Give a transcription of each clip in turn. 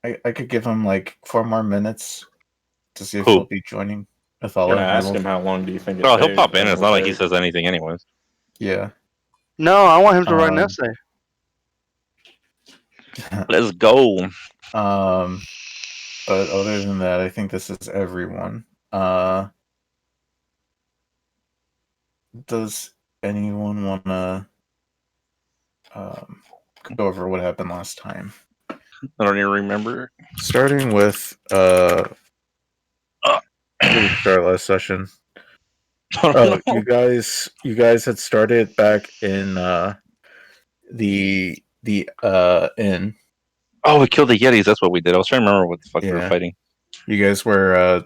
I could give him like 4 more minutes to see if he'll Who? be joining Gonna Athala. ask him how long do you think it Well, he'll takes, pop in. and It's he'll not like he say, says anything, anyways. Yeah. No, I want him to write an Um, essay. Let's go. um, but other than that, I think this is everyone. Does anyone wanna um, go over what happened last time? I don't even remember. Starting with where did we start last session? I don't know. You guys had started back in the inn. Oh, we killed the Yetis. That's what we did. I was trying to remember what the fuck we were Yeah. fighting. You guys were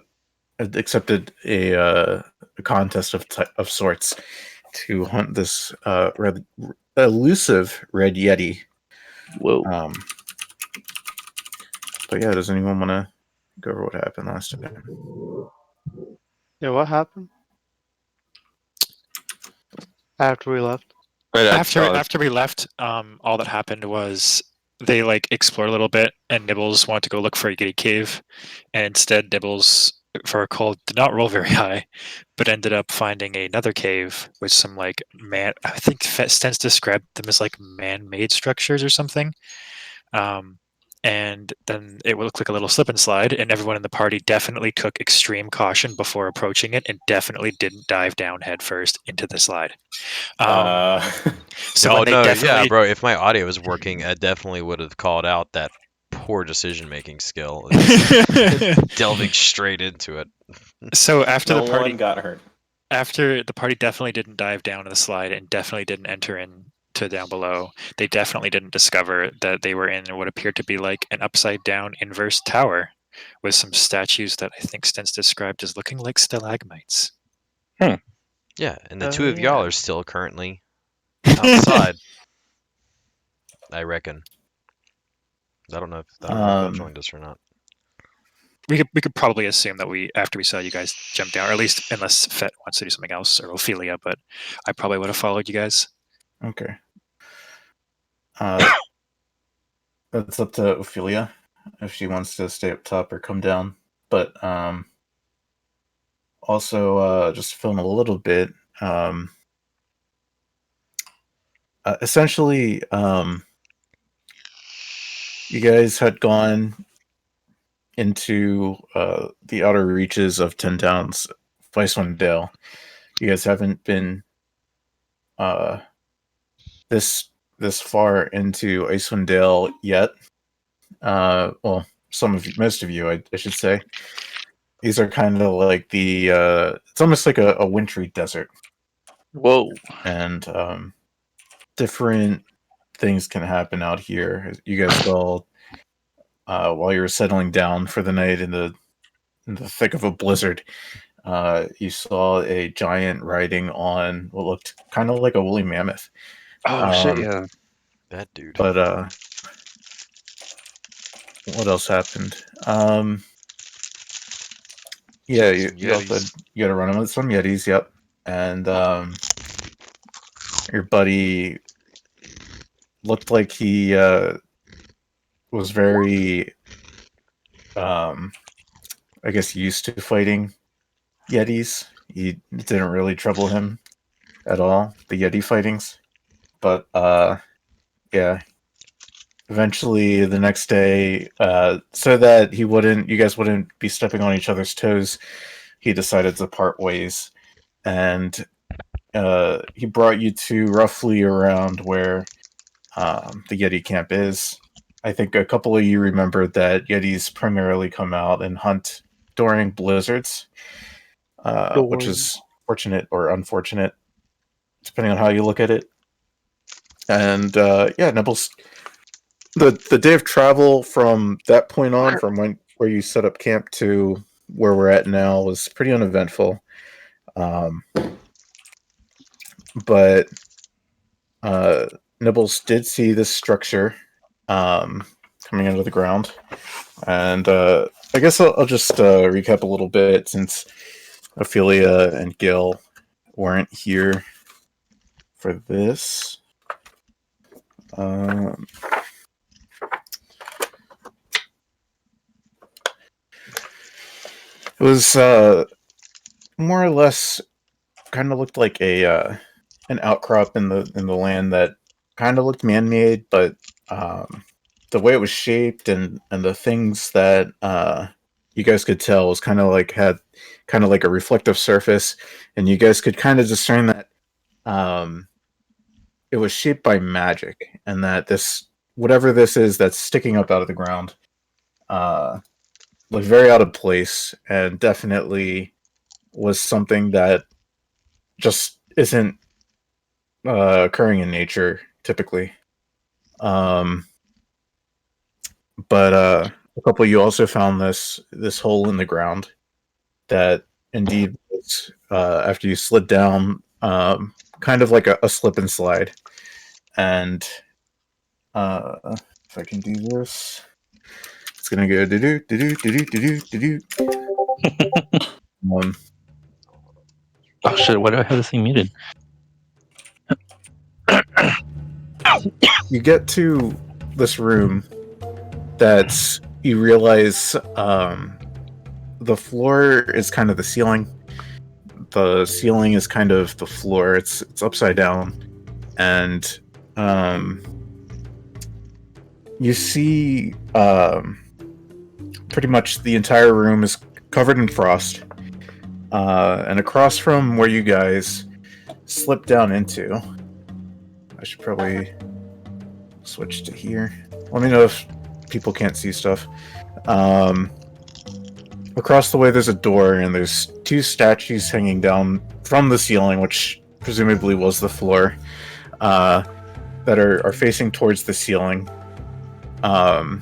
accepted a contest of sorts to hunt this red, elusive red yeti. Whoa. But yeah, does anyone want to go over what happened last time? Yeah, what happened after we left? Right After we left, all that happened was they like explored a little bit, and Nibbles wanted to go look for a Yeti cave, and instead Nibbles, for a cold, did not roll very high, but ended up finding another cave with some like man. I think Stens described them as like man-made structures or something. And then it would look like a little slip and slide, and everyone in the party definitely took extreme caution before approaching it, and definitely didn't dive down headfirst into the slide. So when they definitely, yeah, bro. If my audio was working, I definitely would have called out that poor decision-making skill. Delving straight into it. So after no the party one got hurt. After the party definitely didn't dive down in the slide and definitely didn't enter in to down below, they definitely didn't discover that they were in what appeared to be like an upside down inverse tower with some statues that I think Stens described as looking like stalagmites. Yeah, and the two of y'all Yeah. are still currently outside. I reckon. I don't know if y'all joined us or not. We could probably assume that after we saw you guys jump down, or at least unless Fett wants to do something else, or Ophelia, but I probably would have followed you guys. Okay. That's up to Ophelia if she wants to stay up top or come down. But also, just to fill in a little bit, essentially, you guys had gone into the outer reaches of 10 Towns, Icewind Dale. You guys haven't been this far into Icewind Dale yet. Well, most of you, I should say. These are kind of like the it's almost like a wintry desert. Whoa. And different things can happen out here. You guys saw while you were settling down for the night in the thick of a blizzard, you saw a giant riding on what looked kind of like a woolly mammoth. Oh shit! Yeah. That dude. But what else happened? Yeah, you got to run in with some Yetis. Yep, and your buddy looked like he was very, I guess, used to fighting Yetis. He didn't really trouble him at all, the Yeti fightings. But yeah. Eventually, the next day, so that you guys wouldn't be stepping on each other's toes, he decided to part ways, and he brought you to roughly around where the Yeti camp is. I think a couple of you remembered that Yetis primarily come out and hunt during blizzards, which is fortunate or unfortunate, depending on how you look at it. And yeah, Nibbles. The day of travel from that point on, from where you set up camp to where we're at now, was pretty uneventful. But Nibbles did see this structure coming out of the ground, and I guess I'll just recap a little bit since Ophelia and Gil weren't here for this. It was more or less kind of looked like a an outcrop in the land that kind of looked man-made, but the way it was shaped and the things that you guys could tell was kind of like had kind of like a reflective surface, and you guys could kind of discern that it was shaped by magic, and that this whatever this is that's sticking up out of the ground looked very out of place, and definitely was something that just isn't occurring in nature typically. But a couple of you also found this hole in the ground that indeed was, after you slid down, kind of like a slip and slide. And if I can do this, it's gonna go do do do do do do do. Oh shit! Why do I have this thing muted? You get to this room that's you realize the floor is kind of the ceiling. The ceiling is kind of the floor. It's upside down, and you see pretty much the entire room is covered in frost. And across from where you guys slipped down into, I should probably switch to here. Let me know if people can't see stuff. Across the way there's a door, and there's two statues hanging down from the ceiling, which presumably was the floor, that are facing towards the ceiling. And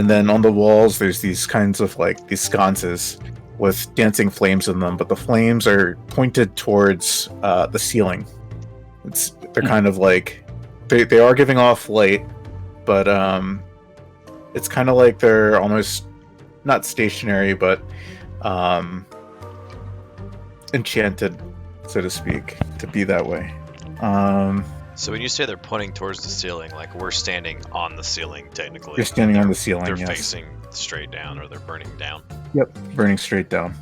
then on the walls there's these kinds of like these sconces with dancing flames in them, but the flames are pointed towards the ceiling. They're kind of like they are giving off light, but it's kind of like they're almost not stationary, but enchanted, so to speak, to be that way. So when you say they're pointing towards the ceiling, like we're standing on the ceiling technically. You're standing on the ceiling. They're yes. facing straight down, or they're burning down. Yep, burning straight down.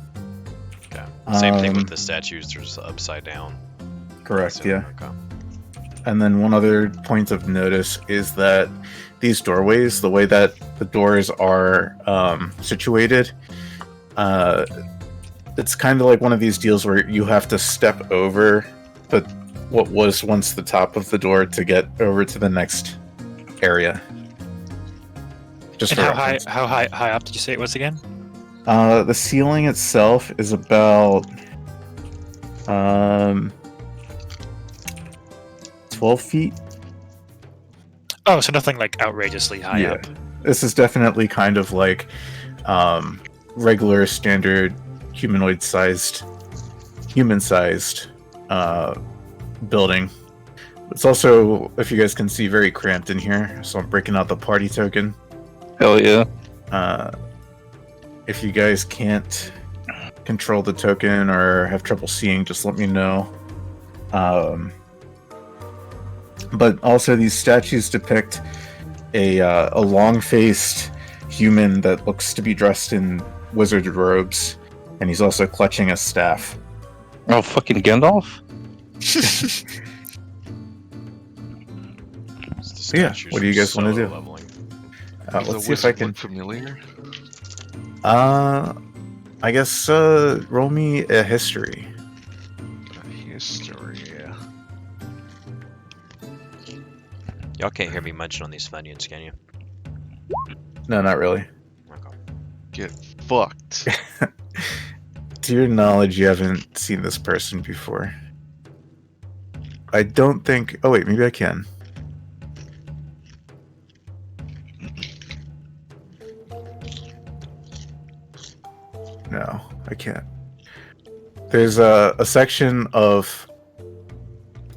Okay. Same thing with the statues. There's upside down. Correct. Yeah. Okay. And then one other point of notice is that these doorways, the way that the doors are situated, it's kind of like one of these deals where you have to step over what was once the top of the door to get over to the next area. Just And for how reference. high up did you say it was again? The ceiling itself is about 12 feet. Oh, so nothing like outrageously high Yeah. up. This is definitely kind of like regular, standard, human-sized building. It's also, if you guys can see, very cramped in here. So I'm breaking out the party token. Hell yeah! If you guys can't control the token or have trouble seeing, just let me know. But also, these statues depict a long-faced human that looks to be dressed in wizard robes, and he's also clutching a staff. Oh, fucking Gandalf! Yeah, what do you guys wanna do? Leveling. Does the Let's see if I wizard can. look familiar? I guess roll me a history. History, yeah. Y'all can't hear me munching on these Funyuns, can you? No, not really. Okay. Get fucked. To your knowledge, you haven't seen this person before. I don't think. Oh wait, maybe I can. No, I can't. There's a section of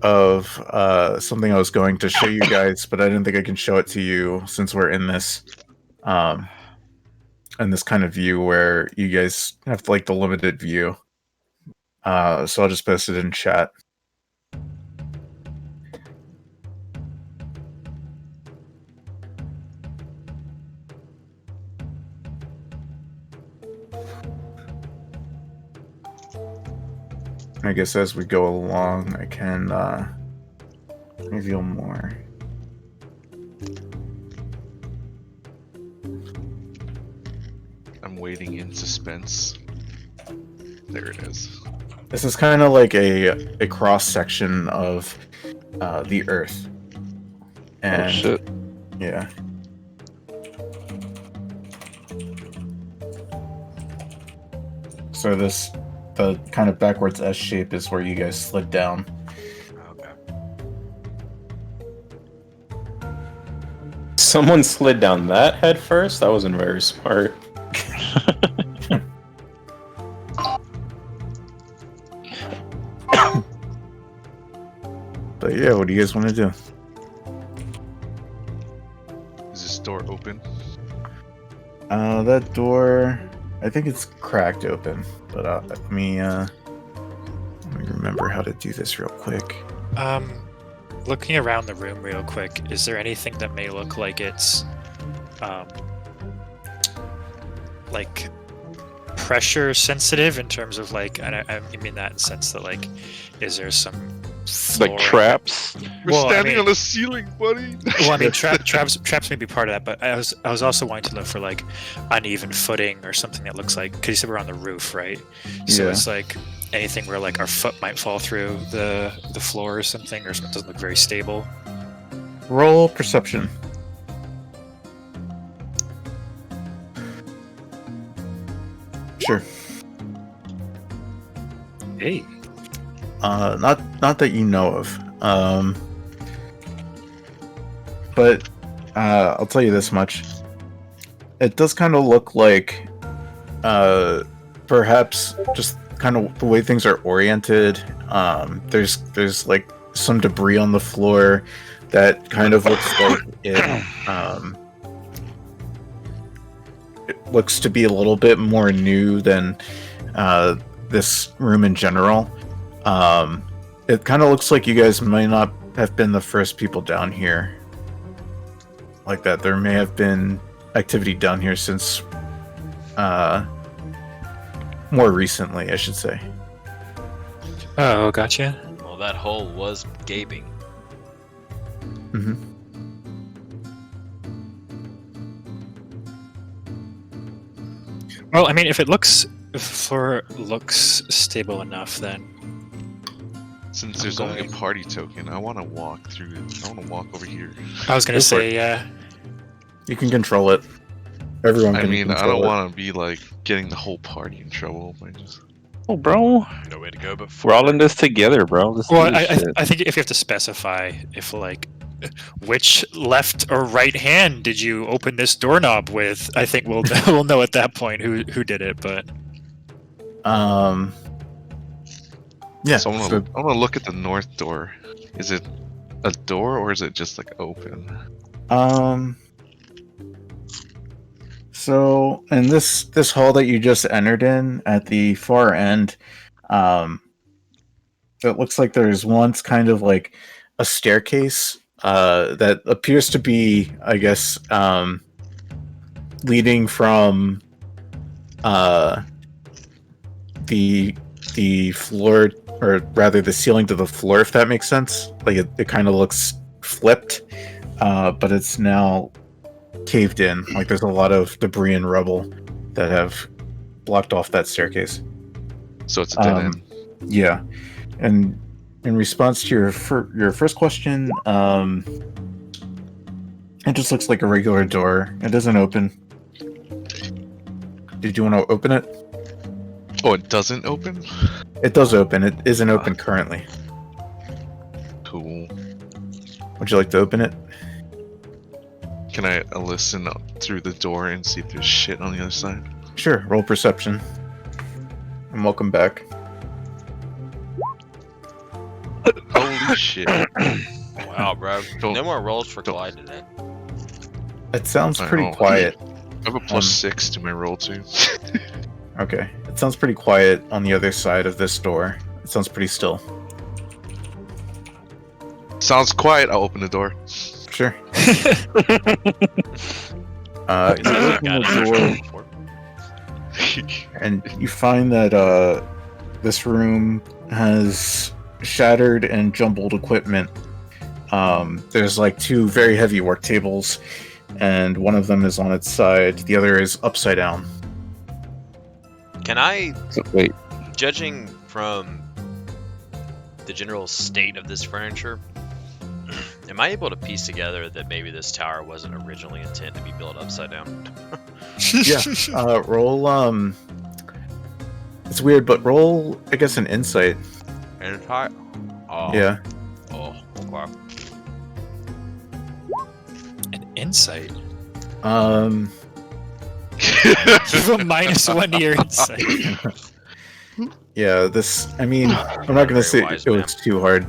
something I was going to show you guys, but I didn't think I can show it to you since we're in this kind of view where you guys have like the limited view. So I'll just post it in chat. I guess as we go along, I can reveal more. I'm waiting in suspense. There it is. This is kind of like a cross section of the Earth. And Oh shit. yeah. So the kind of backwards S shape is where you guys slid down. Okay. Someone slid down that head first? That wasn't very smart. But yeah, what do you guys want to do? Is this door open? That door, I think it's cracked open. But let me remember how to do this real quick. Looking around the room real quick, is there anything that may look like it's like pressure sensitive in terms of like, and I mean that in the sense that like, is there some Like flooring- traps. We're Well, I standing mean- on the ceiling, buddy. Well, I mean, traps may be part of that, but I was also wanting to look for like uneven footing or something that looks like, because you said we're on the roof, right? So Yeah. it's like anything where like our foot might fall through the floor or something, or something doesn't look very stable. Roll perception. Sure. Hey, Not that you know of. But I'll tell you this much. It does kind of look like perhaps just kind of the way things are oriented. There's like some debris on the floor that kind of looks like it looks to be a little bit more new than this room in general. It kind of looks like you guys might not have been the first people down here like that. There may have been activity down here since more recently, I should say. oh, gotcha. Well, that hole was gaping. Hmm. Well, I mean, if the floor looks stable enough, then Since there's only a party token, I want to walk through. I want to walk over here. I was gonna Go for say, yeah. You can control it. Everyone I can mean, I control don't it. want to be like getting the whole party in trouble by just. Oh, bro. No way to go, but We're all in this together, bro. Let's Well, do this shit. I think if you have to specify if like which left or right hand did you open this doorknob with, I think we'll we'll know at that point who did it. But Yeah. So I so- want to look at the north door. Is it a door or is it just like open? So in this hall that you just entered in at the far end, it looks like there's once kind of like a staircase that appears to be, I guess, leading from the floor, or rather the ceiling to the floor, if that makes sense. Like it kind of looks flipped, but it's now caved in. Like there's a lot of debris and rubble that have blocked off that staircase. So it's a dead end. Yeah, and in response to your first question, it just looks like a regular door. It doesn't open. Did you want to open it? Oh, it doesn't open? It does open. It isn't open currently. Cool. Would you like to open it? Can I listen through the door and see if there's shit on the other side? Sure. Roll perception. And welcome back. Holy shit. wow, bro. Cool. No more rolls for Clyde today. It sounds I pretty know. quiet. I have a +6 to my roll too. Okay. It sounds pretty quiet on the other side of this door. It sounds pretty still. Sounds quiet. I'll open the door. Sure. You Got open the door, it. and you find that this room has shattered and jumbled equipment. There's like 2 very heavy work tables, and one of them is on its side. The other is upside down. Can I, So, wait. judging from the general state of this furniture, am I able to piece together that maybe this tower wasn't originally intended to be built upside down? Yeah. Roll. It's weird, but roll, I guess, an insight. Insight? Oh. Yeah. Oh, wow. An insight. Um. You have a -1 to your insight. Yeah. This. I mean, I'm not gonna Very say wise it man. looks too hard.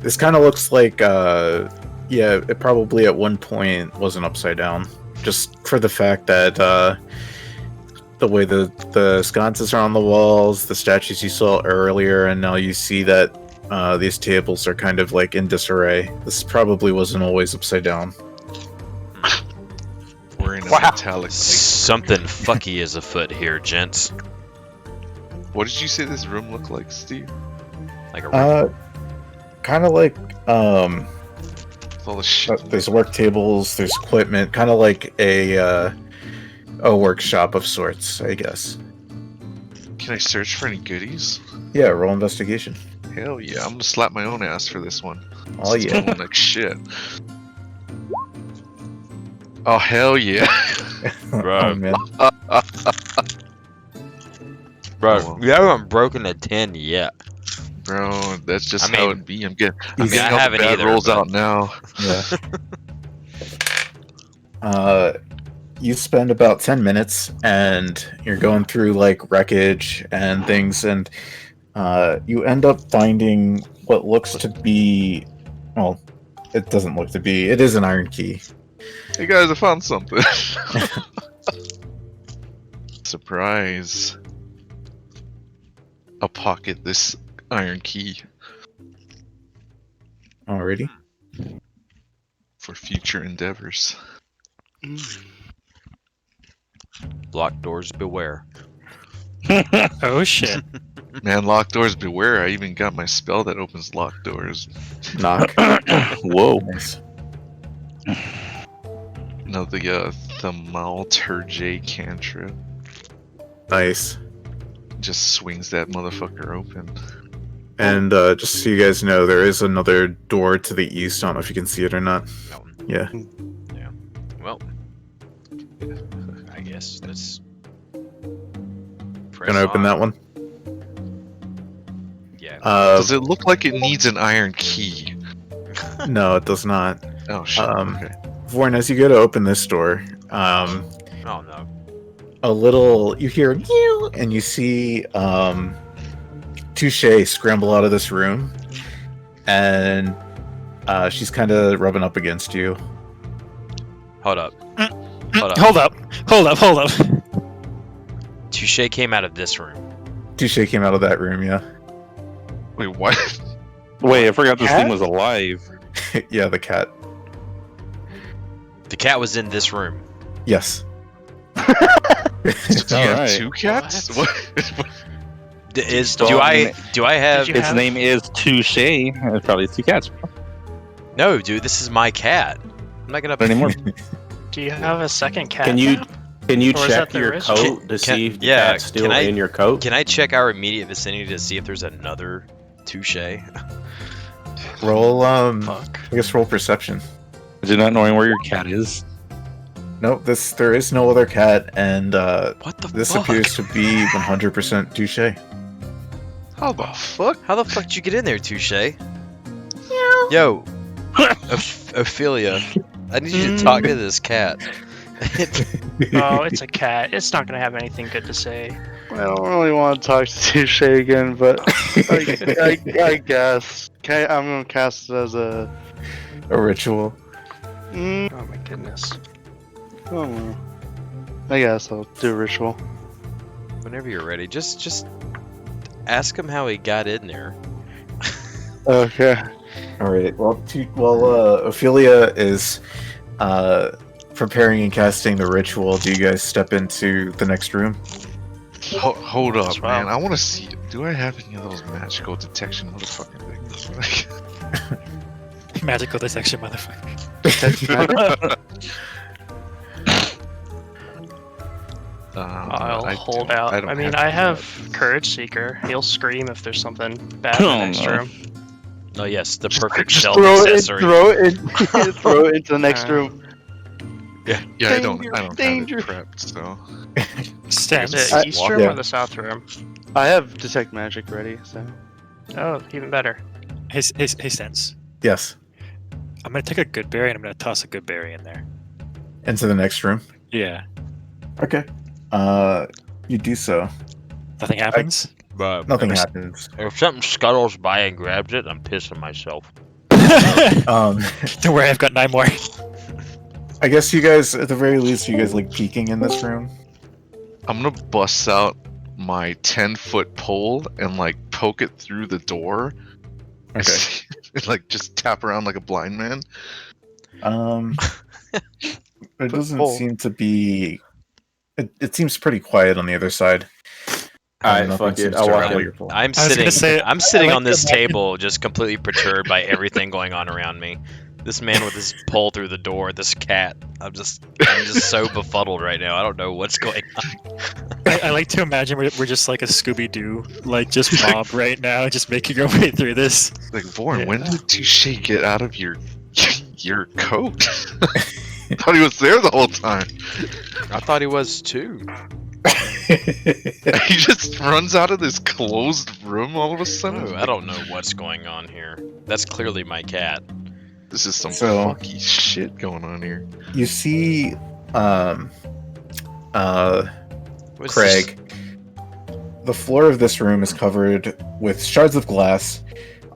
This kind of looks like. Yeah. It probably at one point wasn't upside down, just for the fact that the way the sconces are on the walls, the statues you saw earlier, and now you see that these tables are kind of like in disarray. This probably wasn't always upside down. We're in a metallic place. Something fucky is afoot here, gents. What did you say this room looked like, Steve? Like a room. Kind of like With all the shit. there's work tables, there's equipment, kind of like a workshop of sorts, I guess. Can I search for any goodies? Yeah, roll investigation. Hell yeah, I'm gonna slap my own ass for this one. Oh It's yeah. going like shit. Oh hell yeah. Oh man. Bro, Oh. you haven't broken a 10 yet. Bro, that's just I how mean- it be. I'm getting I mean, I all the haven't bad either, rolls but- out now. Yeah. You spend about 10 minutes and you're going through like wreckage and things, and you end up finding what looks to be, well, it doesn't look to be, it is an iron key. Hey guys, I found something. Surprise. I'll pocket this iron key Alrighty. for future endeavors. Locked doors beware. Oh shit. Man, locked doors beware. I even got my spell that opens locked doors. Knock. Whoa. Nice. No, the Thaumaturgy cantrip Nice. just swings that motherfucker open. And just so you guys know, there is another door to the east. I don't know if you can see it or not. No. Yeah. Well, I guess let's. Gonna open that one. Yeah. Does it look like it needs an iron key? No, it does not. Oh shit. Okay. Vorn, as you go to open this door, Oh no. a little, you hear meow, and you see Touche scramble out of this room, and she's kind of rubbing up against you. Hold up. Hold up. Hold up. Hold up. Hold up. Touche came out of this room. Touche came out of that room, yeah. Wait, what? Wait, I forgot this Cat? thing was alive. Yeah, the cat. The cat was in this room. Yes. Do you have Alright. 2 cats? What? Do I have? Did you Its name is Touche. It's probably 2 cats. No, dude. This is my cat. I'm not gonna. Not anymore. Do you have a second cat? Can you now? can you Or is check that the your original? coat to see if the yeah, cat's still can I- in your coat? Can I check our immediate vicinity to see if there's another Touche? Roll, Fuck. I guess roll perception. I do not knowing where your cat is. Nope, there is no other cat, and What the this fuck? appears to be 100% Touche. How the fuck? How the fuck did you get in there, Touche? Yo, Ophelia, I need you to talk to this cat. Oh, it's a cat. It's not gonna have anything good to say. I don't really want to talk to Touche again, but I guess. Okay, I'm gonna cast it as a. A ritual. Mm, Oh my goodness. I don't know. I guess I'll do a ritual. Whenever you're ready, just ask him how he got in there. Okay. Alright, while Ophelia is preparing and casting the ritual, do you guys step into the next room? Hold up, Wow. man. I want to see Do I have any of those magical detection motherfucking things? Magical detection, motherfucker. I'll hold don't- out. don't I mean, have I to have do Courage Seeker. He'll scream if there's something bad in the Oh, next no. room. Oh yes, the perfect Just shelf throw accessory. throw it into the next room. that. Yeah, I don't Danger. have it prepped, so. Stance. Is I- it East room yeah. or the South room? I have detect magic ready, so. Oh, even better. Hey, Stance. Yes. I'm gonna take a good berry and I'm gonna toss a good berry in there. Into the next room. Yeah. Okay. You do so. Nothing happens. But Nothing Never- happens. if something scuttles by and grabs it, I'm pissing myself. Um, Don't worry, I've got 9 more. I guess you guys, at the very least, you guys like peeking in this room. I'm gonna bust out my 10-foot pole and like poke it through the door. Okay. And, like just tap around like a blind man. It doesn't pole. seem to be. It seems pretty quiet on the other side. Alright, Nothing fuck it. seems I'll to walk rattle in. your pole. I'm I was gonna sitting. say, I'm sitting I like on this to imagine- table, just completely perturbed by everything going on around me. This man with his pole through the door. This cat. I'm just so befuddled right now. I don't know what's going on. I like to imagine we're just like a Scooby-Doo, like just mob right now, just making our way through this. Like, Vorn, Yeah. when did Touche get out of your coat? Thought he was there the whole time. I thought he was too. He just runs out of this closed room all of a sudden. Oh, I don't know what's going on here. That's clearly my cat. This is some So- funky shit going on here. You see, What's Craig. The floor of this room is covered with shards of glass.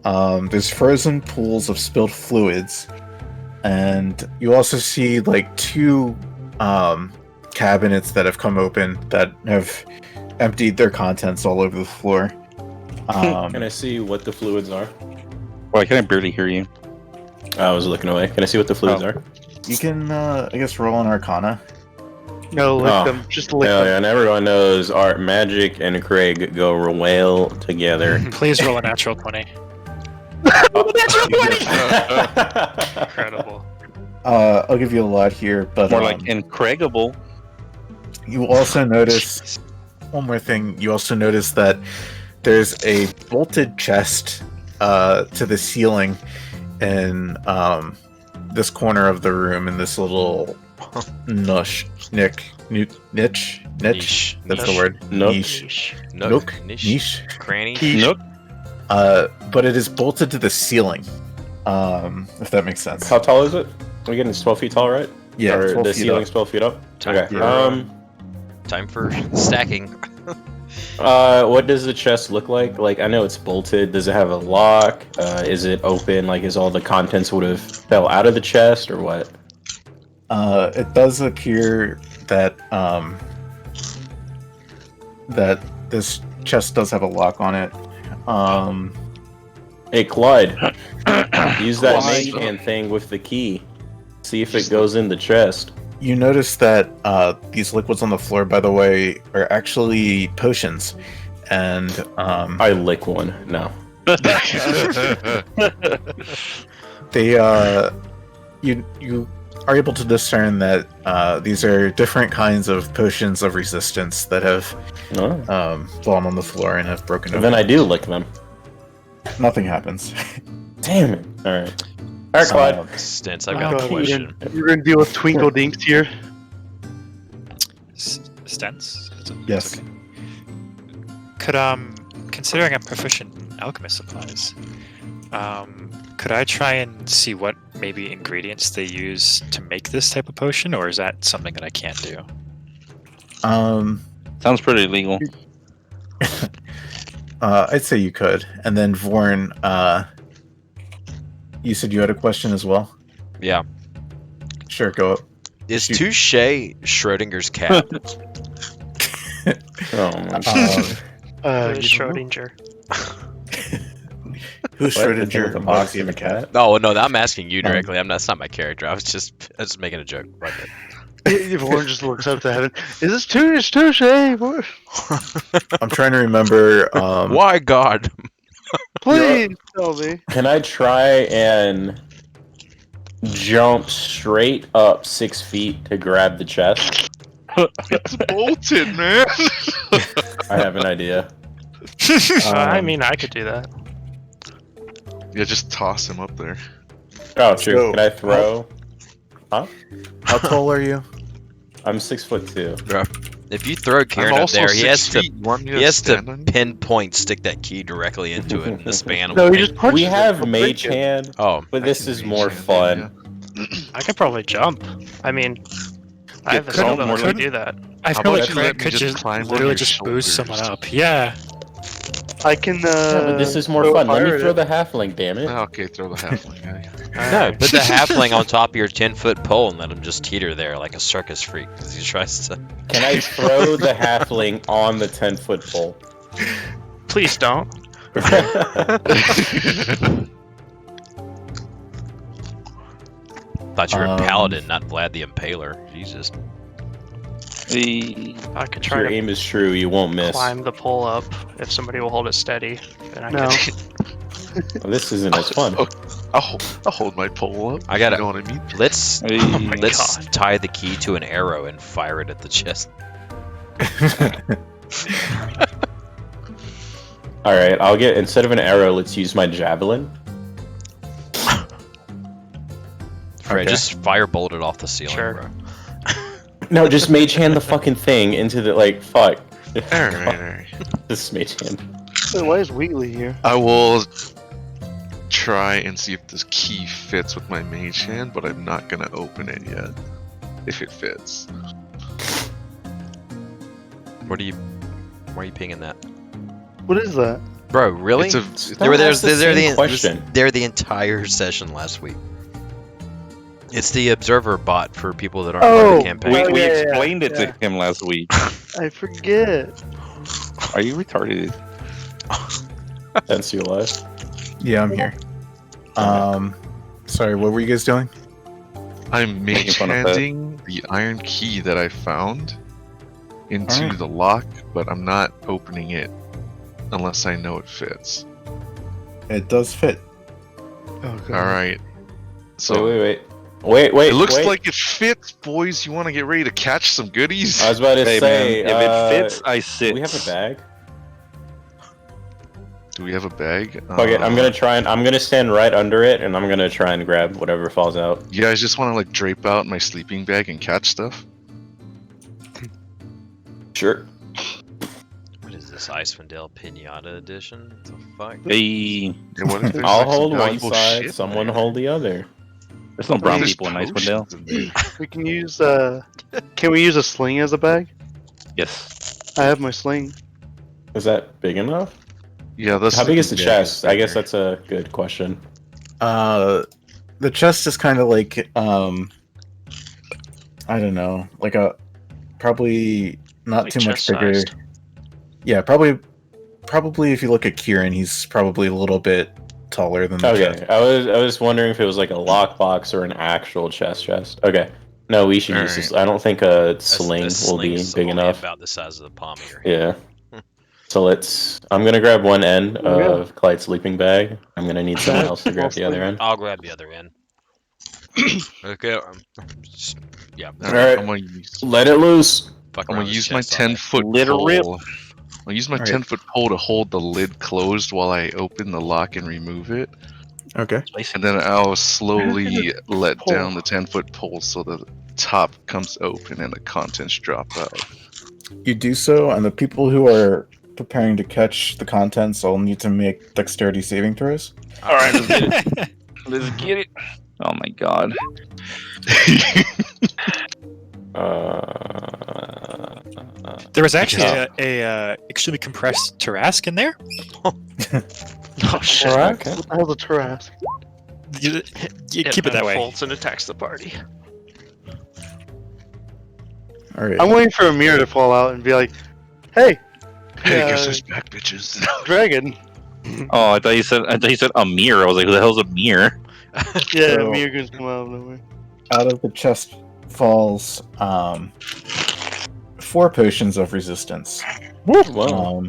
There's frozen pools of spilled fluids, and you also see like 2 cabinets that have come open that have emptied their contents all over the floor. Can I see what the fluids are? Why can I barely hear you? I was looking away. Can I see what the fluids are? You can, I guess, roll an Arcana. No, lick Oh. them. Just lick Hell them. yeah, and everyone knows Art Magic and Craig go real well together. Please roll a natural 20. Incredible. I'll give you a lot here, but More like incredible. you also notice one more thing. You also notice that there's a bolted chest to the ceiling in this corner of the room, in this little niche. Niche. That's the Niche. word. Nook. Niche. Nook. Niche. Cranny. Nook. But it is bolted to the ceiling. If that makes sense. How tall is it? We're getting 12 feet tall, right? Yeah, Or 12 the feet ceiling's up. 12 feet up? Time Okay. for, Time for stacking. What does the chest look like? Like, I know it's bolted. Does it have a lock? Is it open? Like, is all the contents would have fell out of the chest or what? It does appear that that this chest does have a lock on it. Hey, Clyde. Use that Clyde. mage hand thing with the key. See if it goes in the chest. You notice that these liquids on the floor, by the way, are actually potions, and I lick one. No. they you are able to discern that these are different kinds of potions of resistance that have Oh. fallen on the floor and have broken open. Then I do lick them. Nothing happens. Damn it. Alright. Alright, Clyde. Stints, I've got a God, question. We're gonna deal with Twinkle Dinks here. Stents? Yes. Okay. Could considering I'm proficient in alchemist supplies, could I try and see what maybe ingredients they use to make this type of potion, or is that something that I can't do? Sounds pretty illegal. I'd say you could. And then Vorn, you said you had a question as well? Yeah. Sure, go up. Is Shoot. Touche Schrodinger's cat? Oh my god. Who's You know? Schrodinger? Who's What? Schrodinger? The box Moxie of a of a cat? No, I'm asking you directly. That's not my character. I was just making a joke. Fuck it. Everyone just looks up to heaven. Is this touche? Touche? What? I'm trying to remember. Why God? Please tell me. Can I try and jump straight up 6 feet to grab the chest? It's bolted, man. I have an idea. I mean, I could do that. Yeah, just toss him up there. Oh, true. So- Can I throw? How tall are you? I'm 6'2". If you throw Kieran I'm up also there, 6 feet. You want me he has to stand on you? pinpoint stick that key directly into it in the span of No, a he thing. just punches We it. have He'll Mage break it. Hand, Oh, but I this can is reach more hand, fun. I could probably jump. I mean, I have a couldn't- skill that lets me couldn't- do that. I How feel about like you Craig let me could just just climb on literally your just boost someone shoulders? up. Yeah. I can. Yeah, but this is more throw fun. Let fire me at throw it. the halfling, damn it. Oh, okay, throw the halfling at you. no, put the halfling on top of your 10-foot pole and let him just teeter there like a circus freak as he tries to. Can I throw the halfling on the 10-foot pole? Please don't. Thought you were a Um, paladin, not Vlad the Impaler. Jesus. I could If try your to aim is true, you won't miss. climb the pole up if somebody will hold it steady. Then I No. could. Well, this isn't as fun. I'll hold my pole up. I got You it. know what I mean? Let's Oh my let's God. tie the key to an arrow and fire it at the chest. Alright, I'll get, instead of an arrow, let's use my javelin. Fred, Okay. just firebolt it off the ceiling, Sure. bro. No, just mage hand the fucking thing into the, like, fuck. Alright. This mage hand. Wait, why is Wheatley here? I will try and see if this key fits with my mage hand, but I'm not gonna open it yet. If it fits. Why are you pinging that? What is that? Bro, really? It's They were there, That's the they're same the, question. they're the entire session last week. It's the observer bot for people that aren't part of Oh, the campaign. wait. We yeah, explained it yeah. to him last week. I forget. Are you retarded? Sense you alive. Yeah, I'm here. Sorry, what were you guys doing? I'm Making mage fun of that. handing the iron key that I found into Alright. the lock, but I'm not opening it unless I know it fits. It does fit. Oh, God. Alright. So Wait. it looks wait. like it fits, boys. You want to get ready to catch some goodies? I was about to Hey say, man, if it fits, I sit. do we have a bag? Do we have a bag? Okay, I'm gonna stand right under it, and I'm gonna try and grab whatever falls out. You guys just want to like drape out my sleeping bag and catch stuff? Sure. What is this, Icewind Dale Pinata edition? What the fuck? Hey, And what if there's, I'll like, some hold one valuable side, shit in someone there? hold the other. there's no brown There's people in Icewind Dale. potions in there. We can use. Can we use a sling as a bag? Yes. I have my sling. Is that big enough? Yeah, that's How big is the sleeping bag chest? I guess bigger. that's a good question. The chest is kind of like I don't know, like a probably not Like too much chest bigger. sized. Yeah, probably if you look at Kieran, he's probably a little bit taller than the chest. Okay, I was wondering if it was like a lockbox or an actual chest. Okay, no, we should use this. I don't think a sling will be sling's big only enough. about the size of the palm of your hand. Yeah. So I'm gonna grab one end Oh, yeah. of Clyde's sleeping bag. I'm gonna need someone else to grab the other end. I'll grab the other end. Okay. Yeah. Alright. I'm gonna use, Let it loose. Fuck I'm around gonna with use his my chest on it. 10-foot Little pole. rip. I'll use my Alright. 10-foot pole to hold the lid closed while I open the lock and remove it. Okay. And then I'll slowly let Pole. down the 10-foot pole so the top comes open and the contents drop out. You do so, and the people who are preparing to catch the contents all need to make dexterity saving throws. All right, let's get it. Let's get it. Oh my god. There was actually a extremely compressed Tarrasque in there. Oh shit! Alright. Okay. What the hell's a Tarrasque? You keep it that way. Folds and attacks the party. All right. I'm waiting for a mirror to fall out and be like, "Hey, Hey, Yeah. guess who's back, bitches? dragon." Oh, I thought you said a mirror. I was like, who the hell's a mirror? Yeah, So- a mirror can come out of nowhere. Out of the chest falls 4 potions of resistance. Wow.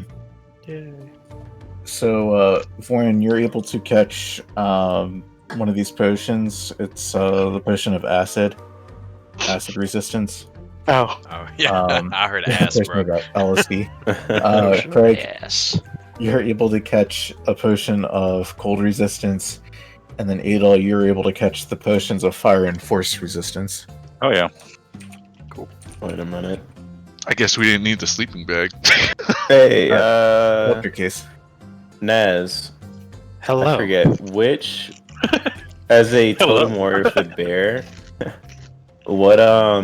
So, Vorin, you're able to catch one of these potions. It's the potion of acid resistance. Oh, Oh yeah, Um, I heard ass, potion bro. of LSD. Potion of Craig, ass. you're able to catch a potion of cold resistance, and then Adol, you're able to catch the potions of fire and force resistance. Oh yeah. Wait a minute. I guess we didn't need the sleeping bag. Hey, What's your case? Naz. Hello. I forget which. As a Hello. totem warrior for bear, what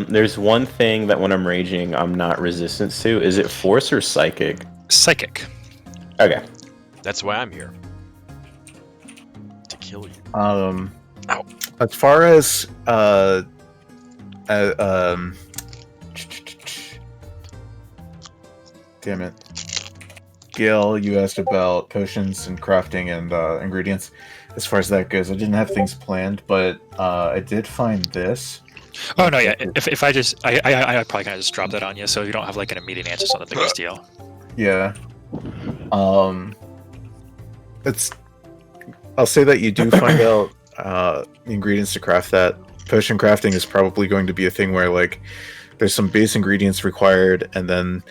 there's one thing that when I'm raging I'm not resistant to. Is it force or psychic? Psychic. Okay. That's why I'm here. To kill you. As far as damn it, Gail, you asked about potions and crafting and ingredients. As far as that goes, I didn't have things planned, but I did find this. Oh no, yeah. If I probably kind of just drop that on you, so you don't have like an immediate answer. It's not the biggest deal. Yeah. It's. I'll say that you do find out the ingredients to craft that. Potion crafting is probably going to be a thing where like there's some base ingredients required, and then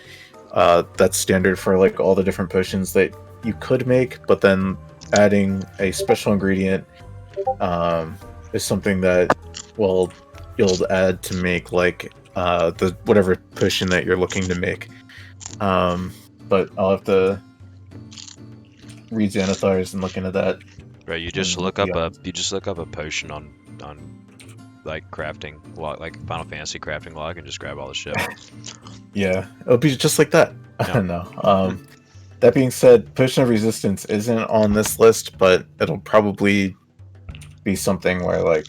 that's standard for like all the different potions that you could make. But then adding a special ingredient is something that you'll add to make like the whatever potion that you're looking to make. But I'll have to read Xanathars and look into that. Bro, you just look up a potion on like crafting log, like Final Fantasy crafting log, and just grab all the shit. Yeah, it'll be just like that. I don't know. That being said, Potion of Resistance isn't on this list, but it'll probably be something where like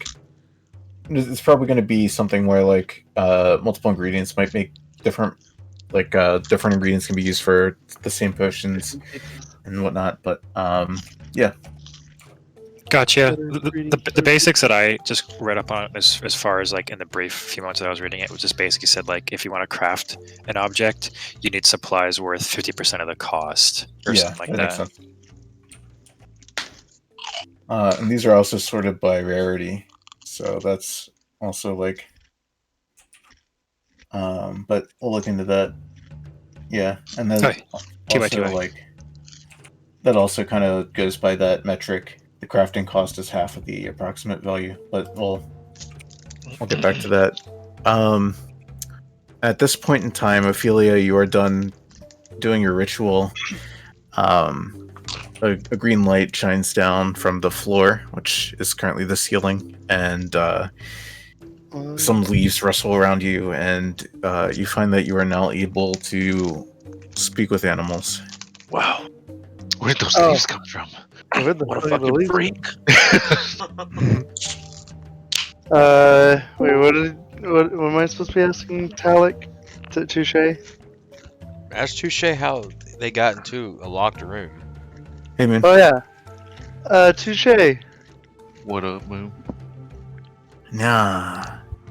it's probably going to be something where like multiple ingredients might make different ingredients can be used for the same potions and whatnot. But yeah. Gotcha. The basics that I just read up on as far as like in the brief few months that I was reading it was just basically said like if you want to craft an object, you need supplies worth 50% of the cost or something like makes that. sense. And these are also sorted by rarity, so that's also like. But we'll look into that. Yeah, and then Okay. also like that also kind of goes by that metric. The crafting cost is half of the approximate value, but we'll get back to that. At this point in time, Ophelia, you are done doing your ritual. A green light shines down from the floor, which is currently the ceiling, and some leaves rustle around you, and you find that you are now able to speak with animals. Wow. Where'd those leaves come from? What a fucking freak. Wait, what am I supposed to be asking Talik? Touche? Ask Touche how they got into a locked room. Hey, man. Oh yeah. Touche. What up, Moon? Nah.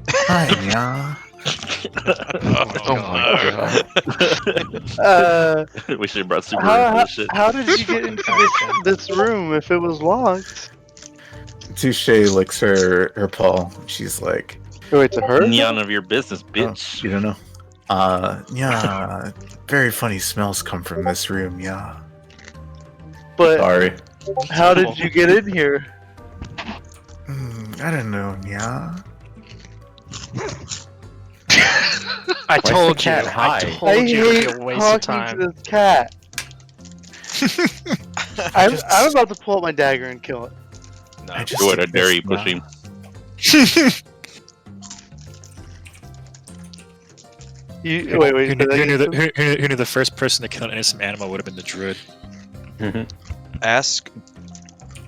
Hi, yeah. Oh my god. We should have brought Super for this shit. How did you get into this room if it was locked? Touche licks her paw. She's like, Wait, to her? None of your business, bitch. you don't know. Yeah. Very funny smells come from this room, yeah. But Sorry. how did you get in here? I don't know, yeah. I told you. cat high? I I told you hate it would be a waste of talking time. to this cat. I'm about to pull out my dagger and kill it. No. I just Do it, I think dare this you, push him. Wait. Who knew the first person to kill an innocent animal would have been the druid? Ask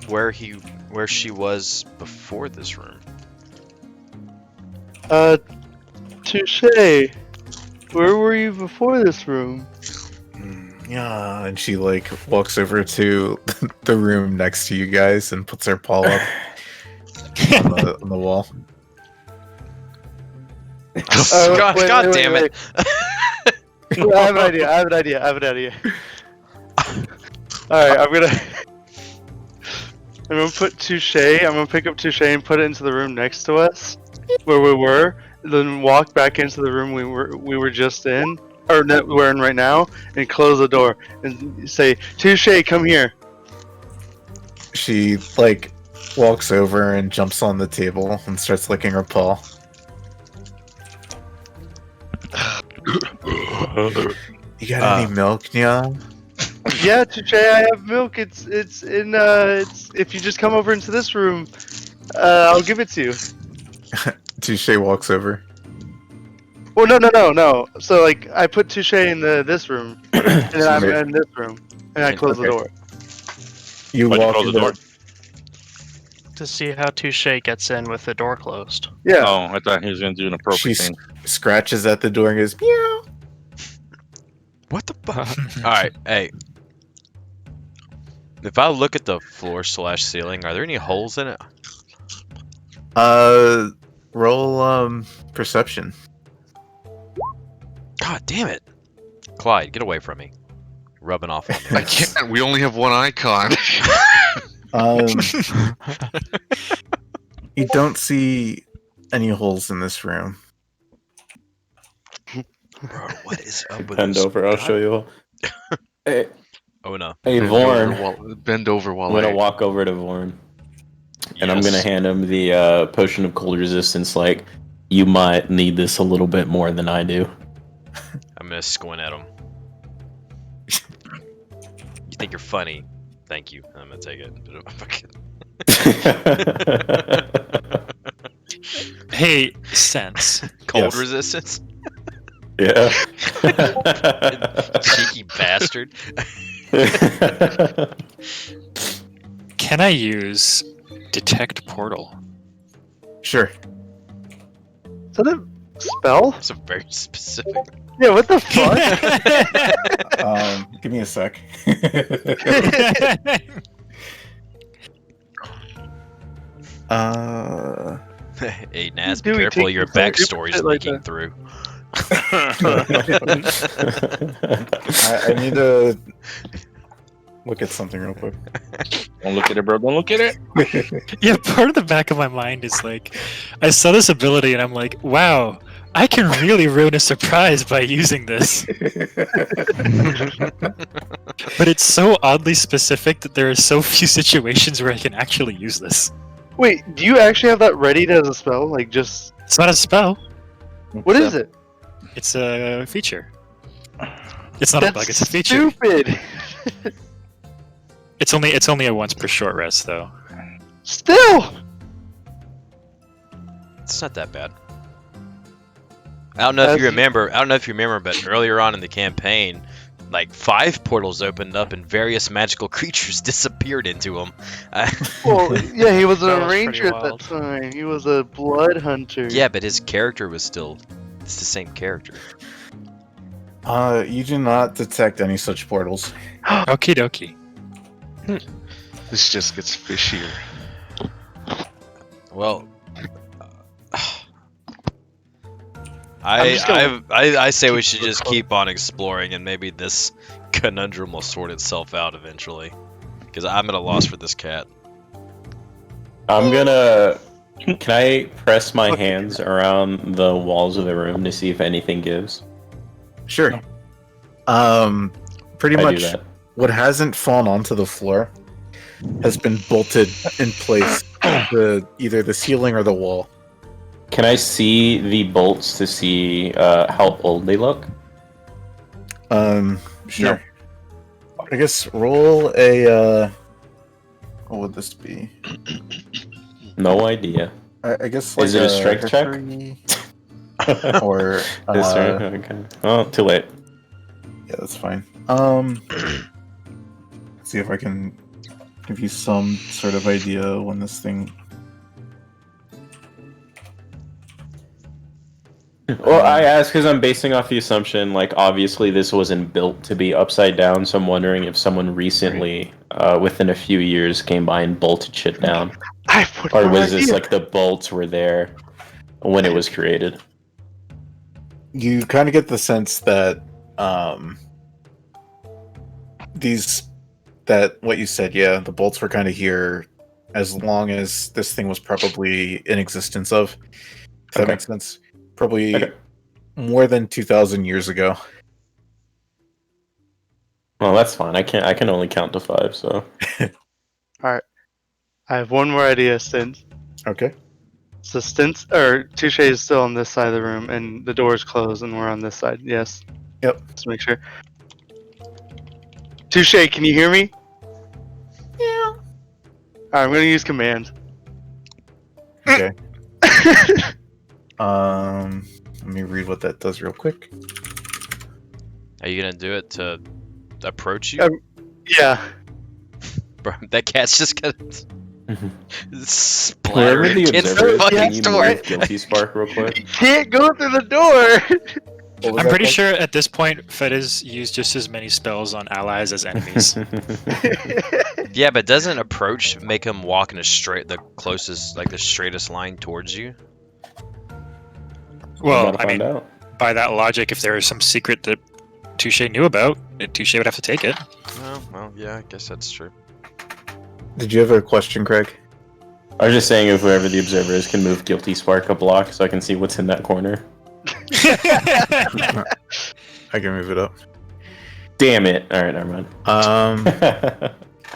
where she was before this room. Touche. Where were you before this room? Yeah, and she like walks over to the room next to you guys and puts her paw up on the wall. God damn it! I have an idea. Alright, I'm gonna put Touche. I'm gonna pick up Touche and put it into the room next to us, where we were. Then walk back into the room we were just in, or that we're in right now, and close the door and say, "Touche, come here." She like walks over and jumps on the table and starts licking her paw. You got any milk, Nya? Yeah, Touche, I have milk. It's if you just come over into this room, I'll give it to you. Touche walks over. Well, no. So like, I put Touche in this room, and then I'm in this room, and I close the door. You Why'd you walk close the door? To see how Touche gets in with the door closed. Yeah. Oh, I thought he was gonna do an appropriate She thing. scratches at the door and goes, meow. What the fuck? Alright, hey. If I look at the floor / ceiling, are there any holes in it? Roll perception. God damn it. Clyde, get away from me. You're rubbing off on me. I can't. We only have one icon. You don't see any holes in this room. Bro, what is up with Bend this? over, I'll show you. Hey, Oh no. hey Vorn. Bend over while I'm gonna walk over to Vorn. And I'm Yes. gonna hand him the potion of cold resistance. Like, you might need this a little bit more than I do. I'm gonna squint at him. You think you're funny? Thank you. I'm gonna take it. Hey, sense. Cold Yes. resistance? Yeah. Cheeky bastard. Can I use detect portal? Sure. Is that a spell? That's a very specific. Yeah. What the fuck? Give me a sec. Hey, Naz, be Do we careful. take Your this out? backstory's Shit like leaking that. through. I need to look at something real quick. Don't look at it, bro. Don't look at it. Yeah, part of the back of my mind is like, I saw this ability and I'm like, wow, I can really ruin a surprise by using this. But it's so oddly specific that there are so few situations where I can actually use this. Wait, do you actually have that ready as a spell? Like, just It's not a spell, what is it? it's a feature. It's not a bug, it's a feature. Stupid. It's only a once per short rest though. Still. It's not that bad. I don't know if As you you- remember. I don't know if you remember, but earlier on in the campaign, like 5 portals opened up and various magical creatures disappeared into them. Well, yeah, he was That a was pretty ranger at that wild. time. He was a blood hunter. Yeah, but his character was still. It's the same character. You do not detect any such portals. Okie dokie. This just gets fishier. Well, I'm just gonna- I say we keep should it just close. keep on exploring, and maybe this conundrum will sort itself out eventually. Because I'm at a loss for this cat. I'm gonna. Can I press my hands around the walls of the room to see if anything gives? Sure. Pretty I do much that. what hasn't fallen onto the floor has been bolted in place to either the ceiling or the wall. Can I see the bolts to see how old they look? Sure. I guess roll a what would this be? No idea. I guess like Is it a strength check? history or Is there- okay. Oh, too late. yeah, that's fine. See if I can give you some sort of idea when this thing. Well, I ask because I'm basing off the assumption, like, obviously this wasn't built to be upside down, so I'm wondering if someone recently, within a few years, came by and bolted shit down. I put Or no was this idea. like the bolts were there when it was created? you kind of get the sense that what you said, yeah, the bolts were kind of here as long as this thing was probably in existence of. If that makes sense. Probably more than 2,000 years ago. Well, that's fine. I can only count to 5, so. Alright. I have one more idea, Stint. Okay. So Touche is still on this side of the room, and the door is closed, and we're on this side. Yes. Yep. Let's make sure. Touche, can you hear me? Yeah. Alright, I'm gonna use command. Okay. Let me read what that does real quick. Are you gonna do it to approach you? Yeah. Bro, that cat's just gonna Whoever splatter the against observer the is, fucking can you door. move Guilty Spark real quick? You can't go through the door! I'm pretty sure at this point, Fedez used just as many spells on allies as enemies. Yeah, but doesn't approach make him walk in the straightest line towards you? Well, Gotta I find mean, out. by that logic, if there is some secret that Touche knew about, Touche would have to take it. Oh, well, yeah, I guess that's true. Did you have a question, Craig? I was just saying if whoever the observer is can move Guilty Spark a block so I can see what's in that corner. I can move it up. Damn it. Alright, never mind.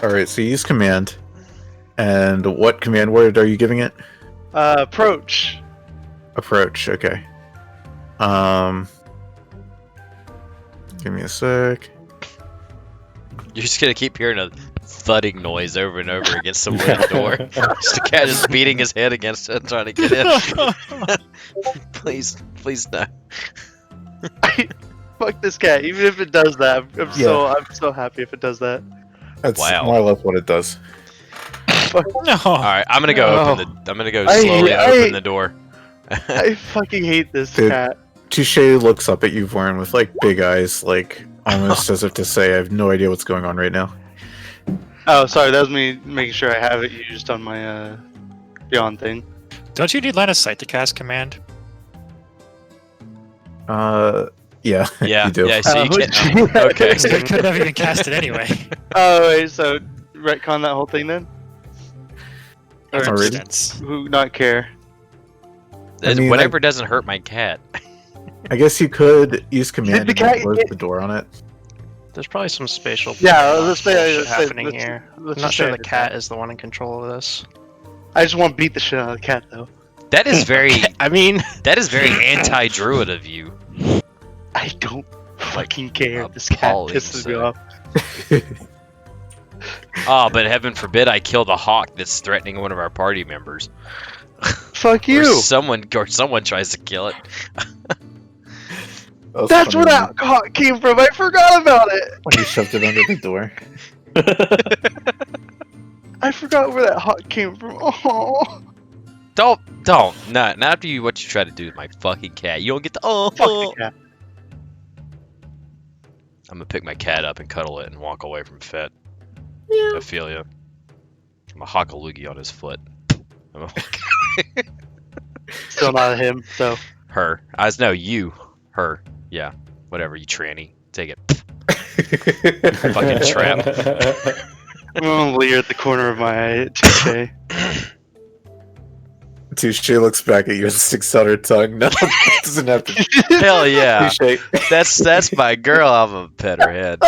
Alright, so you use command. And what command word are you giving it? Approach. Approach, okay. Give me a sec. You're just gonna keep hearing a thudding noise over and over against the wooden door. Just a cat just beating his head against it, trying to get in. Please no. Fuck this cat. Even if it does that, I'm so happy if it does that. That's Wow. more or less what it does. No. All right, I'm gonna go No. I'm gonna go slowly open the door. I fucking hate this Dude. cat. Touche looks up at you, Warren, with like big eyes, like almost as if to say, I have no idea what's going on right now. Oh, sorry, that was me making sure I have it used on my Beyond thing. Don't you need line of sight to cast command? Yeah, Yeah, you do. yeah. So you would can. you? Okay. So I couldn't have even cast it anyway. Oh, wait, so retcon that whole thing then? That Already? makes sense. Who not care? I mean, Whatever doesn't hurt my cat. I guess you could use command the and then cat- close the door on it. There's probably some spatial Yeah, let's say bullshit happening here. I'm not sure the cat is. is the one in control of this. I just want to beat the shit out of the cat though. That is very. I mean, That is very anti-druid of you. I don't fucking care. This cat appalling, pisses me so. off. Oh, but heaven forbid I kill the hawk that's threatening one of our party members. Fuck Or you. someone tries to kill it. That's where that hawk came from. I forgot about it. When you shoved it under the door. I forgot where that hawk came from. Oh, Don't. Not after what you try to do with my fucking cat. You don't get to. fuck the cat. I'm gonna pick my cat up and cuddle it and walk away from Fett. Ophelia. I'm a hawk a loogie on his foot. I'm a Still not him. So her. No, you. Her. Yeah. Whatever, you tranny. Take it. Fucking trap. I'm gonna leer at the corner of my eye. Touche. Touche looks back at you and sticks out her tongue. No, it doesn't have to. Hell yeah. Touche. That's my girl. I'm gonna pet her head.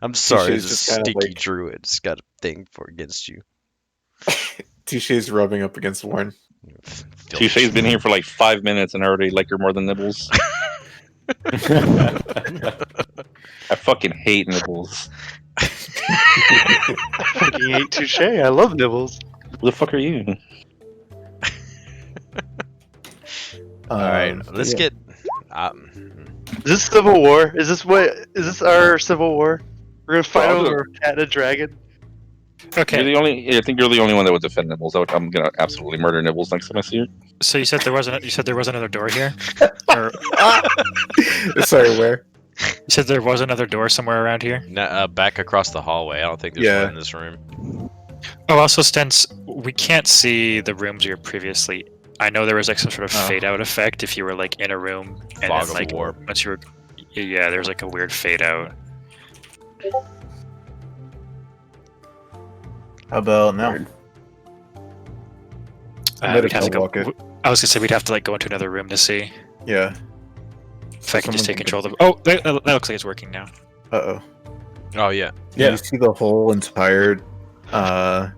I'm sorry, Touche's there's a just kinda stinky like- druid. It's got a thing against you. Touche's rubbing up against Warren. Touche's been here for like 5 minutes and I already like her more than Nibbles. I fucking hate Nibbles. I fucking hate Touche. I love nibbles. Who the fuck are you? Alright, let's yeah. get. Is this Civil War? Is this our Civil War? We're gonna fight Well, over a cat and a dragon. Okay, You're the only. I think you're the only one that would defend Nibbles. I'm gonna absolutely murder Nibbles next time I see her. so you said there was another door here, or Sorry, where? you said there was another door somewhere around here. Back across the hallway. I don't think there's Yeah. one in this room. Oh, also, Stens, we can't see the rooms we were previously I know there was like some sort of Oh. fade out effect if you were like in a room and Fog then of like war. once you were, yeah, there's like a weird fade out. How about now? Weird. I might We'd have have to to go. walk it. I was gonna say we'd have to like go into another room to see Yeah. if I can just Someone take can control of the. Oh, that looks like it's working now. Uh-oh. Oh yeah. Can you see the whole entire Oh,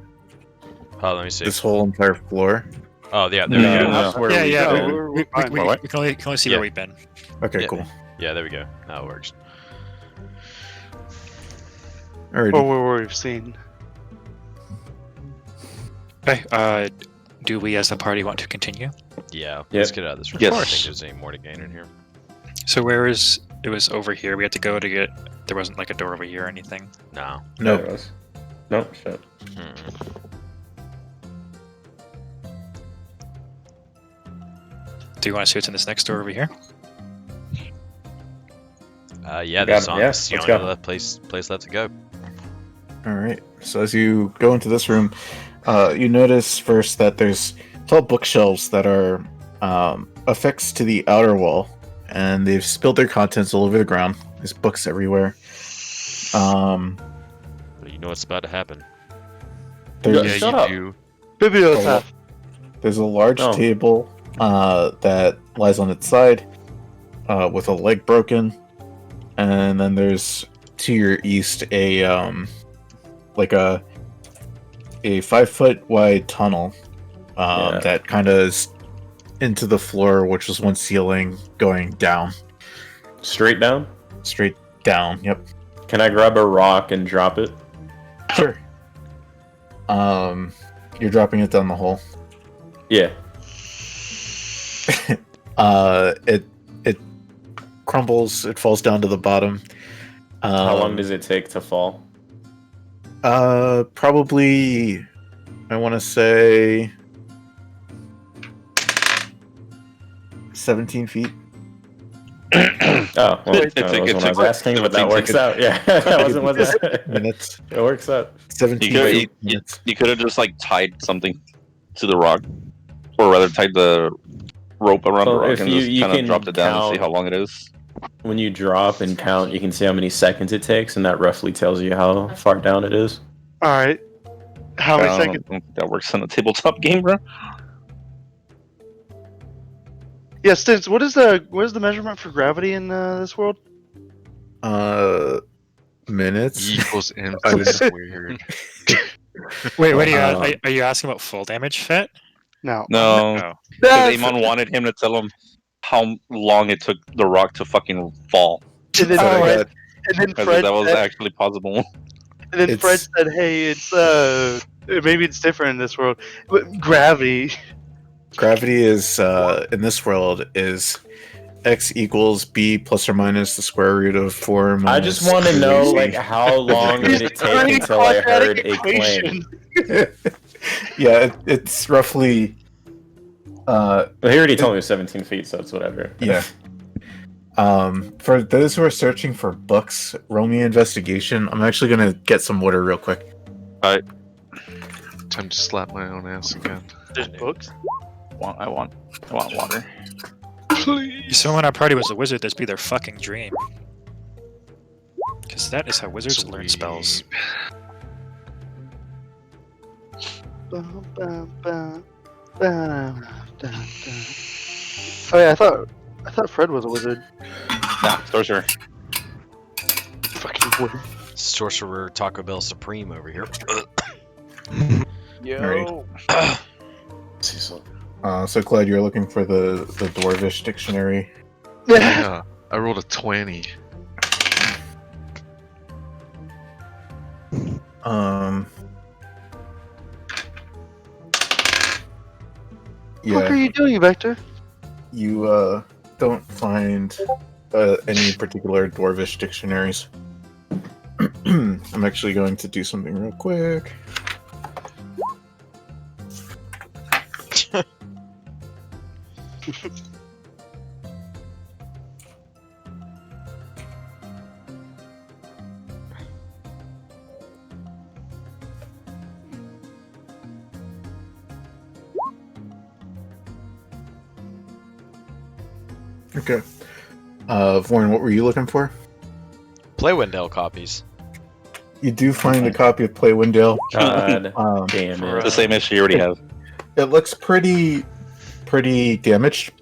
let me see. this whole entire floor? Oh yeah, there we No, go. no. That's where Yeah, we yeah. go. We, We're we, fine. we, What? we can only see Yeah. where we've been. Okay, Yeah. cool. Yeah, there we go. Now it works. Alrighty. Or where we've seen. Okay. Do we as a party want to continue? Yeah. Yep. Let's get out of this room. Yes. I don't think there's any more to gain in here. So where is it? Was over here. We had to go to get. There wasn't like a door over here or anything. No. No. No. There was. No, shit. Mm-mm. Do you want to see what's in this next door over here? Yeah, Got this it. on Yeah, this the let's only go. left place left to go. Alright. So as you go into this room, you notice first that there's tall bookshelves that are affixed to the outer wall, and they've spilled their contents all over the ground. There's books everywhere. But you know what's about to happen. There's, Yeah, shut up. do. Bibliotaph. there's a large Oh. table that lies on its side with a leg broken, and then there's to your east a like a 5-foot wide tunnel Yeah. that kind of is into the floor, which was one ceiling going down, Straight down? straight down. Yep. Can I grab a rock and drop it? Sure. You're dropping it down the hole. Yeah. It crumbles. It falls down to the bottom. How long does it take to fall? Probably, I want to say 17 feet. Oh, well, It that took- wasn't it what I was took asking, but that 17 works out. Yeah, that wasn't what that. Minutes. It works out. 17 You feet. could, Minutes. you could have just like tied something to the rock, or rather tied the rope around the Well, rock if and you- just you kind of can dropped it down and see count- how long it is. When you drop and count, you can see how many seconds it takes, and that roughly tells you how far down it is. Alright. How many I seconds? don't think that works in a tabletop game, bro. Yeah, Stins, what is the measurement for gravity in this world? Minutes. Equals infinite squared. Wait, what Uh, are you asking about full damage fit? No. No, Oh. because Amon wanted him to tell him how long it took the rock to fucking fall, And then, So I Fred, got- and then because Fred that was said, actually possible. and then Fred it's- said, "Hey, it's maybe it's different in this world. But gravity." Gravity is in this world is x equals b plus or minus the square root of 4 minus. I just want to know, 3ac. like, how long did it take until I heard a claim? Yeah, it's roughly. Well, he already told me it was 17 feet, so it's whatever. Yeah. For those who are searching for books, roll me investigation. I'm actually gonna get some water real quick. Time to slap my own ass again. There's books. I want water. Please. Someone in our party was a wizard. This be their fucking dream. Because that is how wizards learn spells. Bum, bum, bum, bum, dum, dum. Oh yeah, I thought Fred was a wizard. Nah, sorcerer. Fucking wizard. Sorcerer Taco Bell Supreme over here. Yo. So Clyde, you're looking for the Dwarvish dictionary. Yeah, I rolled a 20. What are Yeah, you doing, Vector? you don't find any particular Dwarvish dictionaries. I'm actually going to do something real quick. Okay. Vaughn, what were you looking for? Play Wendell copies. You do find a copy of Play Wendell. God Um, damn Right. it. The same issue you already have. it looks pretty damaged,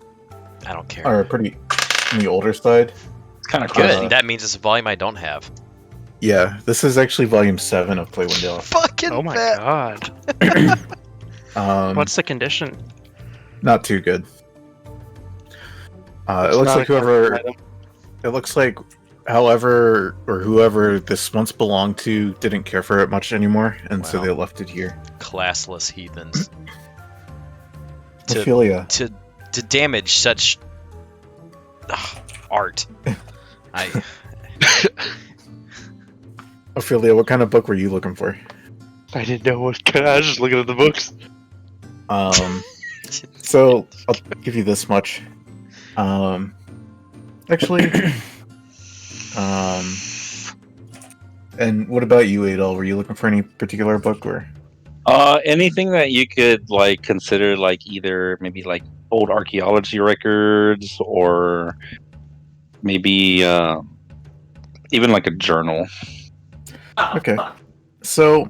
I don't care. or pretty on the older side. It's kind of Good. Uh, That means it's a volume I don't have. Yeah, this is actually volume 7 of Play Wendell. Fucking Oh my bet. god. What's What's the condition? not too good. It It's looks not like a collector's item. it looks like however or whoever this once belonged to didn't care for it much anymore, and so Wow. they left it here. Classless heathens. to Ophelia, to damage such art. I Ophelia, what kind of book were you looking for? I didn't know what. I was just looking at the books. So I'll give you this much. Actually, and what about you, Adel? Were you looking for any particular book or? Anything that you could like consider like either maybe like old archaeology records or maybe even like a journal. Okay. So,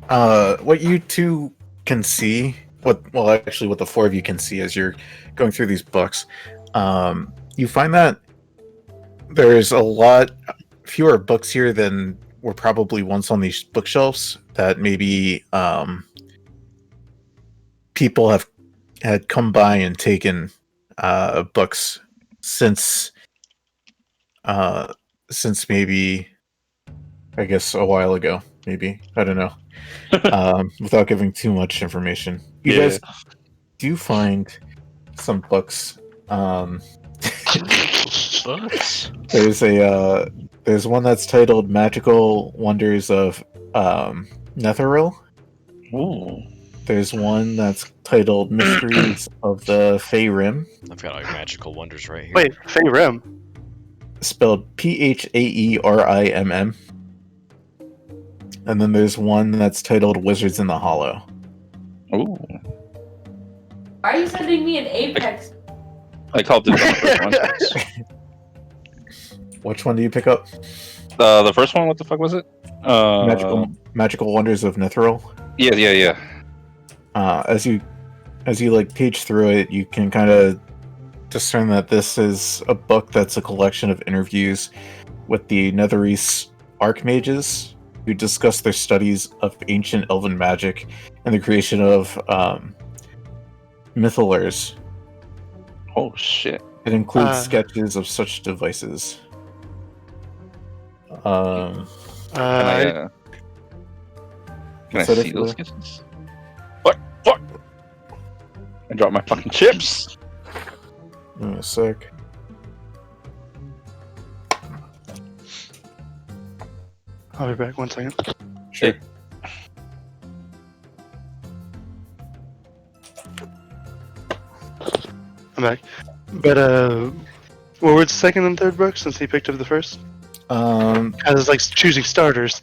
what you two can see, what the four of you can see as you're going through these books, you find that there's a lot fewer books here than were probably once on these bookshelves that maybe people had come by and taken books since maybe I guess a while ago, maybe. I don't know. Without giving too much information. You Yeah. guys do find some books. Books? There's one that's titled Magical Wonders of Netheril. Ooh. There's one that's titled Mysteries of the Fey Rim, I've got all your magical wonders right here. Wait, Fey Rim. spelled Phaerimm. And then there's one that's titled Wizards in the Hollow. Ooh. Why are you sending me an Apex? I called it the first one. Which one do you pick up? The first one, what the fuck was it? Magical Wonders of Netheril. Yeah. As you like page through it, you can kind of discern that this is a book that's a collection of interviews with the Netherese Archmages who discuss their studies of ancient elven magic and the creation of mythalers. Oh shit. It includes Uh. sketches of such devices. Can I So see those sketches? What? Fuck! I dropped my fucking chips. Give me a sec. I'll be back 1 second. Sure. I'm back. But what were the second and third books since he picked up the first? Because it's like choosing starters.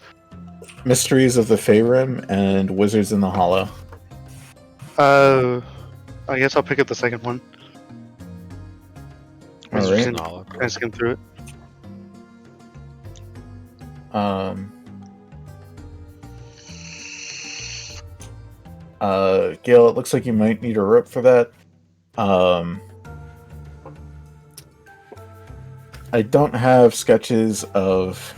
Mysteries of the Fey Rim and Wizards in the Hollow. I guess I'll pick up the second one. I was Alright. just gonna skim through it. Gail, it looks like you might need a rope for that. I don't have sketches of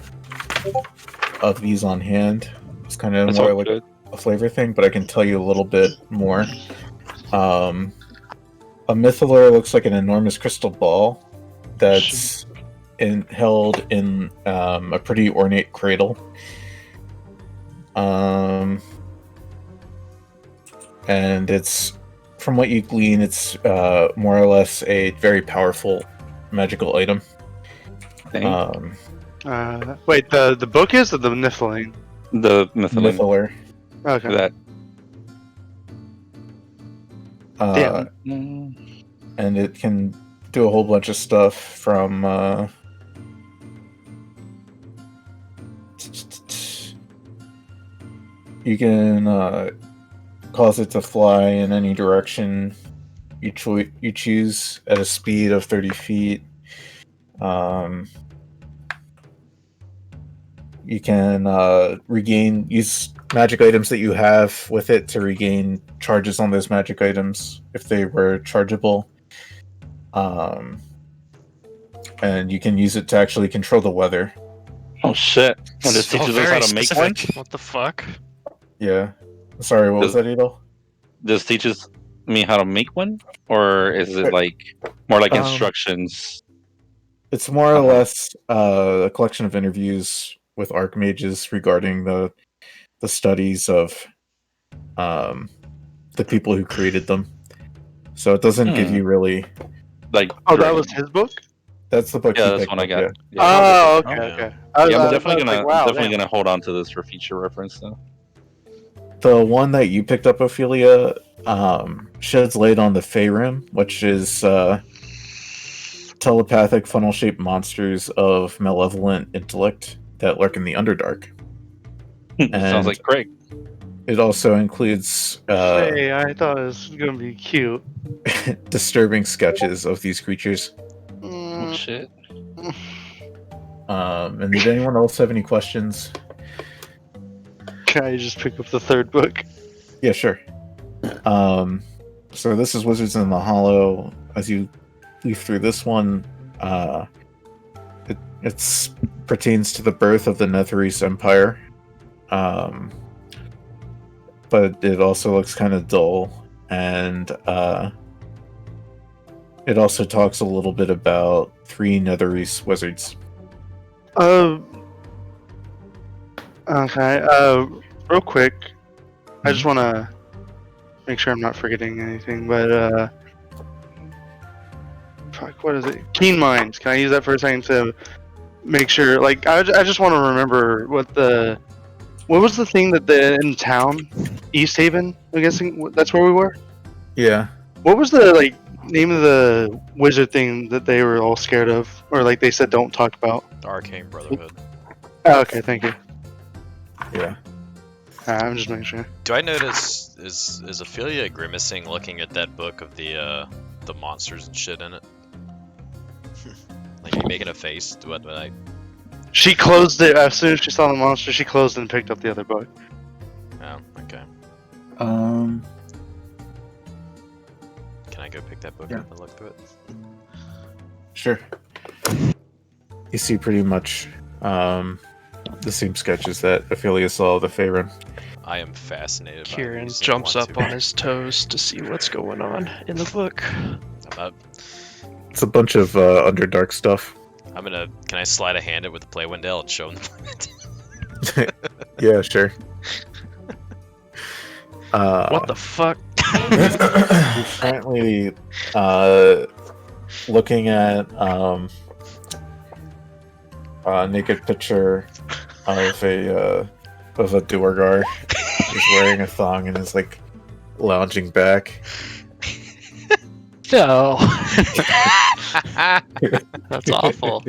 these on hand. It's kind of That's more all like good. a flavor thing, but I can tell you a little bit more. A mythaler looks like an enormous crystal ball that's held in a pretty ornate cradle. And it's, from what you glean, it's more or less a very powerful magical item. Dang. Wait, the book is or the Niflheim? The mythalin. Mythaler. Okay. That. Damn. And it can do a whole bunch of stuff from you can cause it to fly in any direction you choose at a speed of 30 feet. You can use magic items that you have with it to regain charges on those magic items if they were chargeable. And you can use it to actually control the weather. Oh shit! And this So teaches us how very to make one. specific. What the fuck? Yeah. Sorry, what was that, Adel? This teaches me how to make one, or is it like more like instructions? It's more or less a collection of interviews with archmages regarding the studies of the people who created them. So it doesn't give you really. Like, Oh, that was his book? That's the book. Yeah, you that's picked one I up, got. yeah. Yeah. Oh, okay, Yeah. okay. Yeah, I'm I definitely was gonna like, wow, definitely damn. gonna hold on to this for future reference though. The one that you picked up, Ophelia, sheds light on the Faerun, which is telepathic funnel-shaped monsters of malevolent intellect that lurk in the Underdark. Sounds like Craig. It also includes Hey, I thought it was gonna be cute. disturbing sketches of these creatures. Oh shit. And did anyone else have any questions? Can I just pick up the third book? Yeah, sure. So this is Wizards in the Hollow. As you leaf through this one, it pertains to the birth of the Netherese Empire. But it also looks kind of dull, and it also talks a little bit about 3 Netherese wizards. Okay. Real quick, I just want to make sure I'm not forgetting anything. But fuck, what is it? Keen minds. Can I use that for a second to make sure? Like, I just want to remember what was the thing that in town, East Haven? I'm guessing that's where we were. Yeah. What was the name of the wizard thing that they were all scared of, or like they said don't talk about? The Arcane Brotherhood. Oh, okay, thank you. Yeah. I'm just making sure. Do I notice is Ophelia grimacing looking at that book of the monsters and shit in it? Like, are you making a face? Do I? She closed it as soon as she saw the monster. She closed it and picked up the other book. Oh, okay. Can I go pick that book up and look through it? Sure. You see pretty much the same sketches that Ophelia saw of the Faerun. I am fascinated. Kieran by these and jumps want up to- on his toes to see what's going on in the book. I'm up. It's a bunch of Underdark stuff. Can I slide a hand it with the play window and show him the book? Yeah, sure. What the fuck? You're currently looking at a naked picture of a Duergar. He's wearing a thong and is like lounging back. No. That's awful.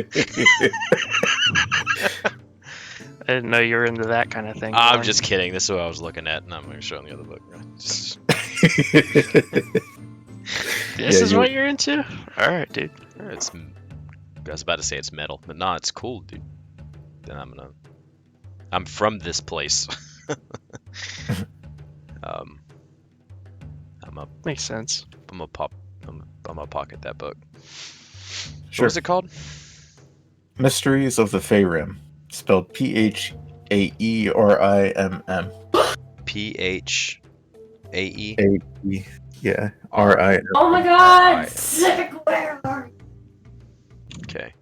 I didn't know you were into that kind of thing. I'm Lauren. just kidding. This is what I was looking at, and I'm going to show him the other book. Just... This is what you're into? Alright, dude. It's. I was about to say it's metal, but nah, it's cool, dude. Then I'm from this place. Makes sense. I'm gonna pocket that book. Sure. What was it called? Mysteries of the Faerun, spelled Phaeorimm. Phae. A-E, yeah, R-I-M. Oh my god! Sick, where are you? Okay.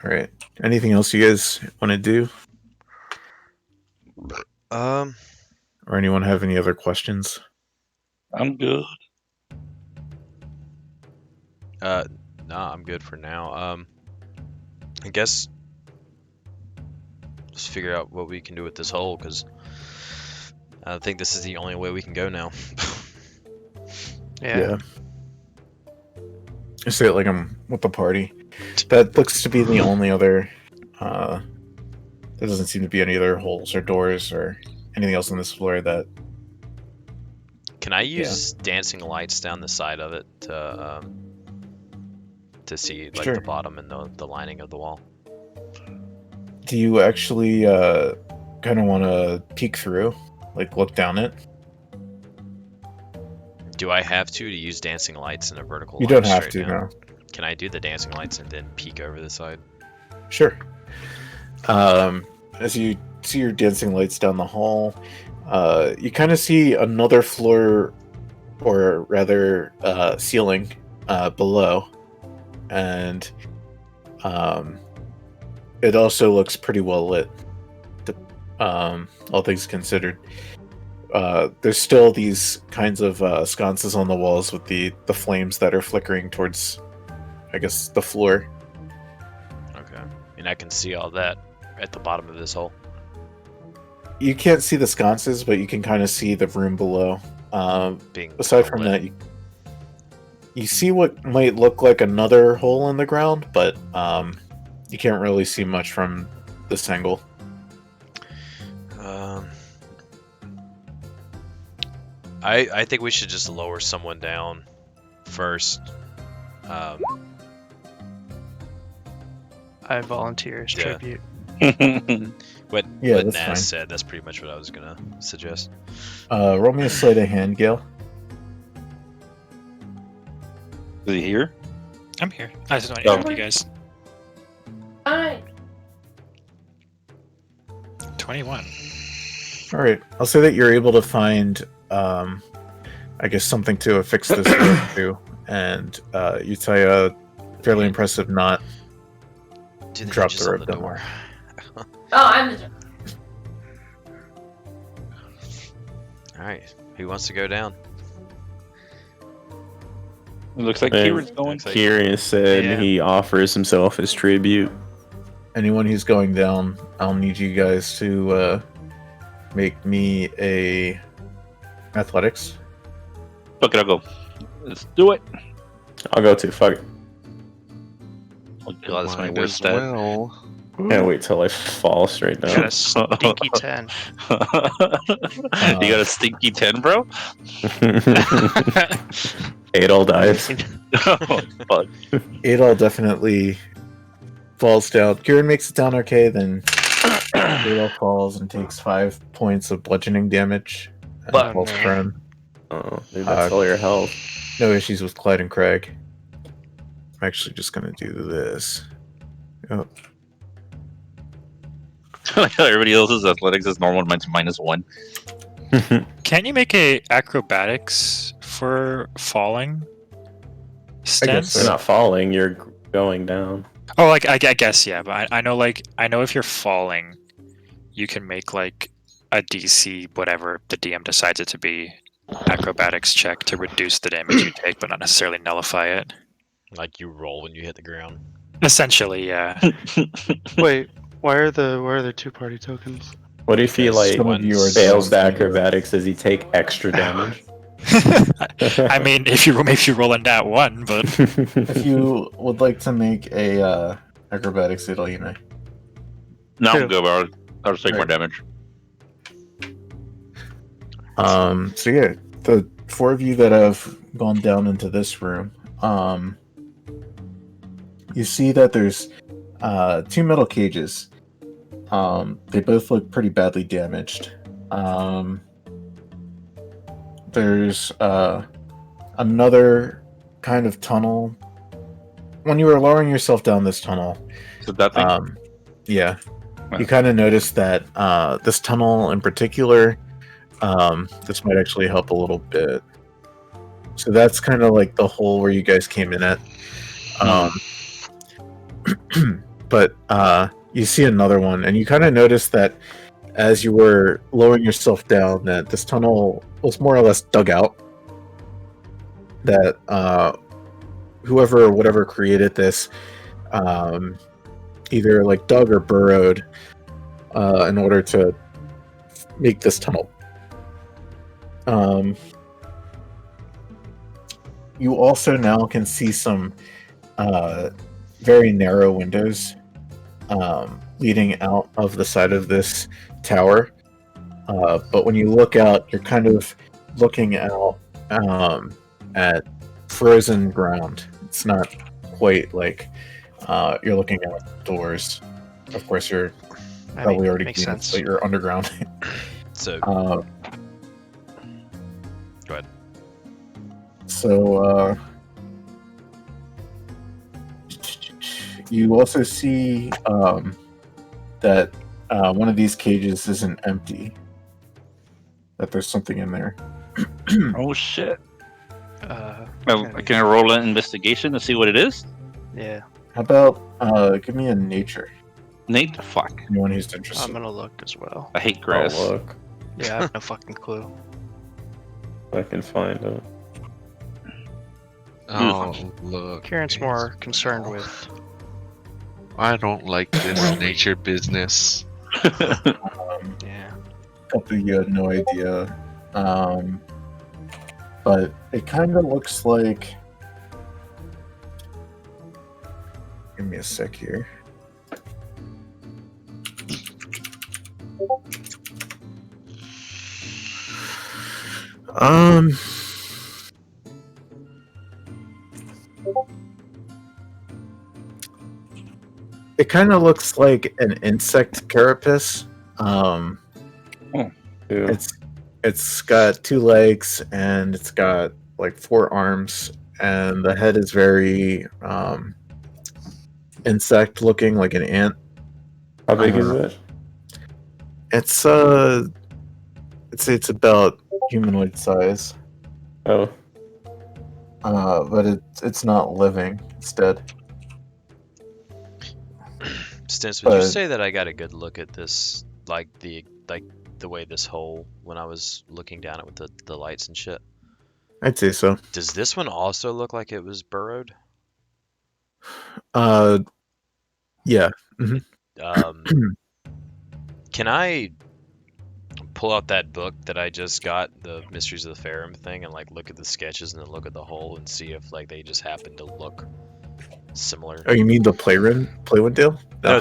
All right. Anything else you guys want to do, or anyone have any other questions? I'm good. Nah, I'm good for now. I guess just figure out what we can do with this hole, because I think this is the only way we can go now. Yeah. I say it like I'm with the party. That looks to be the only other. There doesn't seem to be any other holes or doors or anything else on this floor that Can I use dancing lights down the side of it to see like Sure. the bottom and the lining of the wall? Do you actually kind of want to peek through, like look down it? Do I have to use dancing lights in a vertical You line don't have straight to, down? no. Can I do the dancing lights and then peek over the side? Sure. As you see your dancing lights down the hall, you kind of see another floor, or rather ceiling, below. And it also looks pretty well lit, all things considered. There's still these kinds of sconces on the walls with the flames that are flickering towards, I guess, the floor. Okay. And I can see all that at the bottom of this hole. You can't see the sconces, but you can kind of see the room below. Being Aside from lit. that, you see what might look like another hole in the ground, but you can't really see much from this angle. I think we should just lower someone down first. I volunteer as Yeah. tribute. What that's Naz fine. said, that's pretty much what I was gonna suggest. Roll me a sleight of hand, Gale. Is he here? I'm here. I just want to Oh. interrupt you guys. Fine. 21. All right, I'll say that you're able to find, I guess, something to affix this rope to, and you tie a fairly impressive knot. Do the Drop hinges the on rope the down door. Oh, I'm the. Alright, who wants to go down? It looks like Hey, Kieran's going. looks like- Kieran said Yeah. he offers himself as tribute. Anyone who's going down, I'll need you guys to make me a athletics. Fuck it, I'll go. Let's do it. I'll go too. Fuck it. Oh god, that's my Might worst as stat. well. Can't wait till I fall straight Got down. a stinky 10. You got a stinky 10, bro? 8 all dies. Oh, fuck. Adol definitely falls down. Kieran makes it down okay, then Adol falls and takes 5 points of bludgeoning damage. And Oh, falls no. prone. Oh, dude, that's all your health. No issues with Clyde and Craig. I'm actually just gonna do this. Oh, Everybody else's athletics is normal, mine's -1. Can you make a acrobatics for falling stance? You're not falling, you're going down. Oh, like I guess yeah, but I know if you're falling, you can make like a DC whatever the DM decides it to be acrobatics check to reduce the damage you take, but not necessarily nullify it. Like you roll when you hit the ground. Essentially, yeah. Wait, why are there 2 party tokens? What if he Yes, like some of you are fails the down. acrobatics? Does he take extra damage? I mean, if you roll in that one, but If you would like to make a acrobatics, Adol, you know. No, I'm Two. good, bro. I'll just take more Right. damage. So yeah, the 4 of you that have gone down into this room, you see that there's 2 metal cages. They both look pretty badly damaged. There's another kind of tunnel. When you were lowering yourself down this tunnel, So that thing? yeah, Wow. you kind of noticed that this tunnel in particular, this might actually help a little bit. So that's kind of like the hole where you guys came in at. But you see another one, and you kind of notice that as you were lowering yourself down, that this tunnel was more or less dug out. That whoever or whatever created this either like dug or burrowed in order to make this tunnel. You also now can see some very narrow windows leading out of the side of this tower. But when you look out, you're kind of looking out at frozen ground. It's not quite like you're looking out doors. Of course, you're I probably mean, already makes clean it, sense. but you're underground. So Go ahead. So you also see that one of these cages isn't empty. That there's something in there. Oh shit! Uh, Can I roll an investigation to see what it is? yeah, How about give me a nature? Nate, fuck! Anyone who's interested. I'm gonna look as well. I hate I'll grass. look. Yeah, I have no fucking clue. I can find it. Oh, look. Kieran's more concerned with. I don't like this nature business. Yeah. Couple you had no idea. But it kind of looks like. Give me a sec here. It kind of looks like an insect carapace. Yeah. It's got 2 legs and it's got like 4 arms, and the head is very insect looking, like an ant. How big is it? It's it's about humanoid size. Oh, But it's not living. It's dead. Stints, would you But- say that I got a good look at this, like the way this hole when I was looking down it with the lights and shit? I'd say so. Does this one also look like it was burrowed? Yeah. Can I pull out that book that I just got, the Mysteries of the Farum thing, and like look at the sketches and then look at the hole and see if like they just happen to look similar? Oh, you mean the Playwindale? No,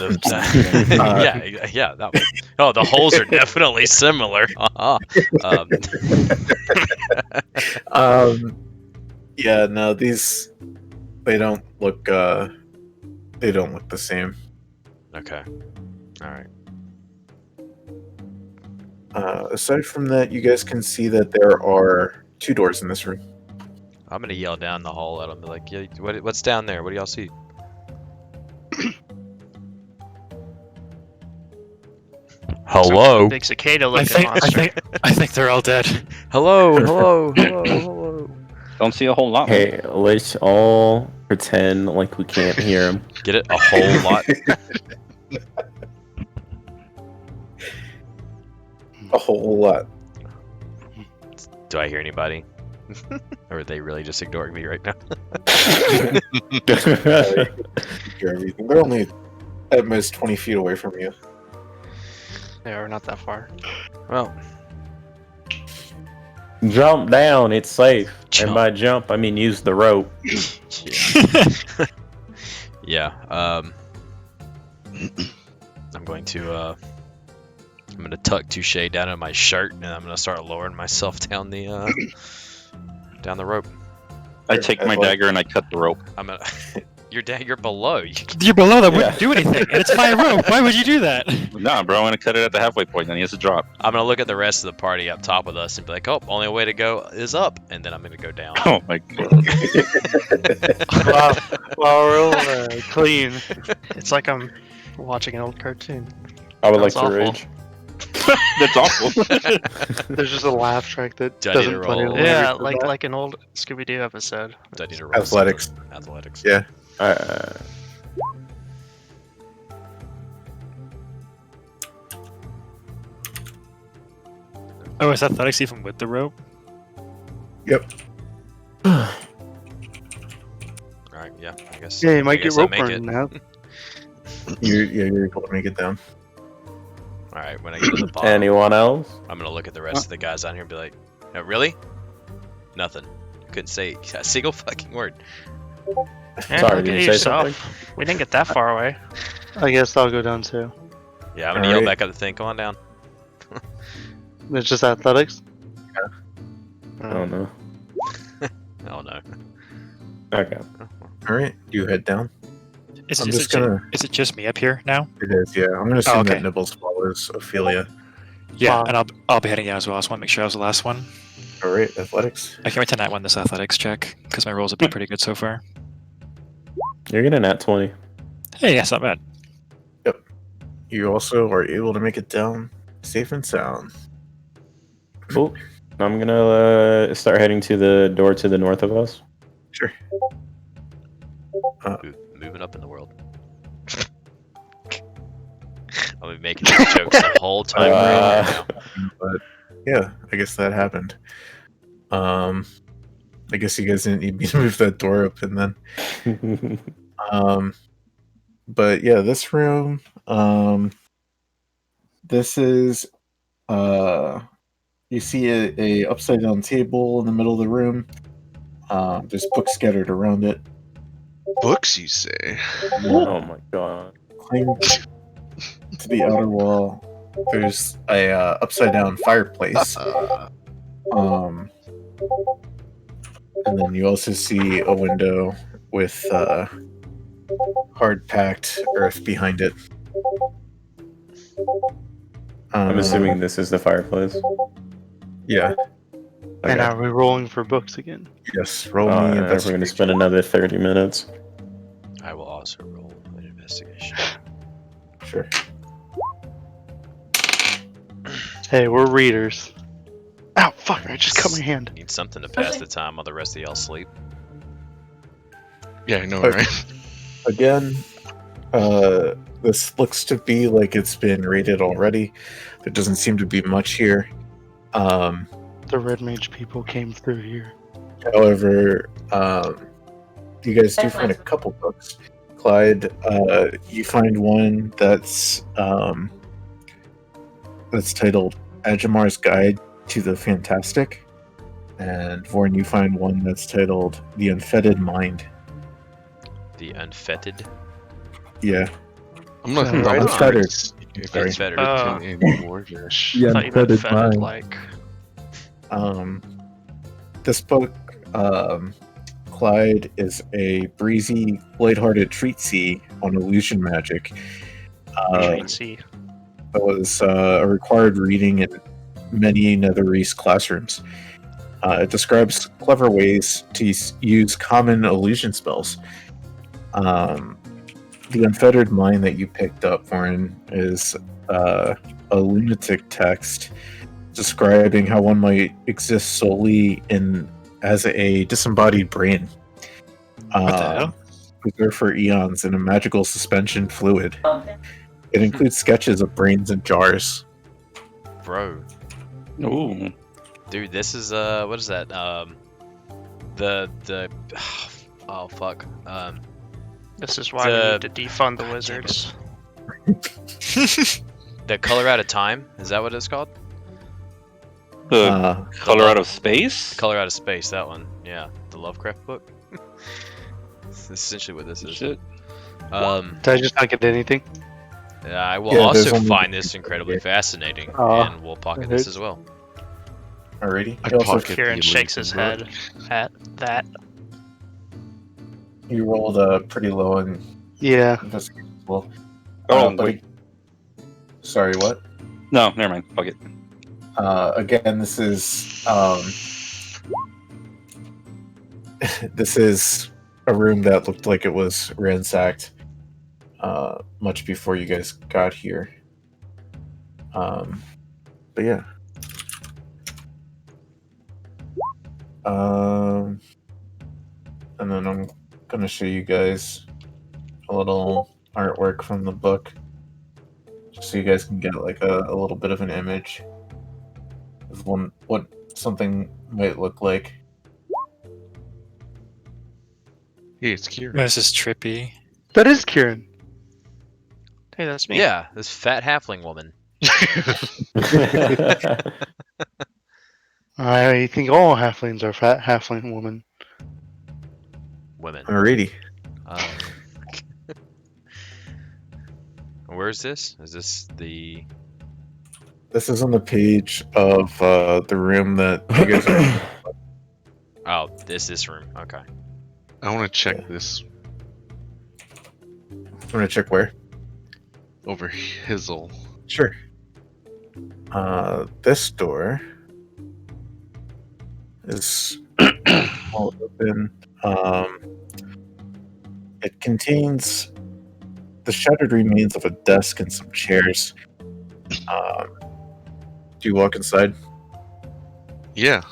yeah, that one. Oh, the holes are definitely similar. Yeah, no, these they don't look the same. Okay. All right. Aside from that, you guys can see that there are 2 doors in this room. I'm gonna yell down the hall at them, be like, "Yeah, what's down there? What do y'all see?" Hello. Big cicada I looking think, I monster. think I think they're all dead. Hello. Hello. Hello. Hello. Don't see a whole lot. hey, let's all pretend like we can't hear him. Get it? A whole lot. A whole lot. Do I hear anybody? Or are they really just ignoring me right now? Hear everything. They're only at most 20 feet away from you. Yeah, we're not that far. Well, Jump down, it's safe. Jump. And by jump, I mean use the rope. yeah. I'm going to tuck Touche down in my shirt, and I'm gonna start lowering myself down the rope. I take my dagger and I cut the rope. I'm gonna. You're below. You're below that wouldn't Yeah. do anything, and it's my rope. Why would you do that? Nah, bro, I'm gonna cut it at the halfway point, then he has to drop. I'm gonna look at the rest of the party up top with us and be like, "Oh, only way to go is up," and then I'm gonna go down. Oh my god. Wow, real clean. It's like I'm watching an old cartoon. I would like That's to awful. rage. That's awful. There's just a laugh track that Do I need to doesn't play. roll? later Yeah, for like that. like an old Scooby Doo episode. Do I need to roll Athletics. something? Athletics. Yeah. Oh, is athletics even with the rope? Yep. All right. Yeah. I guess. Yeah, you I might get guess I rope make burn it. now. You're able to make it down. All right. When I get to the bottom, Anyone else? I'm gonna look at the rest of the guys on here and be like, "No, really? Nothing. Couldn't say a single fucking word." Yeah, Sorry, look did at you say yourself. We didn't get that far away. I guess I'll go down too. Yeah, I'm gonna yell Alright. back up the thing. Come on down. It's just athletics. I don't know. Oh no. Okay. All right, you head down. Is, I'm is, just it, gonna. is it just me up here now? It is, yeah. I'm gonna assume okay. that Nibbles follows Ophelia. Yeah, Fine. and I'll be heading down as well. I just want to make sure I was the last one. All right, athletics. I can't wait to nat one this athletics check because my rolls have been pretty good so far. You're getting at 20. Hey, that's not bad. You also are able to make it down safe and sound. Cool. I'm gonna start heading to the door to the north of us. Sure. Moving up in the world. I'll be making these jokes the whole time we're in here now. But yeah, I guess that happened. I guess you guys didn't need me to move that door open then. But yeah, this room. This is. You see a upside down table in the middle of the room. There's books scattered around it. Books, you say? Oh my god. Clinging to the outer wall, there's a upside down fireplace. And then you also see a window with hard packed earth behind it. I'm assuming this is the fireplace. Yeah. And Okay. are we rolling for books again? Yes. Roll me. We're going to spend another 30 minutes. I will also roll an investigation. Sure. Hey, we're readers. Ow, fuck, I just cut my hand. Need something to pass the time while the rest of y'all sleep. Yeah, I know, Okay. right? Again, this looks to be like it's been raided already. There doesn't seem to be much here. The Red Mage people came through here. However, you guys do find a couple books. Clyde, you find one that's titled Ajamar's Guide to the Fantastic. And Vorn, you find one that's titled The Unfettered Mind. The unfettered. Yeah. I'm not Right. double Unfettered. If Sorry. it's Unfettered. anymore. I thought you meant fetid, like. This book, Clyde, is a breezy, lighthearted treatise on illusion magic. Treatsy. That was a required reading in many Netherese classrooms. It describes clever ways to use common illusion spells. The Unfettered Mind that you picked up, Warren, is a lunatic text describing how one might exist solely as a disembodied brain. What the hell? Preserved for eons in a magical suspension fluid. It includes sketches of brains in jars. Bro. Ooh. Dude, this is what is that? The oh fuck. This is why we The- need to defund the wizards. The Color Out of Time, is that what it's called? The Color Out of Space? Color Out of Space, that one. Yeah, the Lovecraft book. That's essentially what this is. Shit. Did I just not get anything? I will Yeah, there's also only- find this incredibly fascinating, Aw, and we'll pocket that this hurts. as well. Alrighty. I You also pocket- Kieran the shakes his illusion head at that. you rolled pretty low in Yeah. investigation as well. Oh, But wait. sorry, what? No, never mind. Fuck it. Again, this is this is a room that looked like it was ransacked much before you guys got here. But yeah. And then I'm gonna show you guys a little artwork from the book, just so you guys can get like a little bit of an image of what something might look like. Hey, it's Kieran. This is trippy. That is Kieran. Hey, that's me. Yeah, this fat halfling woman. I think all halflings are fat halfling woman. Women. Alrighty. Where is this? Is this the? This is on the page of the room that you guys are. this room. Okay. I want to check this I'm gonna check where. over Hizzle. Sure. This door is all open. It contains the shattered remains of a desk and some chairs. Do you walk inside? Yeah.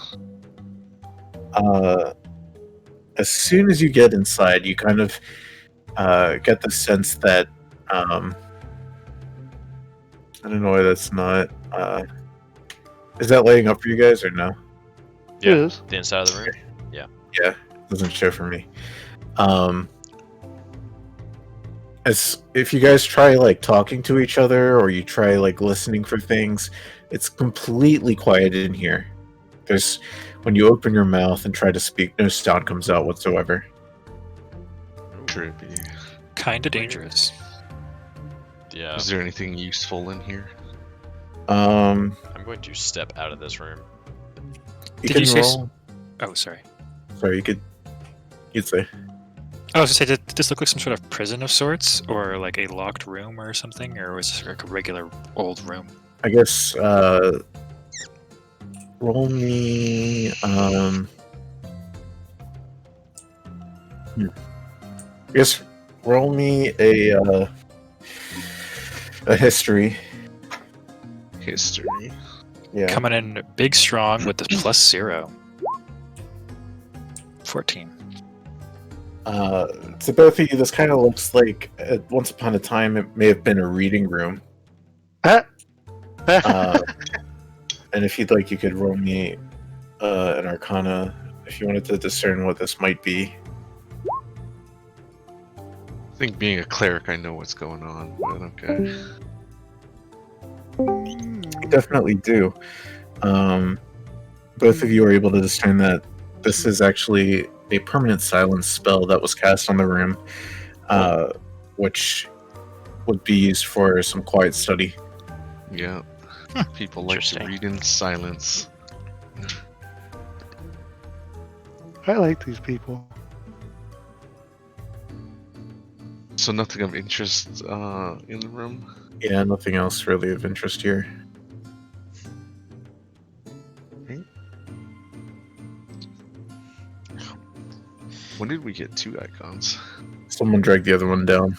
As soon as you get inside, you kind of get the sense that I don't know why that's not. Is that laying up for you guys or no? Yeah. It is. The inside of the room. Yeah, doesn't show for me. As if you guys try like talking to each other or you try like listening for things, it's completely quiet in here. There's when you open your mouth and try to speak, no sound comes out whatsoever. Trippy. Kinda dangerous. Yeah. Is there anything useful in here? Um, I'm going to step out of this room. you Did can you say roll. Oh, sorry. Sorry, you'd say. I was gonna say, did this look like some sort of prison of sorts, or like a locked room or something, or was this like a regular old room? I guess roll me I guess roll me a history. History. Yeah. Coming in big strong with the +0. 14. To both of you, this kind of looks like once upon a time it may have been a reading room. And if you'd like, you could roll me an Arcana if you wanted to discern what this might be. I think being a cleric, I know what's going on, but okay. You definitely do. Both of you are able to discern that this is actually a permanent silence spell that was cast on the room, which would be used for some quiet study. Yeah. People like to Interesting. read in silence. I like these people. So nothing of interest in the room? Yeah, nothing else really of interest here. When did we get 2 icons? Someone dragged the other one down.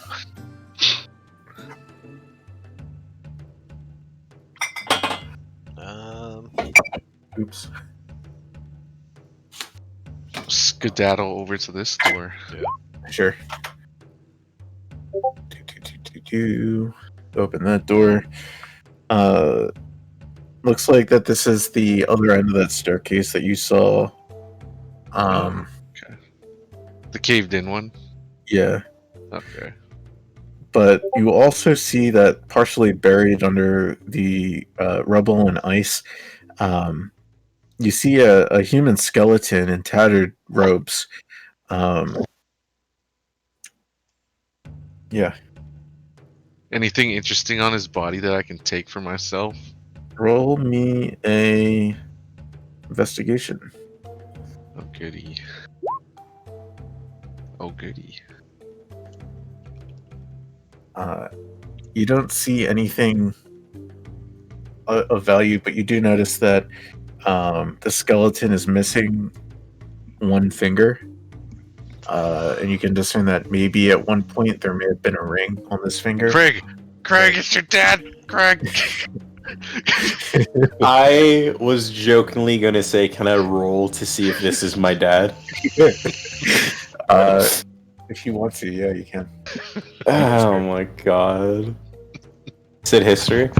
Oops. Skedaddle over to this door. Sure. Open that door. Looks like that this is the other end of that staircase that you saw. Okay. The caved in one? Yeah. Okay. But you also see that partially buried under the rubble and ice, you see a human skeleton in tattered robes. Yeah. Anything interesting on his body that I can take for myself? Roll me a investigation. Oh goody. Oh goody. You don't see anything of value, but you do notice that the skeleton is missing one finger. And you can discern that maybe at one point there may have been a ring on this finger. Craig! Craig, it's your dad! Craig! I was jokingly going to say, can I roll to see if this is my dad? If you want to, yeah, you can. Oh my god. Is it history?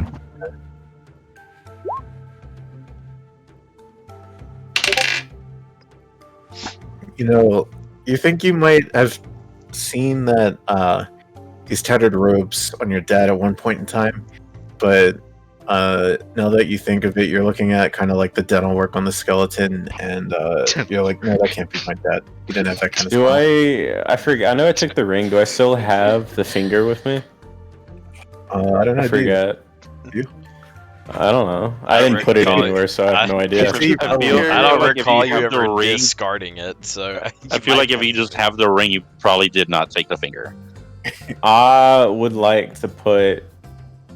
You know, you think you might have seen that these tattered robes on your dad at one point in time, but now that you think of it, you're looking at kind of like the dental work on the skeleton, and you're like, no, that can't be my dad. He didn't have that kind of Do smile. I forget? I know I took the ring. Do I still have the finger with me? I don't know. I forget. Do you? I don't know. I didn't put it recall it. anywhere, so I have no idea. I feel I don't like if recall you you have the ever ring- discarding it, so I feel like if you just have the ring, you probably did not take the finger. I would like to put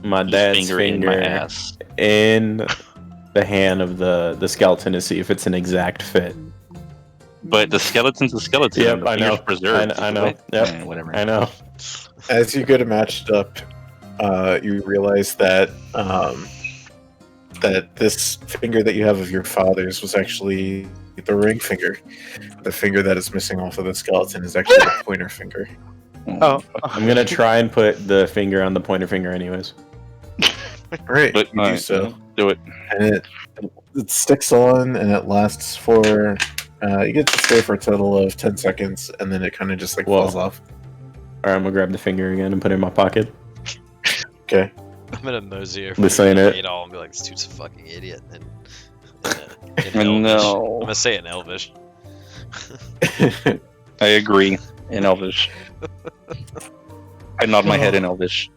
my His dad's finger finger in my ass. in the hand of the skeleton to see if it's an exact fit. But the skeleton's a skeleton. Yep, and the I know. finger's preserved. I know. Yep. Whatever. I know. As you go to match it up, you realize that that this finger that you have of your father's was actually the ring finger. The finger that is missing off of the skeleton is actually the pointer finger. Oh, I'm gonna try and put the finger on the pointer finger, anyways. All right, But you do so, do it. and it sticks on, and it lasts for. You get to stay for a total of 10 seconds, and then it kind of just like Whoa. falls off. Alright, I'm gonna grab the finger again and put it in my pocket. Okay. I'm gonna mosey over This to ain't it. Adol and be like, "This dude's a fucking idiot." And in Elvish. No. I'm gonna say it in Elvish. I agree. In Elvish. I nod my head in Elvish.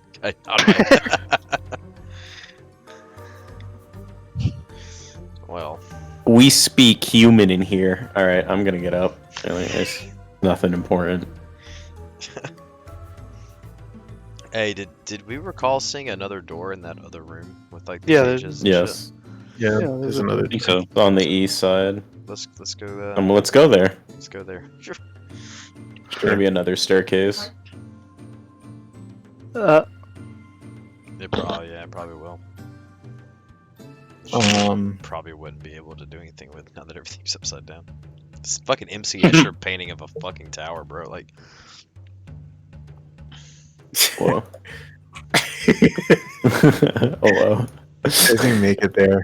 Well, We speak human in here. Alright, I'm gonna get up. Anyways, nothing important. hey, did we recall seeing another door in that other room with like Yeah, cages? And Yes. Yeah, Yeah, there's there's a- another. I think so. It's on the east side. shit? Let's go. Let's go there. Let's go there. There's gonna be another staircase. It probably will. Probably wouldn't be able to do anything with it now that everything's upside down. This fucking MC Escher painting of a fucking tower, bro. Like, Whoa. Hello. As you make it there,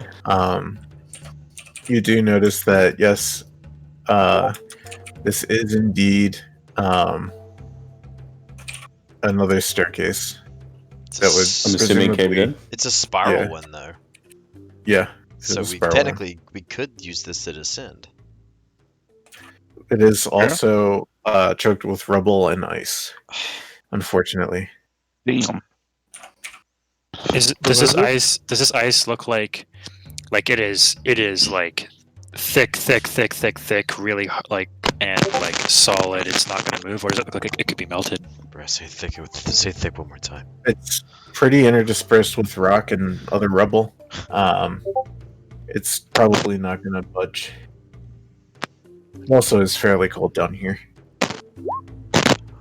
you do notice that yes, this is indeed another staircase it's that a, would. s- I'm assuming presumably- caved in. it's a spiral Yeah. one though. Yeah. So it's a we spiral. technically we could use this to descend. It is also choked with rubble and ice. Unfortunately, Damn. Does this ice look like it is like thick, really like and like solid? It's not going to move, or does it look like it could be melted? Bro, say thick one more time. it's pretty interdispersed with rock and other rubble. It's probably not going to budge. It also is fairly cold down here.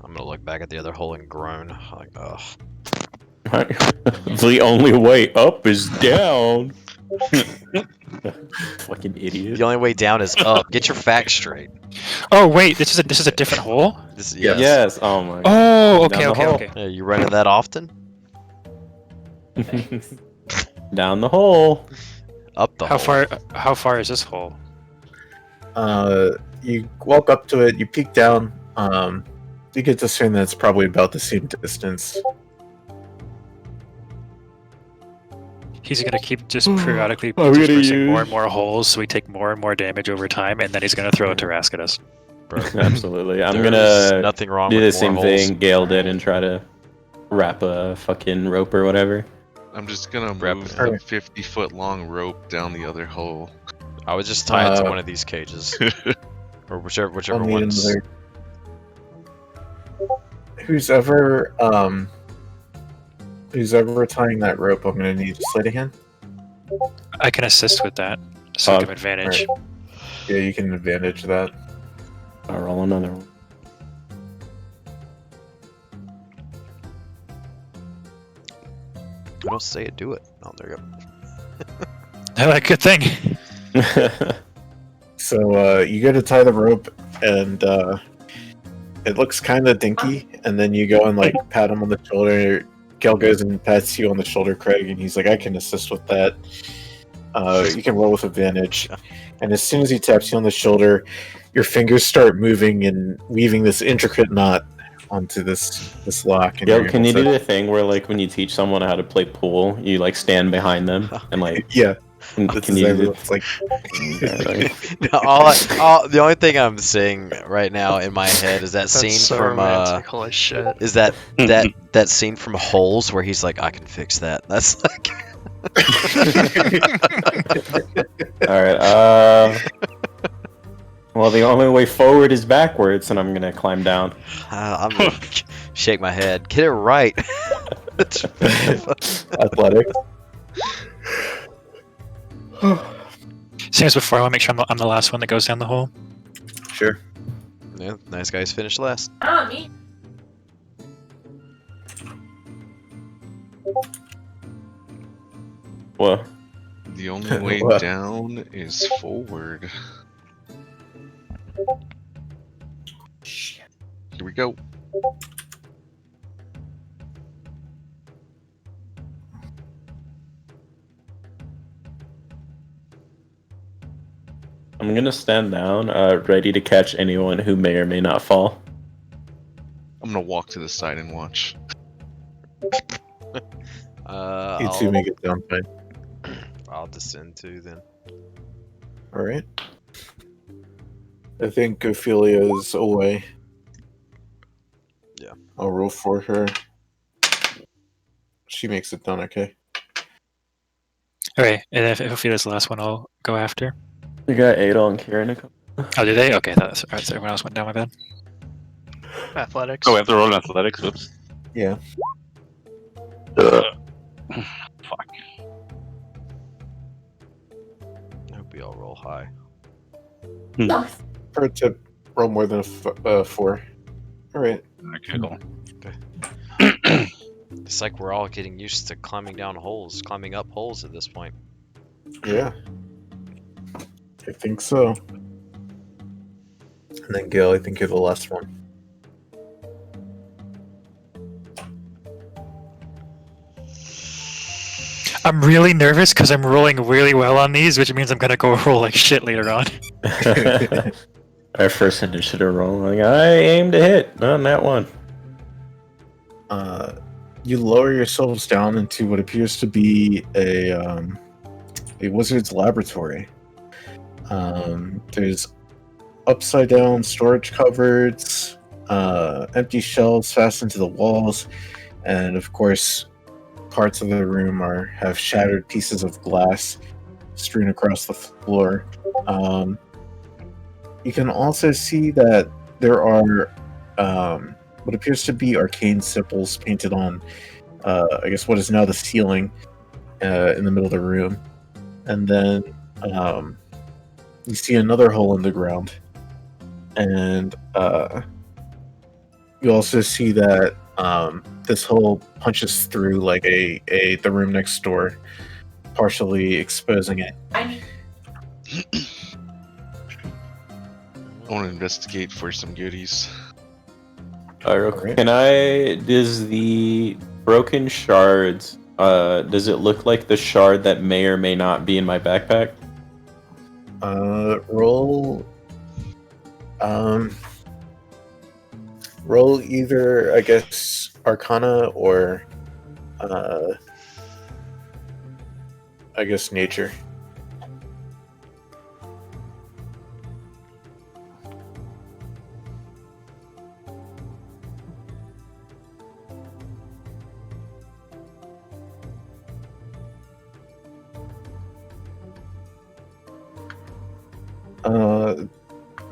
I'm gonna look back at the other hole and groan. Like, ugh. The only way up is down. Fucking idiot. The only way down is up. Get your facts straight. Oh wait, this is a different hole. This, Yes. Yes. Oh my. Oh, Down okay, the okay, hole. okay. Hey, you running that often? Down the hole. Up the How hole. How far is this hole? You walk up to it, you peek down. You get to assume that it's probably about the same distance. He's gonna keep just periodically I'm gonna dispersing more use- and more holes, so we take more and more damage over time, and then he's gonna throw a Tarrasque at us. Bro, Absolutely. I'm there's gonna nothing wrong do with the more same holes. thing Gale did and try to wrap a fucking rope or whatever. I'm just gonna Wrap move it the up. 50-foot long rope down the other hole. I would just tie it to Uh, one of these cages, or whichever I'll need ones. another- Who's ever tying that rope, I'm gonna need a sleight of hand. I can assist with that, so I give advantage. Yeah, you can advantage that. I'll roll another one. I don't say it, do it. Oh, there you go. Good thing. So you go to tie the rope, and it looks kind of dinky. And then you go and like pat him on the shoulder. Kel goes and pats you on the shoulder, Craig, and he's like, "I can assist with that. You can roll with advantage." And as soon as he taps you on the shoulder, your fingers start moving and weaving this intricate knot onto this lock. And Yo, you're can you able do to- the thing where, like, when you teach someone how to play pool, you like stand behind them and like, Yeah, can that's you exactly do what it's like. No, the only thing I'm seeing right now in my head is that That's scene so from romantic. Holy shit. is that scene from Holes where he's like, I can fix that. That's like All right. Well, the only way forward is backwards, and I'm gonna climb down. I'm gonna shake my head. Get it right. Athletics. Same as before. I want to make sure I'm the last one that goes down the hole. Sure. Yeah, nice guys finished last. Ah, me. Well, The only way What? down is forward. Here we go. I'm gonna stand down, ready to catch anyone who may or may not fall. I'm gonna walk to the side and watch. You two make it down fine. I'll descend too then. All right. I think Ophelia's away. Yeah. I'll roll for her. She makes it down okay. Okay, and if Ophelia's the last one, I'll go after. We got Adol and Kieran. Oh, did they? Okay, that's alright. So everyone else went down. My bad. Athletics. Oh, we have to roll in athletics. Whoops. Yeah. Fuck. I hope we all roll high. For it to roll more than a 4. All right. Okay, cool. It's like we're all getting used to climbing down holes, climbing up holes at this point. Yeah. I think so. And then Gil, I think you're the last one. I'm really nervous because I'm rolling really well on these, which means I'm gonna go roll like shit later on. Our first initiative roll. Like, I aim to hit on that one. You lower yourselves down into what appears to be a wizard's laboratory. There's upside down storage cupboards, empty shelves fastened to the walls, and of course, parts of the room have shattered pieces of glass strewn across the floor. You can also see that there are what appears to be arcane symbols painted on, I guess, what is now the ceiling in the middle of the room. And then you see another hole in the ground. And you also see that this hole punches through like the room next door, partially exposing it. I want to investigate for some goodies. Real quick, does the broken shards, does it look like the shard that may or may not be in my backpack? Roll either, I guess, Arcana or I guess Nature.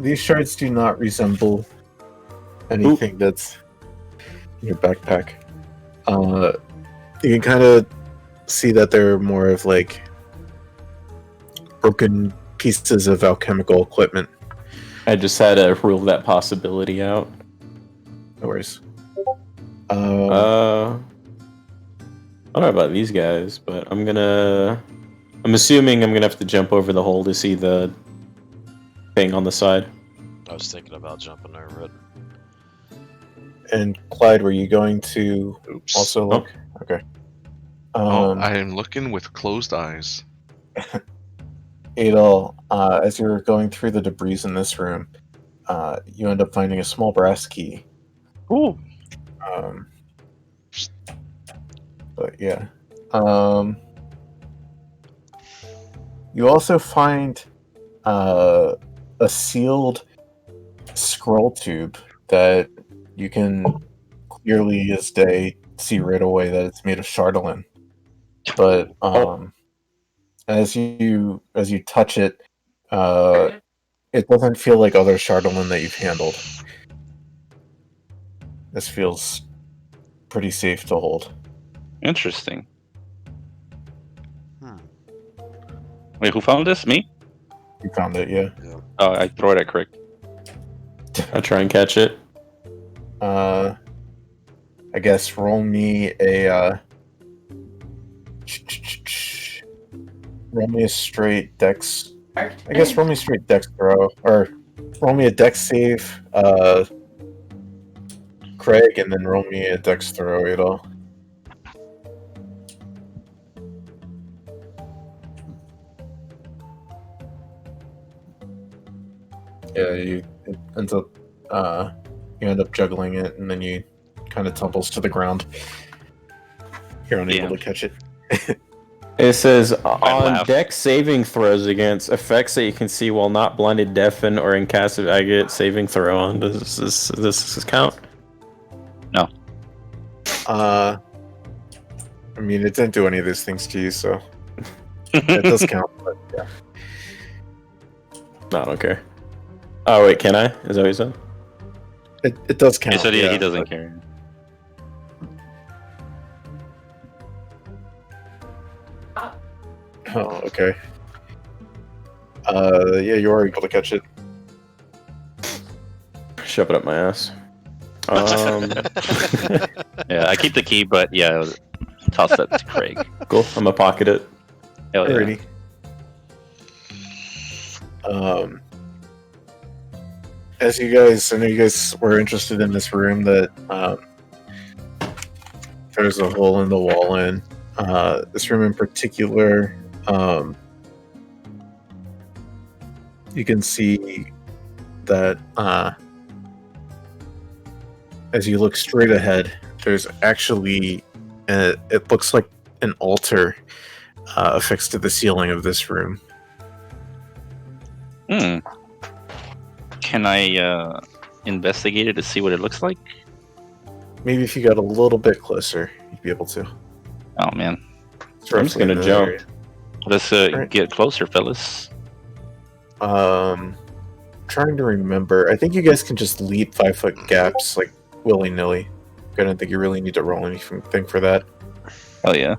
These shards do not resemble anything that's in your backpack. You can kind of see that they're more of like broken pieces of alchemical equipment. I just had to rule that possibility out. No worries. I don't know about these guys, but I'm assuming I'm gonna have to jump over the hole to see the thing on the side. I was thinking about jumping over it. And Clyde, were you going to Oops. also look? Okay. I am looking with closed eyes. Adol, as you're going through the debris in this room, you end up finding a small brass key. Ooh. But yeah. You also find a sealed scroll tube that you can clearly as day see right away that it's made of chardolin. but as you touch it, it doesn't feel like other Shardolin that you've handled. This feels pretty safe to hold. Interesting. Hmm. Wait, who found this? Me? You found it, yeah. Oh, I throw it at Crick. I try and catch it. I guess roll me a straight dex. I guess roll me a straight dex throw, or roll me a dex save, Craig, and then roll me a dex throw. It all. Yeah, you end up juggling it, and then you kind of tumbles to the ground. You're unable Damn. to catch it. It says on laugh. deck saving throws against effects that you can see while not blinded, deafen, or incapacitated. I get saving throw on. Does this count? I mean, it didn't do any of these things to you, so it does count. But yeah. No, I don't care. Oh wait, can I? Is that what you said? It does count. He said he yeah, doesn't but- care. Oh, okay. Yeah, you are able to catch it. Shove it up my ass. Yeah, I keep the key, but yeah, toss that to Craig. Cool. I'm gonna pocket it. Hell yeah. Alrighty. As you guys, I know you guys were interested in this room that there's a hole in the wall in. This room in particular, you can see that as you look straight ahead, there's actually it looks like an altar affixed to the ceiling of this room. Can I investigate it to see what it looks like? Maybe if you got a little bit closer, you'd be able to. Oh man, It's I'm just roughly gonna in that jump. area. let's Alright. get closer, fellas. Trying to remember. I think you guys can just leap 5-foot gaps like willy nilly. I don't think you really need to roll anything for that. Hell yeah.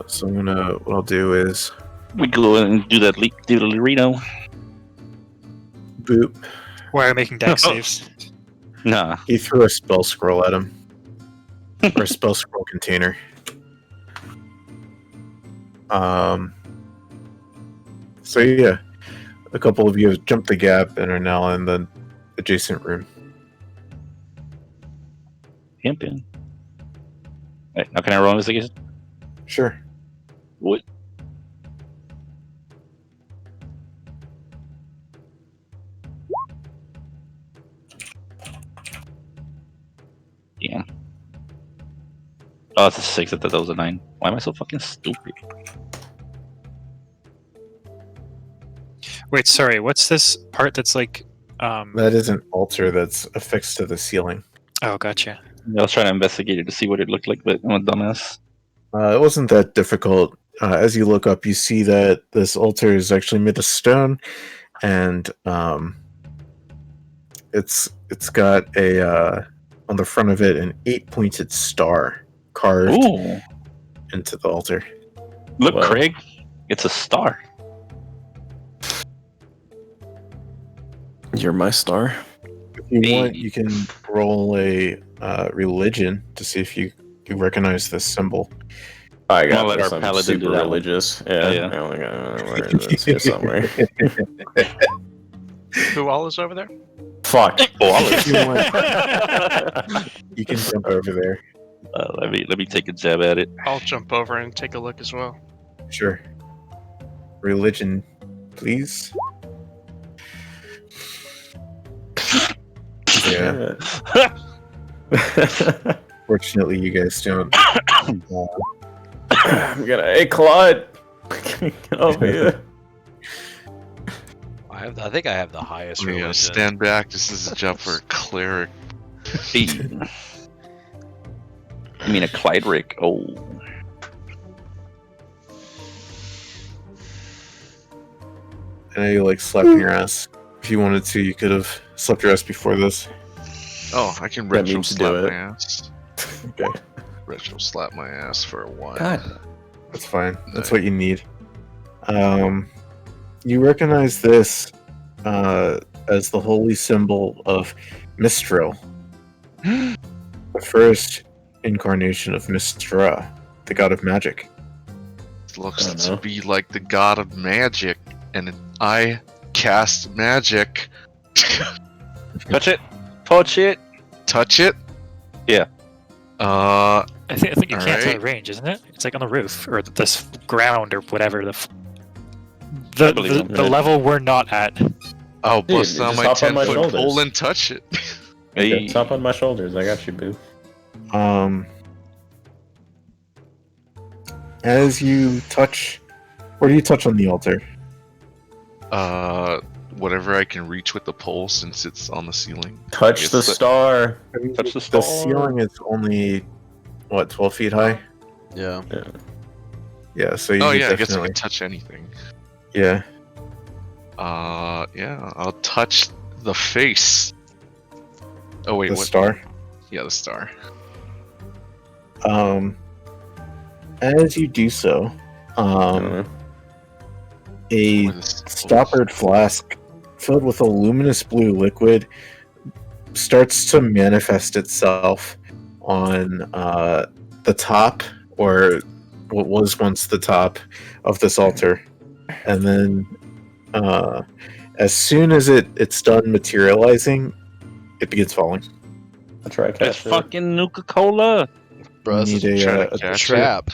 So what I'll do is We go and do that doodle Reno. boop. Why are you making deck saves? Nah. He threw a spell scroll at him, or a spell scroll container. So yeah, a couple of you have jumped the gap and are now in the adjacent room. Pimpin'. Wait, now can I roll investigation? Sure. What? Damn. Oh, it's a 6. I thought that was a 9. Why am I so fucking stupid? Wait, sorry. What's this part that's like? That is an altar that's affixed to the ceiling. Oh, gotcha. I was trying to investigate it to see what it looked like, but I'm a dumbass. It wasn't that difficult. As you look up, you see that this altar is actually made of stone, and it's got a on the front of it an 8-pointed star carved Ooh. into the altar. Look, Wow. Craig. It's a star. You're my star. If you Hey. want, you can roll a religion to see if you recognize this symbol. I got I'll let this. our I'm paladin do super that one. religious. Oh, Yeah. yeah. I only got where is this here somewhere. Who all is over there? Fuck. If you want, you can jump over there. Let me take a jab at it. I'll jump over and take a look as well. Sure. Religion, please. Yeah. Fortunately, you guys don't. I'm gonna. Hey, Claude. Get over here. I think I have the highest I'm gonna religion. stand back. This is a job for a cleric. Hey. I mean a Clyderic. Oh. I know you like slapping your ass. If you wanted to, you could have slapped your ass before this. Oh, I can That retro means to slap do my it. ass. Okay, Retro slap my ass for a one. God. that's fine. That's Nice. what you need. You recognize this as the holy symbol of Mistral, the first incarnation of Mistra, the god of magic. It looks Oh, to no. be like the god of magic, and I cast magic. Touch it. Touch it. Touch it? Yeah. I think you can't Alright. tell range, isn't it? It's like on the roof or this ground or whatever. I believe him. The level we're not at. I'll Dude, bust down just my hop on my 10-foot pole shoulders. and touch it. Okay, Hey. top on my shoulders. I got you, boo. As you touch, where do you touch on the altar? Whatever I can reach with the pole since it's on the ceiling. Touch Yes, the sir. star. Touch the The star. ceiling is only what, 12 feet high? Yeah. Yeah, so you Oh could yeah, I guess I definitely. can touch anything. Yeah. Yeah, I'll touch the face. Oh wait, The what? star. Yeah, the star. As you do so, a Where the s- stoppered flask filled with a luminous blue liquid starts to manifest itself on the top, or what was once the top of this altar, and then as soon as it's done materializing, it begins falling. I'll try to It's catch it. fucking Nuka-Cola. Bro, this You is need try to a catch it. trap.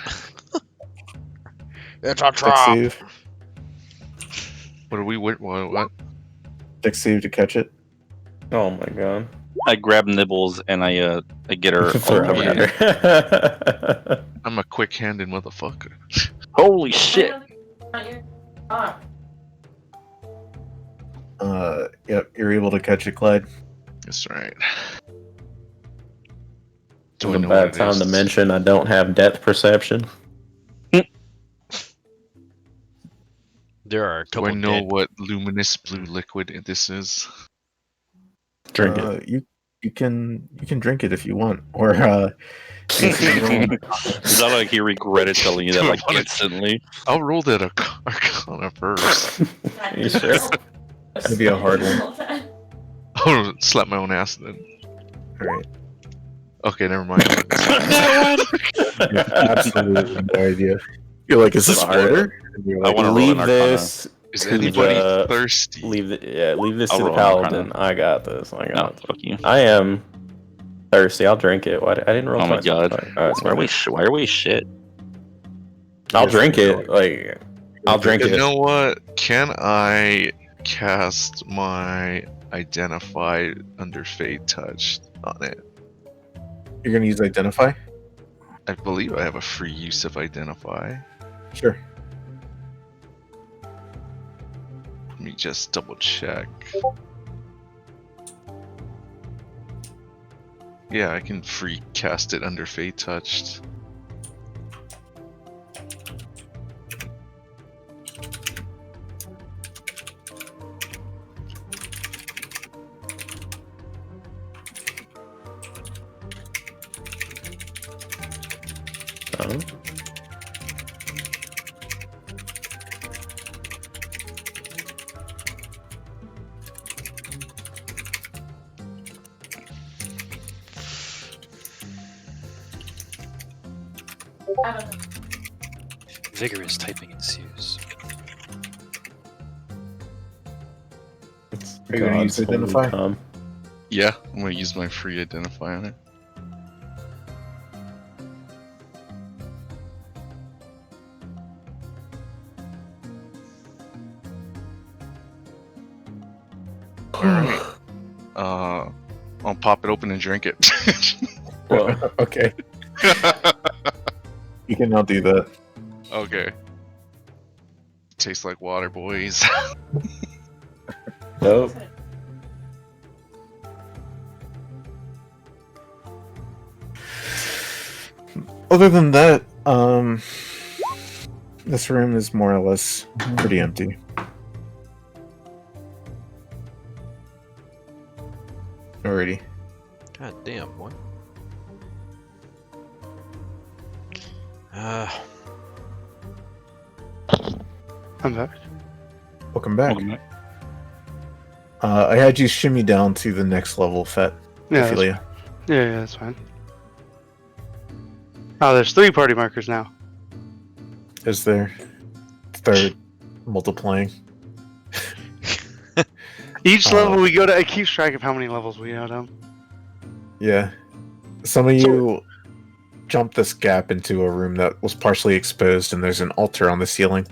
It's a dex trap. save. What are we? What? Dex save to catch it. Oh my god. I grab Nibbles and I get her. Forever. I'm a quick-handed motherfucker. Holy shit! Yep, you're able to catch it, Clyde. That's right. It's Do I a know bad what it time to is? mention I don't have depth perception. There are a Do couple I know dead. what luminous blue liquid this is? Drink it. You can drink it if you want, or It's not like he regretted telling you that Do I like wanna- instantly. I'll roll that Arcana first. You sure? That'd be a hard one. I'll slap my own ass then. All right. Okay, never mind. Absolutely no idea. You're like, is this Alright. water? And you're I like, wanna roll an Leave Arcana. this. Is to anybody the- thirsty? Leave this I'll to the roll an paladin. Arcana. I got this. I got No, it. fuck you. I am thirsty. I'll drink it. Why, I didn't roll Oh my twice. god. Oh, it's Why are fine. we? Why are we shit? I'll Yes, drink we it. Like I'll drink You it. know what? Can I cast my Identify under Fade Touch on it? You're gonna use identify? I believe I have a free use of Identify. Sure. Let me just double check. Yeah, I can free cast it under Fade Touched. Oh. Vigorous typing ensues. Are you gonna use God's holy identify? cum. Yeah, I'm gonna use my free Identify on it. Alright. I'll pop it open and drink it. Well, Okay. You can now do that. Okay. Tastes like water, boys. nope. Other than that, this room is more or less pretty empty. Alrighty. God damn, what? I'm back. Welcome back. Welcome back. I had you shimmy down to the next level, Fet. Yeah, Ophelia. yeah, that's fine. Oh, there's 3 party markers now. Is there? Start multiplying. Each level we go to, it keeps track of how many levels we go down. Yeah. Some of you jumped this gap into a room that was partially exposed, and there's an altar on the ceiling.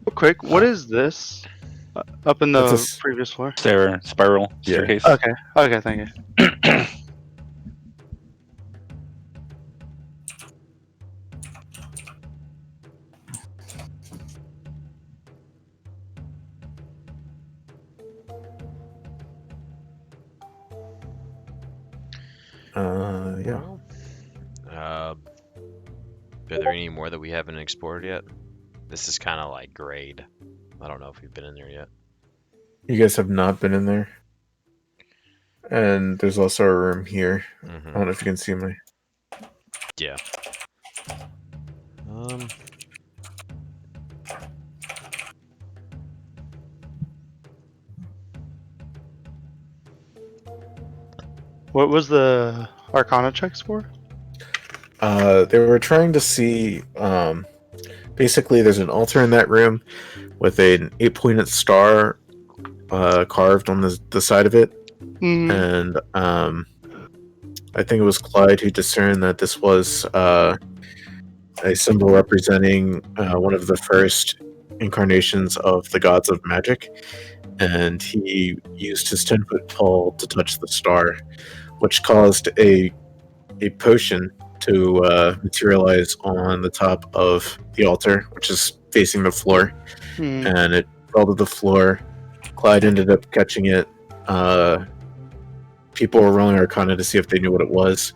Real quick, what is this? Up in the That's a s- previous floor? Spiral Yeah. staircase. Okay, okay, thank you. Yeah. Are there any more that we haven't explored yet? This is kind of like grade. I don't know if we've been in there yet. You guys have not been in there. And there's also a room here. I don't know if you can see me. Yeah. What was the Arcana checks for? They were trying to see. Basically, there's an altar in that room with an 8-pointed star carved on the side of it, and I think it was Clyde who discerned that this was a symbol representing one of the first incarnations of the gods of magic, and he used his 10-foot pole to touch the star, which caused a potion to materialize on the top of the altar, which is facing the floor, and it fell to the floor. Clyde ended up catching it. People were rolling Arcana to see if they knew what it was.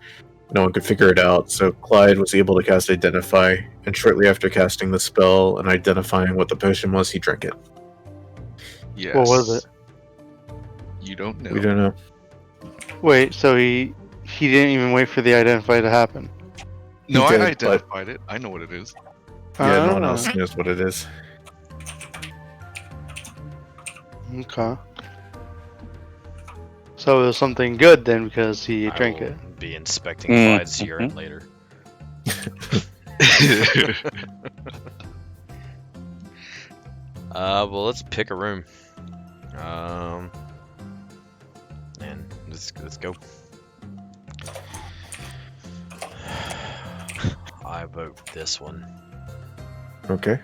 No one could figure it out, so Clyde was able to cast Identify, and shortly after casting the spell and identifying what the potion was, he drank it. Yes. What was it? You don't know. We don't know. Wait, so he didn't even wait for the identify to happen? No, He I did, but- identified it. I know what it is. Yeah, no one Ah, else knows what it is. Okay. So it was something good then because he I drank will it. be inspecting Clyde's urine later. Well, let's pick a room. And let's go. I vote this one. Okay.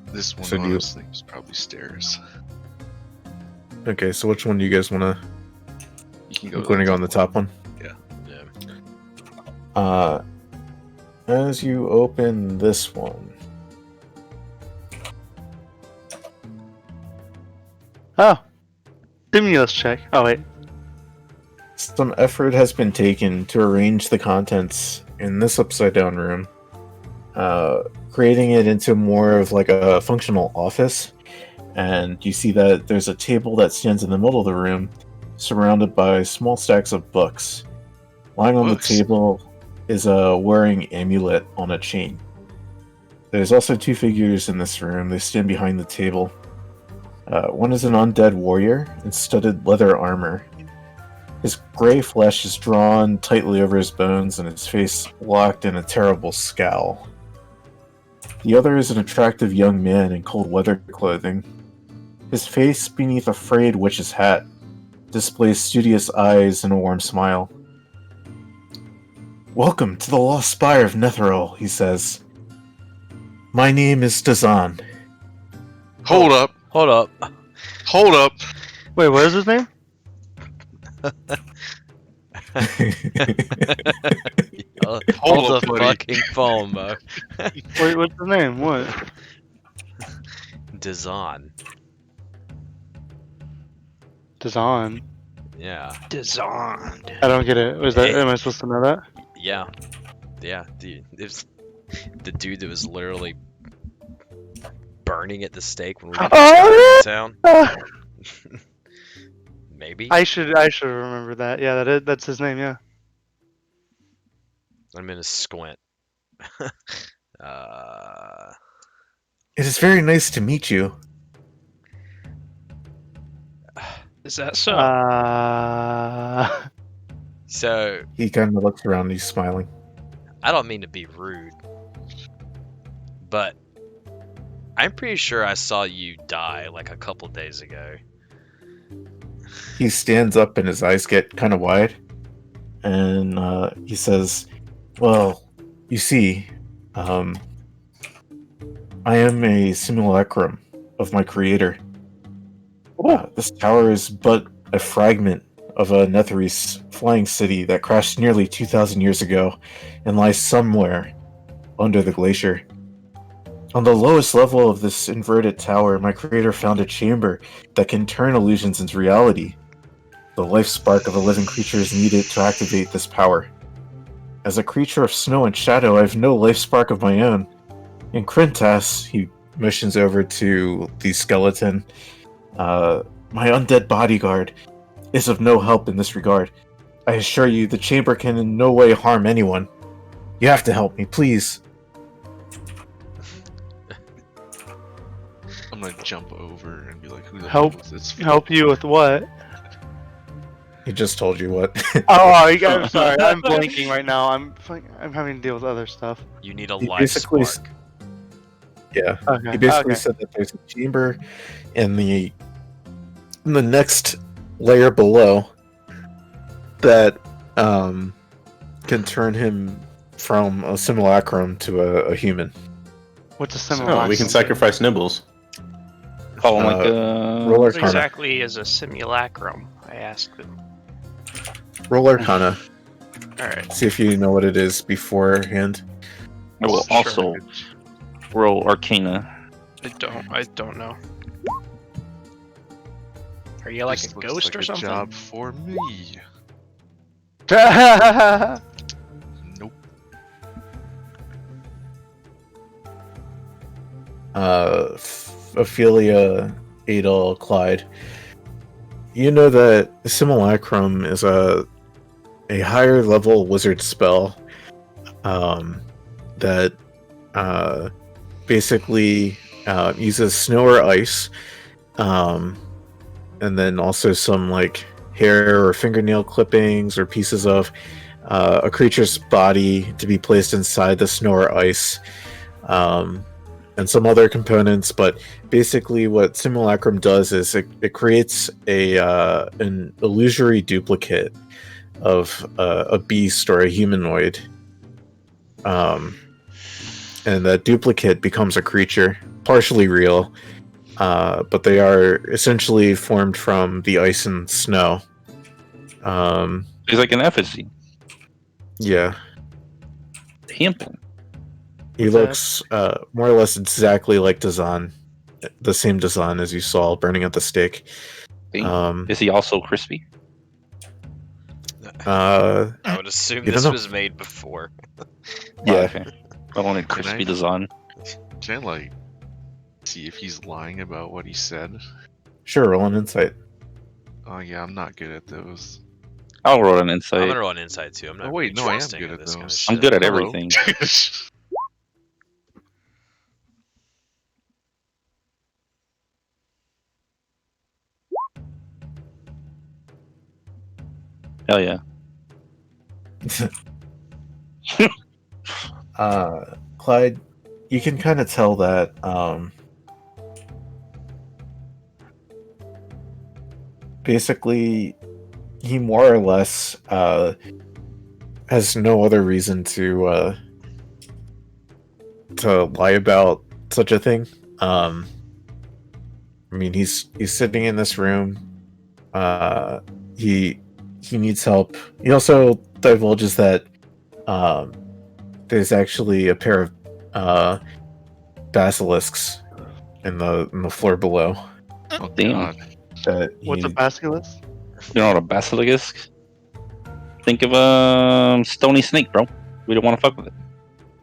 This one, So do you- honestly, is probably stairs. Okay, so which one do you guys want to... You can go I'm going to go on the top one. Yeah. As you open this one... Oh. Stimulus check. Oh, wait. Some effort has been taken to arrange the contents in this upside-down room, creating it into more of like a functional office. And you see that there's a table that stands in the middle of the room, surrounded by small stacks of books. Lying on Books? the table is a wearing amulet on a chain. There's also 2 figures in this room. They stand behind the table. One is an undead warrior in studded leather armor. His gray flesh is drawn tightly over his bones and his face locked in a terrible scowl. The other is an attractive young man in cold weather clothing. His face, beneath a frayed witch's hat, displays studious eyes and a warm smile. "Welcome to the Lost Spire of Netheril," he says. "My name is Dazan." Hold up. Hold up. Hold up. Wait, what is his name? Hold Hold up, the buddy. fucking phone, bro. Wait, what's his name? What? Dazan. Dazan. Yeah. Designed. I don't get it. Was that? Am I supposed to know that? Yeah. Yeah, it's the dude that was literally burning at the stake when we first got into town. Maybe. I should remember that. Yeah, that's his name. Yeah. I'm gonna squint. It is very nice to meet you. Is that so? So He kind of looks around. He's smiling. I don't mean to be rude, but I'm pretty sure I saw you die like a couple days ago. He stands up and his eyes get kind of wide, and he says, "Well, you see, I am a simulacrum of my creator. This tower is but a fragment of a Netherese flying city that crashed nearly 2,000 years ago and lies somewhere under the glacier. On the lowest level of this inverted tower, my creator found a chamber that can turn illusions into reality. The life spark of a living creature is needed to activate this power. As a creature of snow and shadow, I have no life spark of my own. In Krintas," he motions over to the skeleton, "my undead bodyguard is of no help in this regard. I assure you, the chamber can in no way harm anyone. You have to help me, please." I'm gonna jump over and be like, "Who the Help- hell is this?" Help you with what? He just told you what. I'm sorry. I'm blanking right now. I'm having to deal with other stuff. You need a He life basically spark. Yeah. Okay. He basically okay. said that there's a chamber in the next layer below that can turn him from a simulacrum to a human. What's a similar? Oh, we can sacrifice Nibbles. Call him like Roll What Arcana. exactly is a simulacrum? I asked them. Roll Arcana. Alright. See if you know what it is beforehand. I will Sure. also roll Arcana. I don't know. Are you like This a looks ghost like or a something? job for me. Nope. Ophelia, Adel, Clyde. You know that Simulacrum is a higher level wizard spell that basically uses snow or ice, and then also some like hair or fingernail clippings or pieces of a creature's body to be placed inside the snow or ice, and some other components. But basically what Simulacrum does is it creates an illusory duplicate of a beast or a humanoid, and that duplicate becomes a creature, partially real, but they are essentially formed from the ice and snow. He's like an effigy. Yeah, Pimping. he looks more or less exactly like Dazan, the same Dazan as you saw burning at the stake. Is he also crispy? I would assume you don't this know. was made before. Yeah. Oh, okay. I wanted Can crispy I- design. Can I like see if he's lying about what he said? Sure, roll an insight. Oh yeah, I'm not good at those. I'll roll an I'm insight. gonna roll inside too. I'm not Oh wait, no, I am trusting good of at this kind of those. shit. I'm good at Hello. everything. Hell yeah. Clyde, you can kind of tell that basically he more or less has no other reason to lie about such a thing. I mean, he's sitting in this room. He needs help. He also divulges that there's actually a pair of basilisks in the floor below. Oh Damn. god. That What's a he- basilisk? You know what a basilisk? Think of a stony snake, bro, We don't want to fuck with it.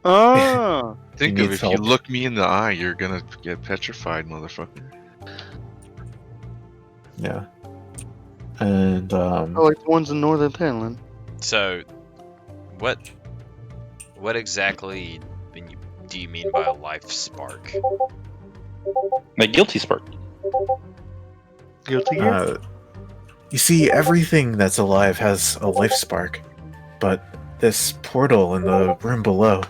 Oh. Think He of needs if you help. look me in the eye, you're gonna get petrified, motherfucker. Yeah. And I like the ones in northern Thailand. So, what exactly do you mean by a life spark? Like guilty spark. Guilty Gear? you see, everything that's alive has a life spark, but this portal in the room below,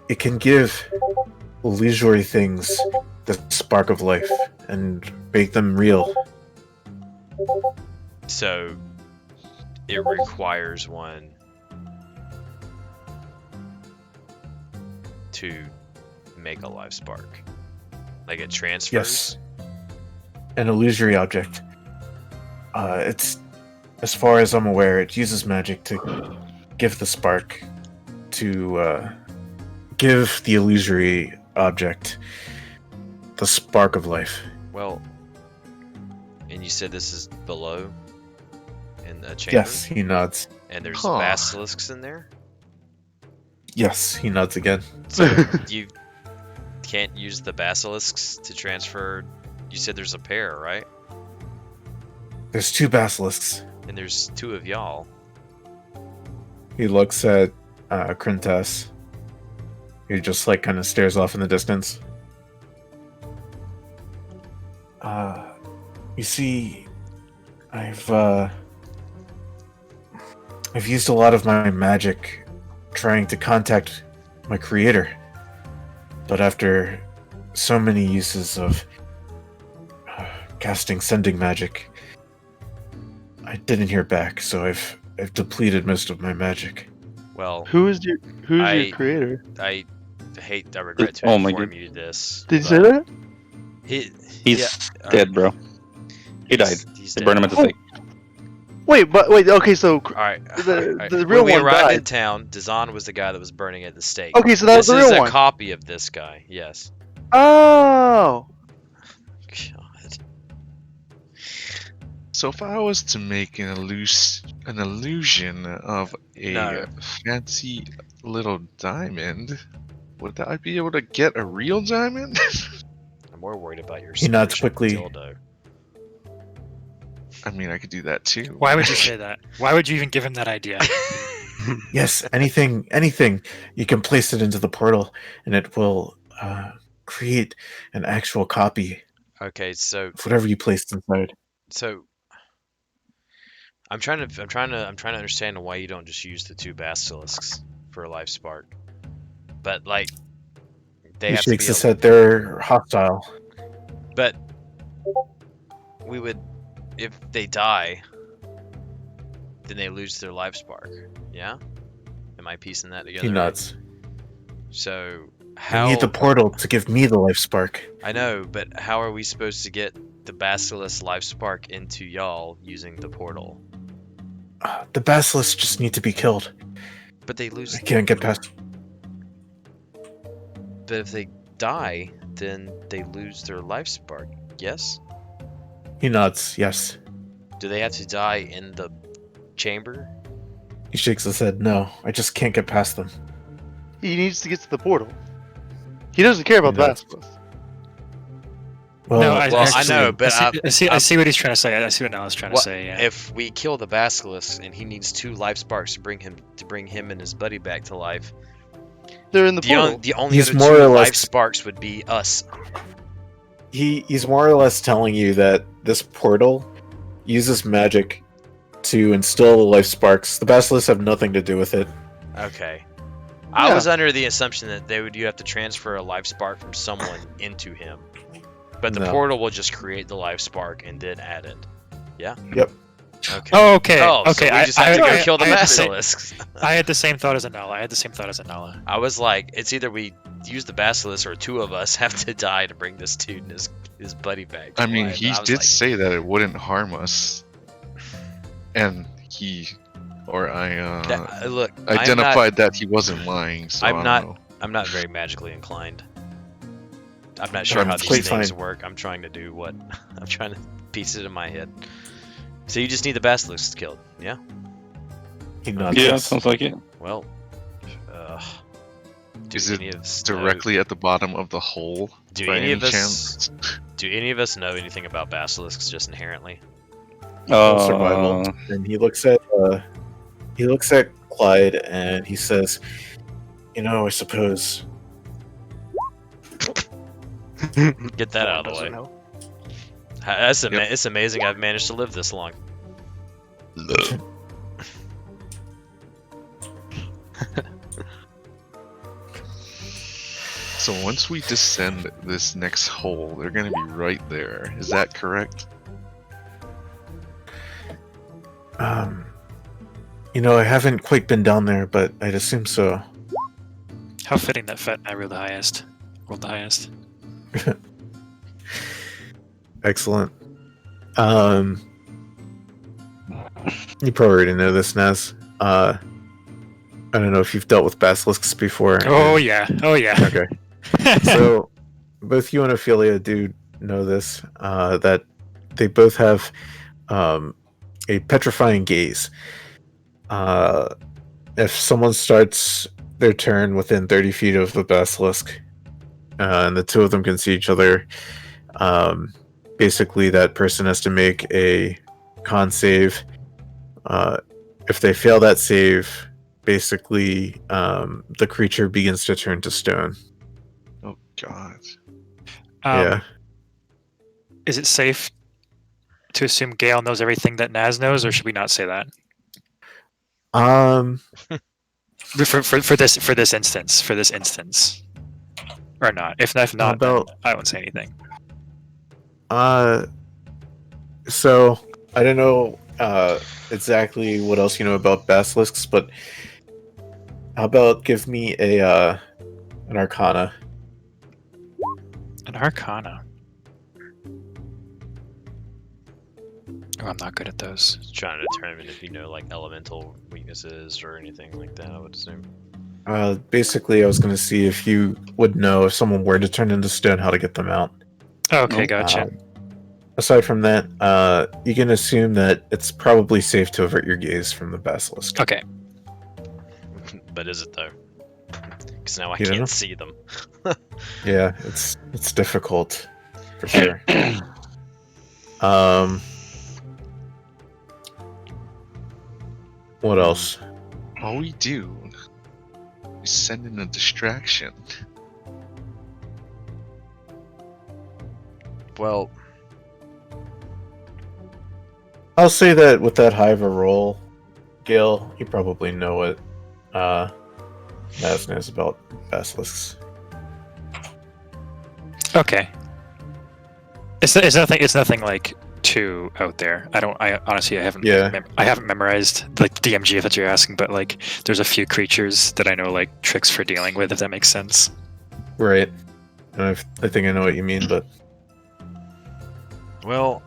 it can give illusory things the spark of life and make them real. So, it requires one to make a life spark. Like it transfers? Yes. An illusory object. It's, as far as I'm aware, it uses magic to give the spark to give the illusory object the spark of life. Well, and you said this is below in the chamber? Yes, he nods. And there's Huh. basilisks in there? Yes, he nods again. So you can't use the basilisks to transfer. You said there's a pair, right? There's 2 basilisks. And there's 2 of y'all. He looks at Krintas. He just like kind of stares off in the distance. You see, I've used a lot of my magic trying to contact my creator, but after so many uses of casting sending magic, I didn't hear back. So I've depleted most of my magic. Well, Who's your creator? I regret to Oh my inform God. you this. Did you say but that? He's dead, bro. He died. He's They dead. burned him at the stake. Wait, okay, so Alright. the real when we one arrived died. in town, Dazan was the guy that was burning at the stake. Okay, so that was This the is real a one. copy of this guy, yes. Oh, God. So if I was to make an illusion of a No. fancy little diamond, would I be able to get a real diamond? I'm more worried about your He nods spiritual quickly. dildo. I mean, I could do that too. Why would you say that? Why would you even give him that idea? Yes, anything. You can place it into the portal, and it will create an actual copy Okay, so of whatever you placed inside. I'm trying to understand why you don't just use the 2 basilisks for a life spark. But like they He have to shakes be his head. They're hostile. But we would, if they die, then they lose their life spark. Yeah? Am I piecing that together? He nods. So I how? need the portal to give me the life spark. I know, but how are we supposed to get the basilisk life spark into y'all using the portal? The basilisks just need to be killed. But they lose. I can't get past. But if they die, then they lose their life spark. Yes? He nods. Yes. Do they have to die in the chamber? He shakes his head. No, I just can't get past them. he needs to get to the portal. He doesn't care about the Yes. basilisk. Well, No, Well, I know, but I see what he's trying to say. I see what Nala's trying to What- say. Yeah. If we kill the basilisk and he needs 2 life sparks to bring him and his buddy back to life, They're in the portal. the only He's other more 2 or life less- sparks would be us. he's more or less telling you that this portal uses magic to instill the life sparks. The basilisks have nothing to do with it. Okay. I Yeah. was under the assumption that you have to transfer a life spark from someone into him. But the No. portal will just create the life spark and then add it. Yeah? Yep. Okay. Oh, okay. Oh, okay. so we just have to go kill the I had the same- basilisks. I had the same thought as Anala. I was like, it's either we use the basilisk or 2 of us have to die to bring this dude and his buddy back. to I mean, life. he And I was did like, say that it wouldn't harm us, and he or I look, identified that he wasn't lying. So I'm I don't not- know. I'm not very magically inclined. I'm not sure I'm how these quite things fine. work. I'm trying to do what I'm trying to piece it in my head. So you just need the basilisk killed, yeah? He nods. Yeah, yes. sounds like it. Well, do Is it any of us know- directly at the bottom of the hole? Do by any of us chance? do any of us know anything about basilisks just inherently? Survival. And he looks at Clyde and he says, I suppose. Get that out of the way. Know. It's amazing I've managed to live this long. So once we descend this next hole, they're gonna be right there. Is that correct? I haven't quite been down there, but I'd assume so. How fitting that Fat and I were the highest. World the highest. Excellent. You probably already know this, Naz. I don't know if you've dealt with basilisks before. Oh yeah. Oh yeah. Okay. So, both you and Ophelia do know this, that they both have a petrifying gaze. If someone starts their turn within 30 feet of the basilisk, and the two of them can see each other, basically that person has to make a con save. If they fail that save, basically the creature begins to turn to stone. Oh God. Yeah. Is it safe to assume Gale knows everything that Naz knows, or should we not say that? For this instance, or not? If not, then I won't say anything. So I don't know exactly what else you know about basilisks, but how about give me an Arcana? An Arcana. Oh, I'm not good at those. Just trying to determine if you know like elemental weaknesses or anything like that, I would assume. Basically, I was going to see if you would know if someone were to turn into stone, how to get them out. Okay, gotcha. Aside from that, you can assume that it's probably safe to avert your gaze from the basilisk. Okay. But is it though? Because now I You don't know? can't see them. Yeah, it's difficult for sure. What else? All we do is send in a distraction. Well, I'll say that with that high of a roll, Gil, you probably know what Naz knows about basilisks. Okay. It's nothing like too out there. I honestly haven't memorized like DMG if that's what you're asking, but like there's a few creatures that I know like tricks for dealing with, if that makes sense. Right. I think I know what you mean, but well,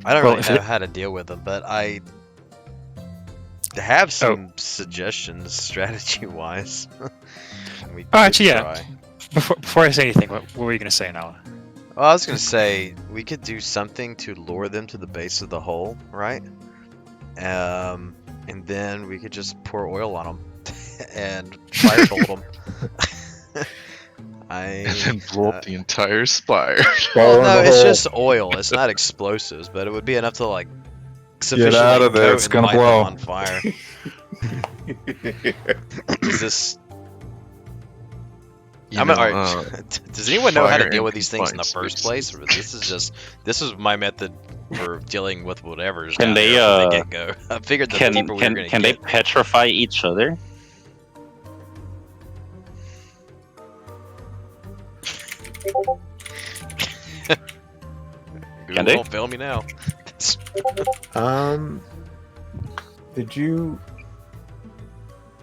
I don't really know how to deal with them, but I have some suggestions strategy-wise. Actually, yeah. Before I say anything, what were you going to say, Nala? Well, I was going to say, we could do something to lure them to the base of the hole, right? And then we could just pour oil on them and firebolt them. And then blow up the entire spire. Well, no, it's just oil. It's not explosives, but it would be enough to like sufficiently Get out of there! It's gonna light blow them on fire. Is this? Does anyone know how to deal with these things in the first place? Or this is my method for dealing with whatever's Can down they, there from the get-go. I figured the deeper we were gonna Can they petrify each other? Google won't fail me now. Did you?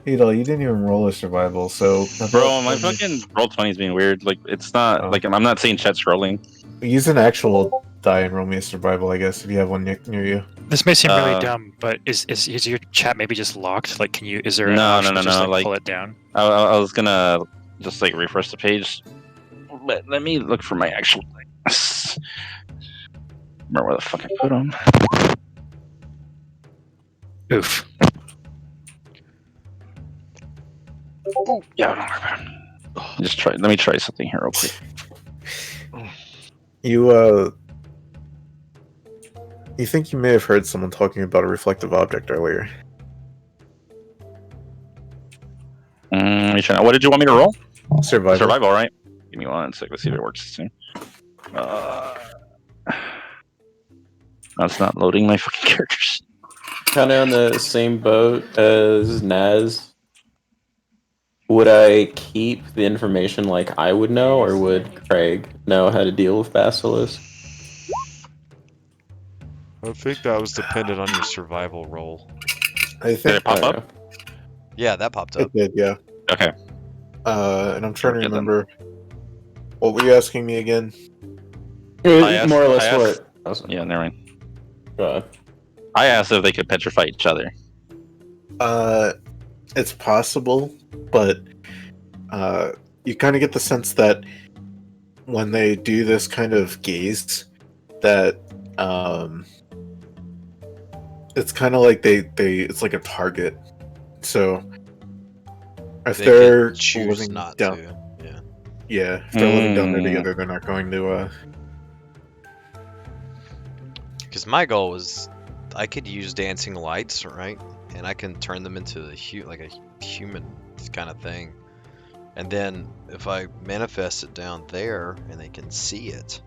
You didn't even roll a survival, so bro, my fucking roll 20 is being weird. Like it's not like I'm not saying chat's rolling. Use an actual die and roll me a survival, I guess, if you have one near you. This may seem really dumb, but is your chat maybe just locked? Like, can you? Is there an option to just like, pull it down? I was gonna just like refresh the page, but let me look for my actual things. Remember where the fuck I put them? Oof. Yeah, don't worry about it. Just try. Let me try something here real quick. You think you may have heard someone talking about a reflective object earlier? Let me try. What did you want me to roll? Survival. Survival, right? Give me 1 sec. Let's see if it works soon. That's not loading my fucking characters. Kind of on the same boat as Naz. Would I keep the information like I would know, or would Craig know how to deal with Basilisk? I think that was dependent on your survival roll. I think Did it pop I up? don't know. Yeah, that popped it up. did, yeah. Okay. And I'm trying to Okay, then. remember. What were you asking me again? More or less I asked- what? Yeah, never mind. Uh, I asked if they could petrify each other. It's possible, but you kind of get the sense that when they do this kind of gaze, that it's kind of like they it's like a target. So if They they're could choose living not down, to. Yeah. yeah, if they're living down there Mm. together, they're not going to. Because my goal was, I could use dancing lights, right? And I can turn them into a human kind of thing. And then if I manifest it down there, and they can see it,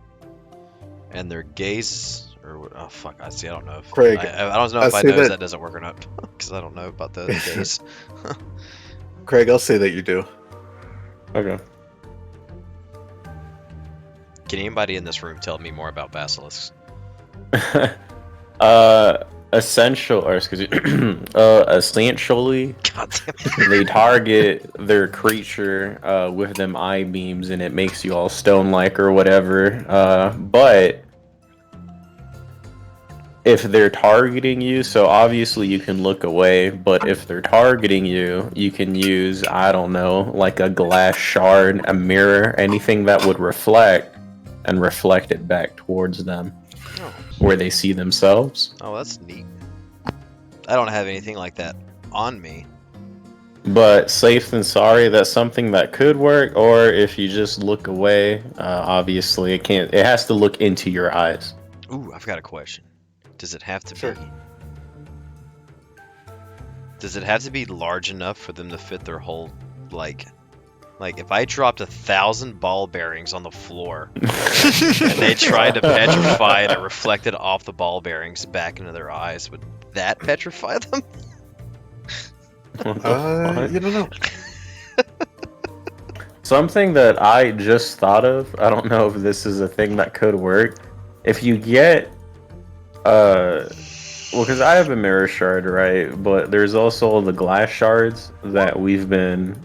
and their gaze, or oh fuck, I don't know. If, Craig, I don't know I'll if I say know if that- that doesn't work or not, because I don't know about the gaze. Craig, I'll say that you do. okay. Can anybody in this room tell me more about basilisks? Essentially, God damn it. they target their creature with them eye beams, and it makes you all stone-like or whatever. But if they're targeting you, so obviously you can look away, but if they're targeting you, you can use, I don't know, like a glass shard, a mirror, anything that would reflect, and reflect it back towards them, Oh. where they see themselves. Oh, that's neat. I don't have anything like that on me. But safe than sorry, that's something that could work, or if you just look away, obviously it can't, it has to look into your eyes. Ooh, I've got a question. Does it have to Sure. be? Does it have to be large enough for them to fit their whole like if I dropped 1,000 ball bearings on the floor and they tried to petrify it and reflect it off the ball bearings back into their eyes, would that petrify them? You don't know. Something that I just thought of, I don't know if this is a thing that could work. If you get, well, because I have a mirror shard, right? But there's also the glass shards that we've been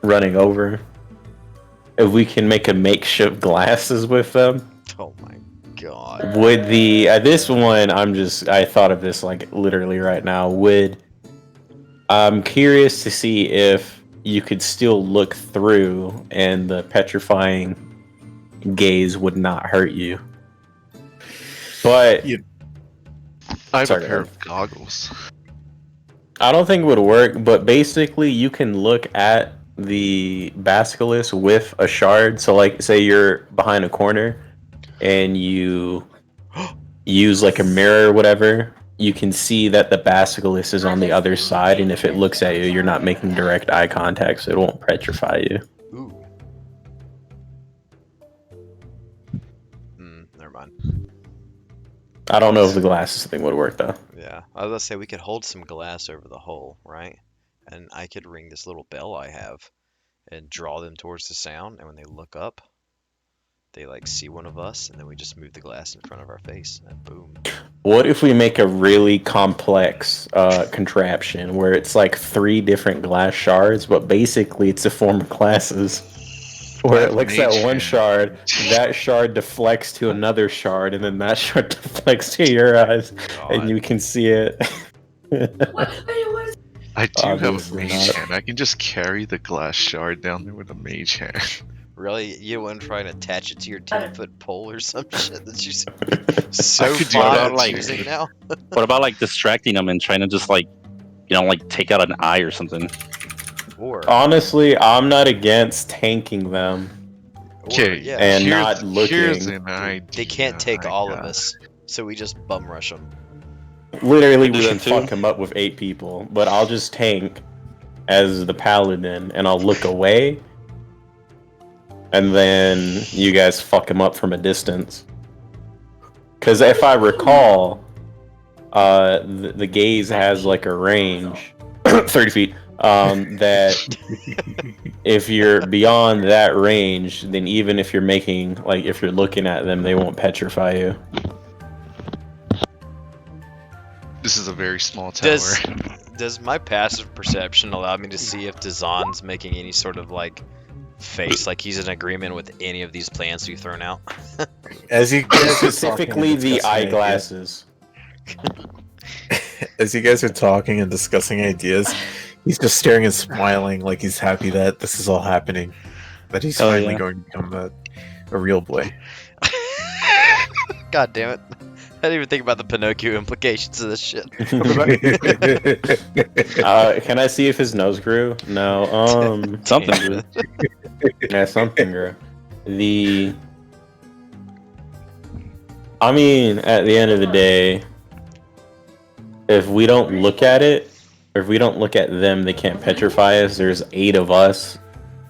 running over. If we can make a makeshift glasses with them, Oh my god. would the, this one, I thought of this like literally right now, I'm curious to see if you could still look through and the petrifying gaze would not hurt you. But I have Sorry, a pair go of goggles. I don't think it would work, but basically you can look at the basilisk with a shard. So like say you're behind a corner and you use like a mirror or whatever, you can see that the basilisk is on the other side, and if it looks at you, you're not making direct eye contact, so it won't petrify you. Ooh. Never mind. I don't know if the glasses thing would work though. Yeah, I was gonna say we could hold some glass over the hole, right? And I could ring this little bell I have and draw them towards the sound, and when they look up, they like see one of us, and then we just move the glass in front of our face, and boom. What if we make a really complex contraption where it's like 3 different glass shards, but basically it's a form of glasses? Where it looks at one shard, that shard deflects to another shard, and then that shard deflects to your eyes, and you can see it. I do have a Obviously mage not. hand. I can just carry the glass shard down there with a mage hand. Really? You wouldn't try and attach it to your 10-foot pole or some shit that you so I could do fond that, of like- using now? What about like distracting them and trying to just like, like take out an eye or something? Or, Honestly, I'm not against tanking them. Okay, yeah. And here's, not looking. Here's an idea. They can't take I all of got. us, so we just bum rush them. Literally, I do we that can too. fuck him up with 8 people, but I'll just tank as the paladin, and I'll look away, and then you guys fuck him up from a distance. Because if I recall, the gaze has like a range, 30 feet, that if you're beyond that range, then even if you're making, like, if you're looking at them, they won't petrify you. This is a very small tower. Does my passive perception allow me to see if Dazan's making any sort of like face, like he's in agreement with any of these plans we've thrown out? As you guys are Specifically, talking and the discussing ideas- eyeglasses. As you guys are talking and discussing ideas, he's just staring and smiling like he's happy that this is all happening. That he's Oh, finally yeah. going to become a real boy. God damn it! I didn't even think about the Pinocchio implications of this shit. Can I see if his nose grew? No. Something. Dude. Yeah, something grew. I mean, at the end of the day, if we don't look at it, or if we don't look at them, they can't petrify us. There's 8 of us,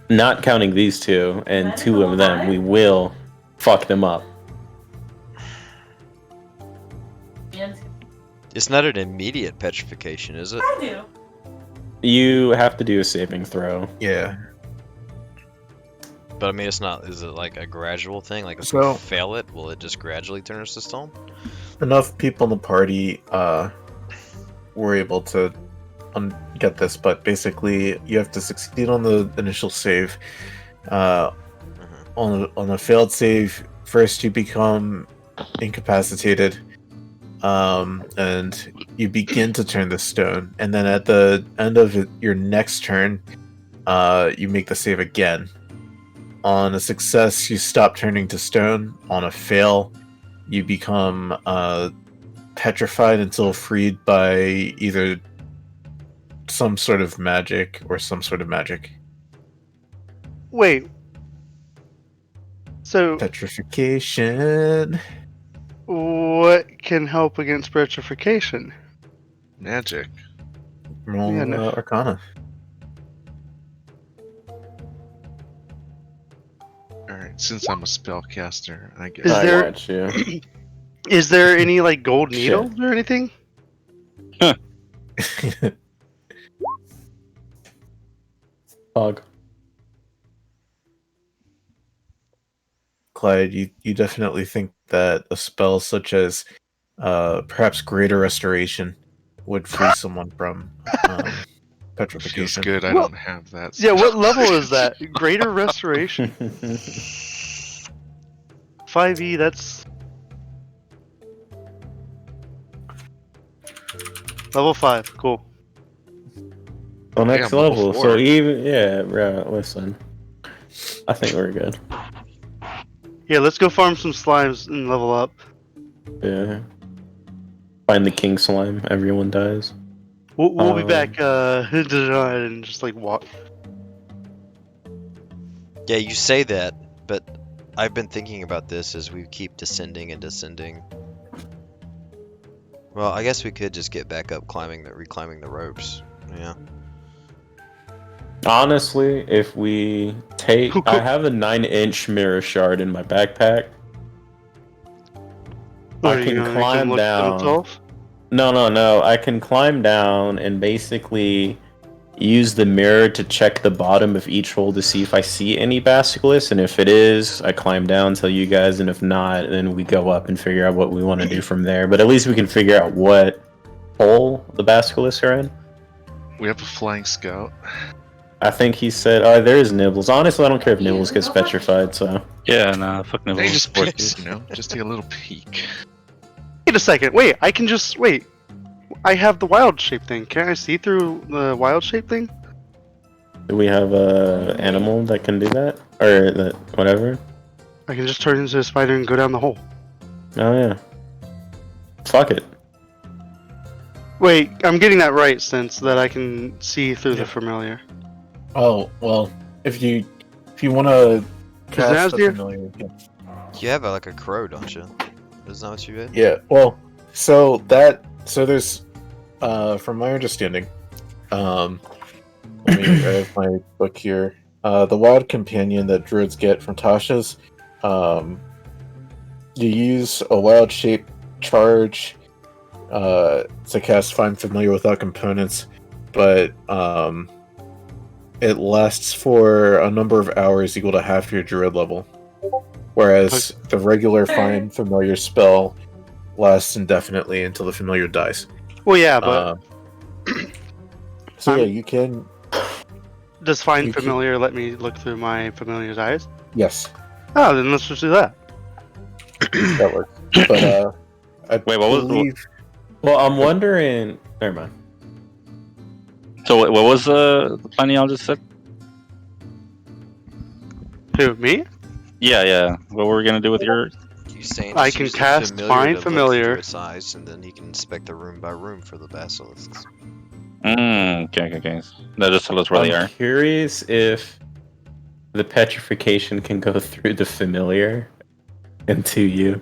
not counting these 2, and 2 of them. We will fuck them up. It's not an immediate petrification, is it? I do. You have to do a saving throw. Yeah. But I mean, it's not. Is it like a gradual thing? Like if So- we fail it, will it just gradually turn us to stone? Enough people in the party were able to get this, but basically you have to succeed on the initial save. On a failed save, first you become incapacitated, and you begin to turn the stone, and then at the end of your next turn, you make the save again. On a success, you stop turning to stone. On a fail, you become petrified until freed by either some sort of magic or some sort of magic. Wait. So, Petrification. what can help against petrification? Magic. Roll Yeah, no. Arcana. Alright, since I'm a spellcaster, I guess. Is I there- got you. Is there any like gold Shit. needles or anything? Hug. Clyde, you definitely think that a spell such as perhaps Greater Restoration would free someone from Feels petrification. good. I Well, don't have that. Yeah, what level is that? Greater Restoration. 5e, that's... Level 5, cool. Well, next Yeah, level level. 4. So even listen. I think we're good. Yeah, let's go farm some slimes and level up. Yeah. Find the king slime. Everyone dies. We'll be back and just like walk. Yeah, you say that, but I've been thinking about this as we keep descending and descending. Well, I guess we could just get back up, reclimbing the ropes. Yeah. Honestly, if we take, I have a 9-inch mirror shard in my backpack. I can climb down. No. I can climb down and basically use the mirror to check the bottom of each hole to see if I see any basilisks. And if it is, I climb down, tell you guys. And if not, then we go up and figure out what we want to do from there. But at least we can figure out what hole the basilisks are in. We have a flying scout. I think he said, "Oh, there is Nibbles." Honestly, I don't care if Nibbles gets petrified. So Yeah, nah, fuck no. Hey, just peeks, just take a little peek. Wait a second. Wait, I can just wait. I have the wild shape thing. Can I see through the wild shape thing? do we have a animal that can do that? or whatever. I can just turn into a spider and go down the hole. Oh yeah. Fuck it. Wait, I'm getting that right since that I can see through the familiar. Oh well, if you want to cast the Nazir? familiar, You have like a crow, don't you? Isn't that what you did? yeah. Well, so there's from my understanding, let me I have my book here. The wild companion that druids get from Tasha's, you use a wild shape charge to cast Find Familiar without components, but it lasts for a number of hours equal to half your druid level, whereas the regular Find Familiar spell lasts indefinitely until the familiar dies. Well, yeah, but So yeah, you can. does Find you can- Familiar let me look through my familiar's eyes? Yes, Oh, then let's just do that. that works. But I Wait, what was- believe Well, I'm wondering. Never mind. So what was the plan y'all just said? Who, me? Yeah. What were we gonna do with your? You saying I just can use the cast familiar Find to look Familiar. through its eyes, and then he can inspect the room by room for the basilisks. Okay. That just tell us where they I'm are. curious if the petrification can go through the familiar into you.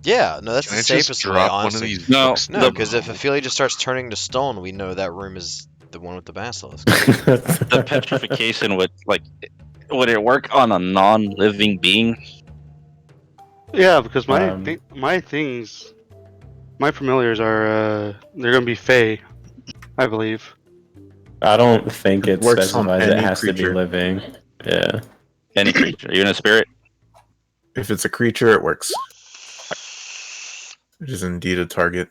Yeah, no, that's Can the I just safest way, drop one of honestly. these No, books? No, because if Ophelia just starts turning to stone, we know that room is the one with the basilisk. The petrification would it work on a non-living being? Yeah, because my Um, things, my familiars are they're gonna be fey, I believe. I don't think it Works on specifies it any has to creature. be living. Yeah. Any creature, even a spirit. if it's a creature, it works. It is indeed a target.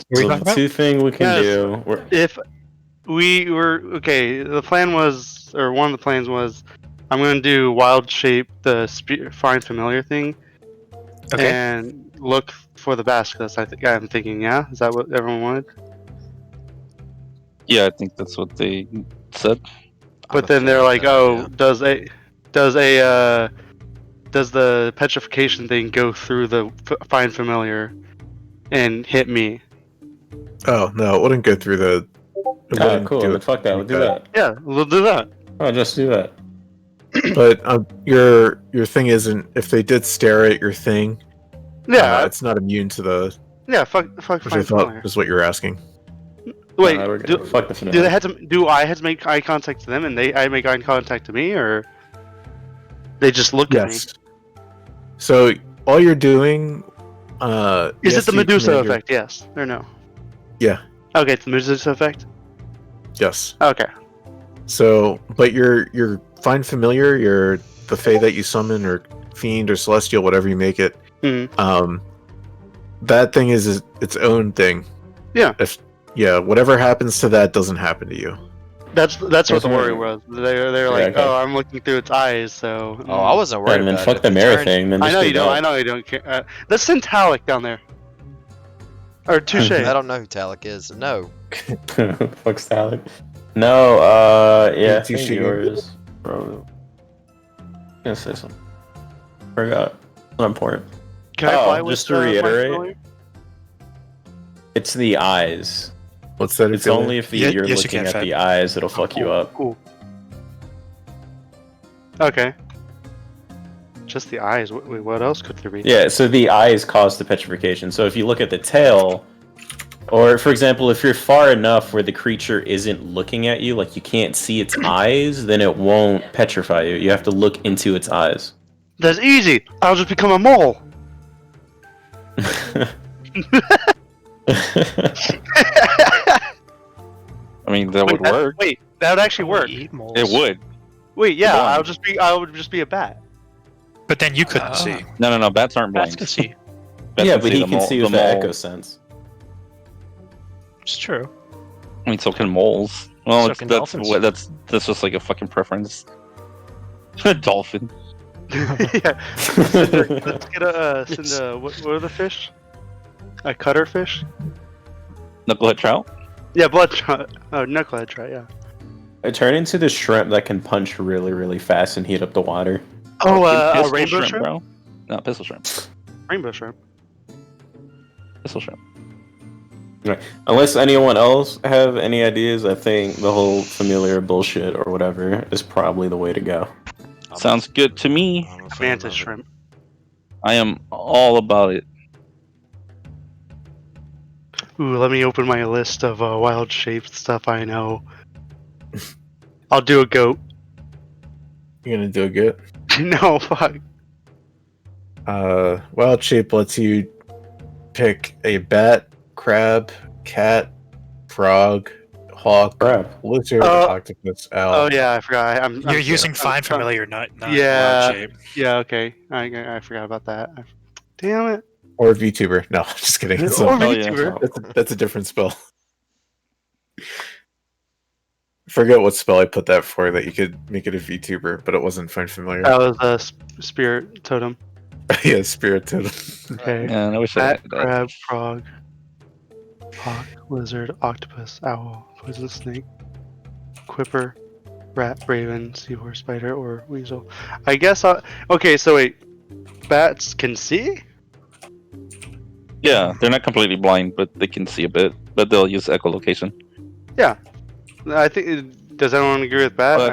What are we So talking the about? two thing we can Yes. do. If we were okay, the plan was, or one of the plans was, I'm gonna do wild shape, the Find Familiar thing, Okay. and look for the basilisks. I'm thinking, yeah, is that what everyone wanted? Yeah, I think that's what they said. But I'm a then they're fan of like, that oh, idea. does the petrification thing go through the Find Familiar and hit me? Oh no, it wouldn't go through the. It Oh, wouldn't cool. do Then it fuck that. We'll like do that. Yeah, we'll do that. Oh, just do that. But your thing isn't. If they did stare at your thing, Yeah, it's not immune to the. yeah. Fuck Which I Find thought Familiar. is what you were asking. Wait, No, we're good. Fuck the do familiar. they have to? Do I have to make eye contact to them, and I make eye contact to me, or they just look at me? Yes. So all you're doing. Is yes, it the you Medusa committed your- effect? Yes or no? Yeah. Okay, it's the Medusa effect. Yes. Okay. So, but your Find Familiar, the Fae that you summon, or Fiend, or Celestial, whatever you make it. Mhm. That thing is its own thing. Yeah. Whatever happens to that doesn't happen to you. That's what There's the worry no- was. They're like, okay. oh, I'm looking through its eyes, so. Oh, I wasn't worried And then about fuck it. the If it mirror turned- thing. Then I just know do you don't. that. I know you don't care. Let's send Talik down there. Or Touche. I don't know who Talik is. No. Fuck Stalin. No, yeah, I Hey, think Tushigi. yours. Bro. I'm gonna say something. Forgot. Not important. Can I Oh, fly with just to Find reiterate, Familiar? it's the eyes. What's that? It's only if Yeah, you're yes, you looking can, at Fed. the eyes it'll fuck you up. Cool. Okay. Just the eyes. Wait, what else could there be? Yeah, so the eyes cause the petrification. So if you look at the tail, or for example, if you're far enough where the creature isn't looking at you, like you can't see its eyes, then it won't petrify you. You have to look into its eyes. That's easy. I'll just become a mole. I mean, that would work. Wait, that would actually work. Eat moles. It would. Wait, yeah, Blind. I would just be a bat. But then you couldn't see. No. Bats aren't blind. Bats can see. Bats Yeah, can but he the can mole- see with the mole. echo sense. It's true. I mean, so can moles. Well, So it's, can that's dolphins. that's just like a fucking preference. A dolphin. Yeah. Let's get send a what are the fish? A cutter fish? Knucklehead trout. Yeah, blood trout. Oh, knucklehead trout. Yeah. I turn into the shrimp that can punch really, really fast and heat up the water. Oh, Pistol rainbow shrimp? bro. No, pistol shrimp. Rainbow shrimp. Pistol shrimp. Unless anyone else have any ideas, I think the whole familiar bullshit or whatever is probably the way to go. Sounds good to me. I'm a fan Mantis of it. shrimp. I am all about it. Ooh, let me open my list of wild shaped stuff I know. I'll do a goat. You're gonna do a good. No, fuck. Wild shape lets you pick a bat, crab, cat, frog, hawk, Crap. lizard, Oh. octopus, owl. Oh yeah, I forgot. You're using find familiar, not Yeah. wild shape. Yeah, okay. I forgot about that. Damn it. Or VTuber. No, just kidding. It's Or a- VTuber. that's a different spell. Forget what spell I put that for that you could make it a VTuber, but it wasn't find familiar. That was a spirit totem. Yeah, spirit totem. Okay. Man, I wish I Bat, had that. crab, frog, hawk, lizard, octopus, owl, poison snake, quipper, rat, raven, seahorse, spider, or weasel. I guess okay, so wait. Bats can see? Yeah, they're not completely blind, but they can see a bit. But they'll use echolocation. I think. Does anyone agree with bat? But-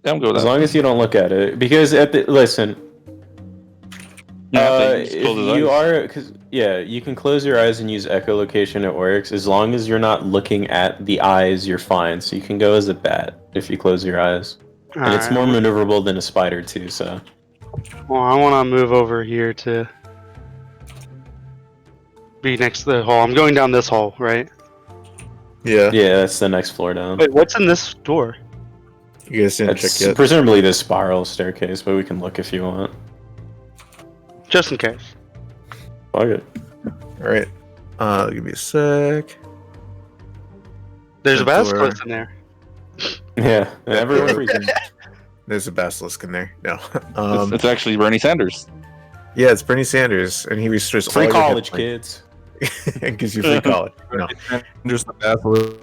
Yeah, I'm good with As that. long as you don't look at it, because listen, You have to use if close his you eyes. are, because yeah, you can close your eyes and use echolocation. It works as long as you're not looking at the eyes. You're fine. So you can go as a bat if you close your eyes, and it's more maneuverable than a spider too. So Well, I want to move over here to be next to the hole. I'm going down this hole, right? Yeah, yeah, that's the next floor down. Wait, what's in this door? you guys didn't That's check yet. presumably the spiral staircase, but we can look if you want. Just in case. Fuck it. Alright. Give me a sec. There's a That door. basilisk in there. Yeah, everyone door. freaking. There's a basilisk in there. No. It's actually Bernie Sanders. Yeah, it's Bernie Sanders, and he restores all Free your college, hit points. kids. And gives you free college. No. Just the basilisk.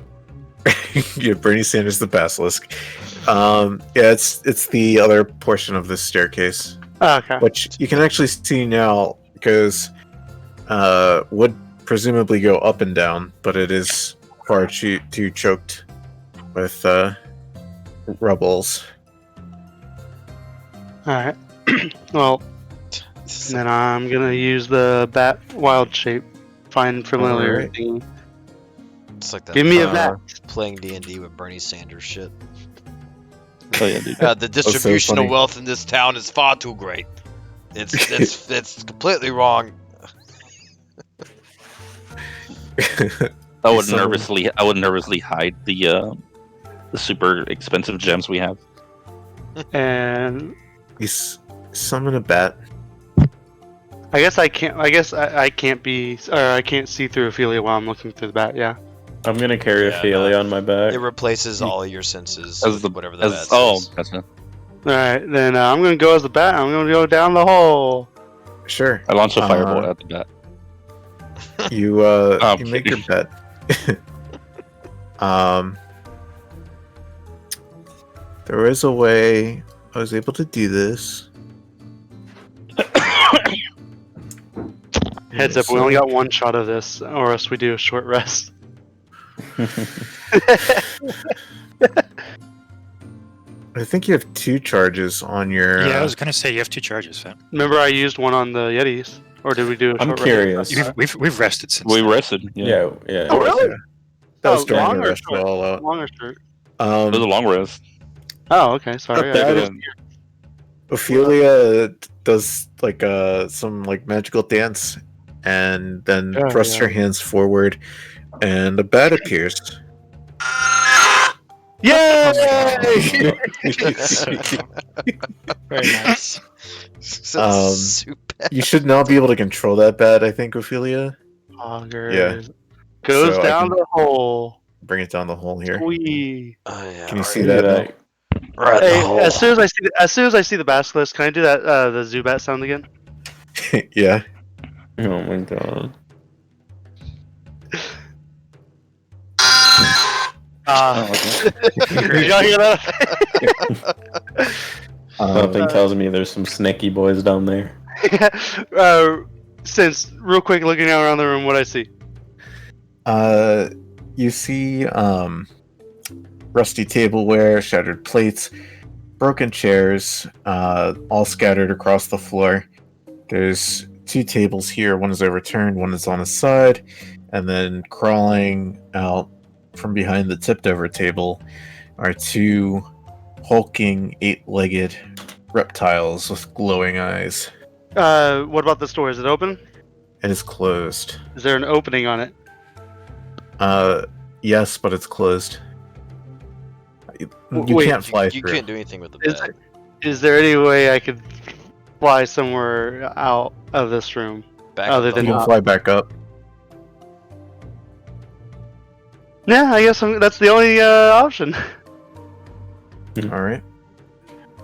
Yeah, Bernie Sanders the basilisk. Yeah, it's the other portion of this staircase, Okay. which you can actually see now because would presumably go up and down, but it is far too choked with rubbles. Alright. Well, then I'm gonna use the bat wild shape. Find familiar Alright. thingy. It's like that. Give me a bat. Playing D&D with Bernie Sanders shit. Oh yeah, dude. The distribution funny. of wealth in this town is far too great. It's completely wrong. I would So- nervously hide the super expensive gems we have. And You summon a bat. I guess I can't. I guess I can't be. Or I can't see through Ophelia while I'm looking through the bat. Yeah. I'm gonna carry Yeah, Ophelia on my back. It replaces all of your senses, As the- whatever the As, bat oh, says. gotcha. All right. Then I'm gonna go as the bat. I'm gonna go down the hole. Sure. I launched a fireball at the bat. You I'm you make your kidding. bet. There is a way I was able to do this. Heads up, we only got one shot of this, or else we do a short rest. I think you have 2 charges on your. Yeah, I was gonna say you have 2 charges, fam. Remember, I used one on the Yetis, or did we do a I'm short curious. We've rested since. We then. rested. Yeah. Yeah. Oh, really? That was Oh, during long the or rest short? all out. rest? Long or short? It was a long rest. Oh, okay. Sorry. Not I bad. didn't- Ophelia does like some like magical dance, and then Oh, thrusts yeah. her hands forward, and a bat appears. Yay! Very nice. You should now be able to control that bat, I think, Ophelia. Augers. Goes So I down can- the hole. Bring it down the hole here. Wee. Oh, yeah, Can you see Yeah, that? Right. Hey, as soon as I see the basilisk, can I do that the Zubat sound again? Yeah. Oh my god. Did y'all hear that? Something tells me there's some sneaky boys down there. Since real quick, looking around the room, what I see. You see rusty tableware, shattered plates, broken chairs, all scattered across the floor. There's 2 tables here. One is overturned, one is on its side, and then crawling out from behind the tipped over table are 2 hulking 8-legged reptiles with glowing eyes. What about this door? Is it open? It is closed. Is there an opening on it? Yes, but it's closed. You Wait, can't fly You through. can't do anything with the bag. Is there any way I could fly somewhere out of this room? Back other of the than You can hall. fly back up. Yeah, I guess that's the only option. All right.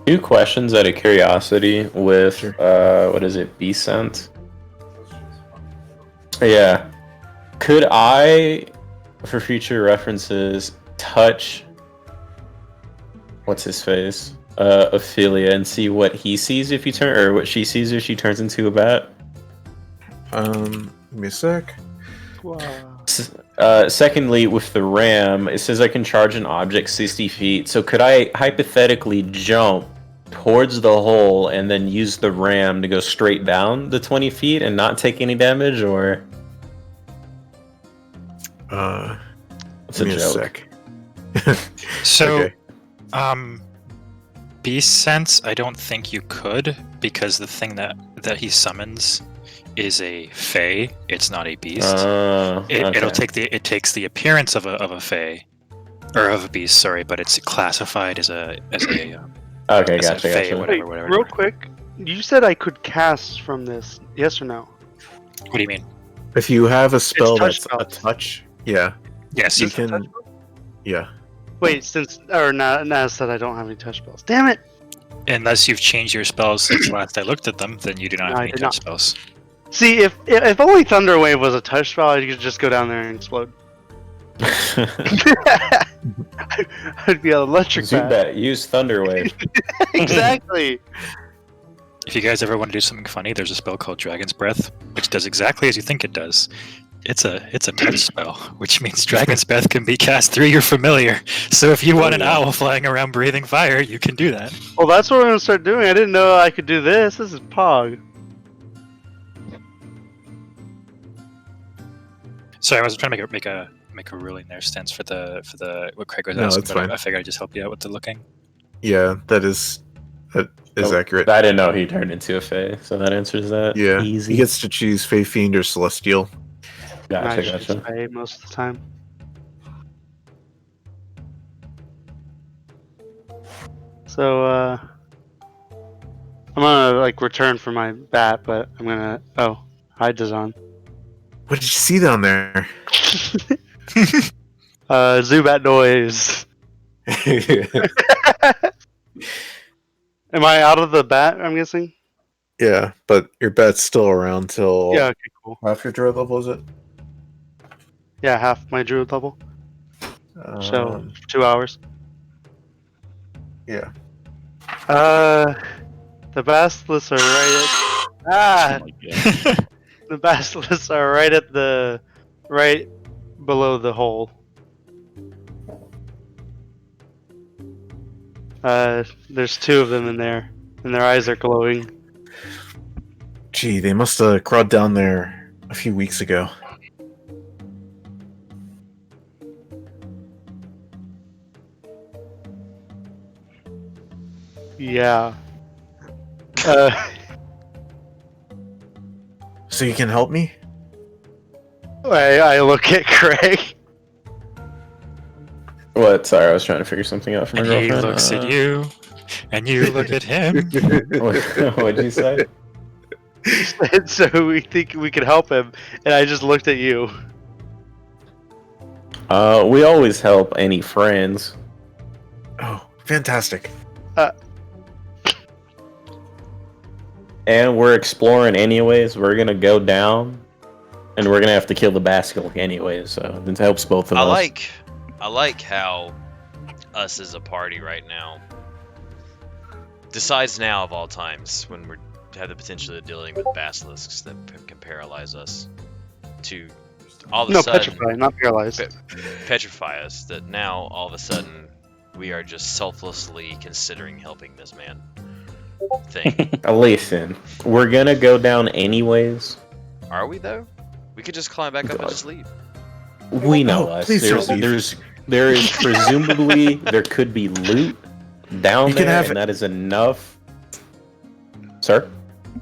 2 questions out of curiosity with what is it, beast sense? Yeah. Could I, for future references, touch what's his face? Ophelia, and see what he sees if you turn, or what she sees if she turns into a bat? Give me a sec. Secondly, with the ram, it says I can charge an object 60 feet. So could I hypothetically jump towards the hole and then use the ram to go straight down the 20 feet and not take any damage, or? It's a Give me joke. sec. So, Okay. beast sense, I don't think you could, because the thing that he summons is a fae. It's not a beast. It'll take it takes the appearance of a fae, or of a beast. Sorry, but it's classified as a Okay, as a gotcha, fae, gotcha. whatever, whatever. Real quick, you said I could cast from this. Yes or no? What do you mean? If you have a spell touch that's a touch, yeah, Yes, you you can. Yeah. Wait, since or Naz said I don't have any touch spells. Damn it! unless you've changed your spells since last I looked at them, then you do not No, have I any did touch not. spells. See, if only Thunder Wave was a touch spell, I could just go down there and explode. I'd be an electric bat. Zubat, use Thunderwave. Exactly. If you guys ever want to do something funny, there's a spell called Dragon's Breath, which does exactly as you think it does. It's a touch spell, which means Dragon's Breath can be cast through your familiar. So if you want an owl flying around breathing fire, you can do that. Well, that's what I'm gonna start doing. I didn't know I could do this. This is Pog. Sorry, I wasn't trying to make a ruling there, Stance, for the what Craig was No, asking, it's but fine. I figured I'd just help you out with the looking. Yeah, that is accurate. I didn't know he turned into a fae, so that answers that. Yeah, Easy. he gets to choose Fey Fiend or Celestial. Gotcha, I just gotcha. say most of the time. So I'm gonna like return for my bat, but I'm gonna hide is on. What did you see down there? Zubat noise. Am I out of the bat? I'm guessing. Yeah, but your bet's still around till Yeah. Okay. Cool. half your druid level, is it? Yeah, half my druid level. So Um, 2 hours. yeah. The basilisks are right at the basilisks are right below the hole. There's 2 of them in there, and their eyes are glowing. Gee, they must have crawled down there a few weeks ago. Yeah. So you can help me? I look at Craig. What? Sorry, I was trying to figure something out for my And he girlfriend. looks at you, and you look at him. What'd you say? And so we think we could help him, and I just looked at you. We always help any friends. Oh, fantastic. And we're exploring anyways. We're gonna go down, and we're gonna have to kill the basilisk anyways. So it helps both of I us. like I like how us as a party right now decides now of all times when we have the potential of dealing with basilisks that can paralyze us to all of a sudden petrify, not paralyzed. petrify us. That now all of a sudden we are just selflessly considering helping this man. Thing. Listen, we're gonna go down anyways. Are we though? We could just climb back up and just leave. We know Oh, us. please don't leave. There is presumably there could be loot down You can there, have- and that is enough. Sir,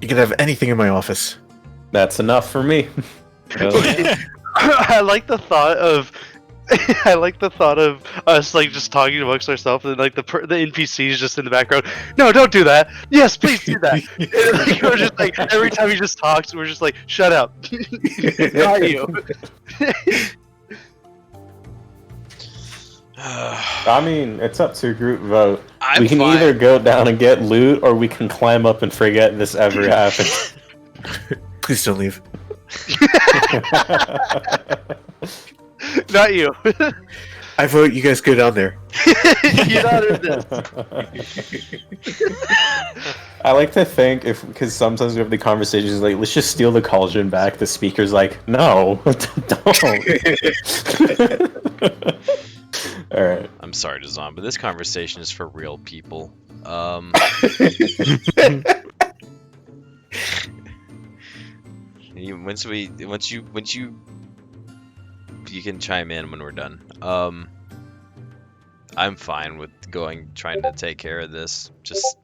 You can have anything in my office. that's enough for me. I like the thought of. I like the thought of us like just talking amongst ourselves and like the NPCs just in the background. No, don't do that. Yes, please do that. And, like, we're just like every time he just talks, we're just like, shut up. Not you. I mean, it's up to group vote. I'm we can fine. either go down and get loot, or we can climb up and forget this ever happened. Please don't leave. Not you. I vote you guys go down there. You're not in this. I like to think because sometimes we have the conversations like, let's just steal the cauldron back. The speaker's like, no, don't. All right. I'm sorry, Dazan, but this conversation is for real people. You can chime in when we're done. I'm fine with trying to take care of this. Just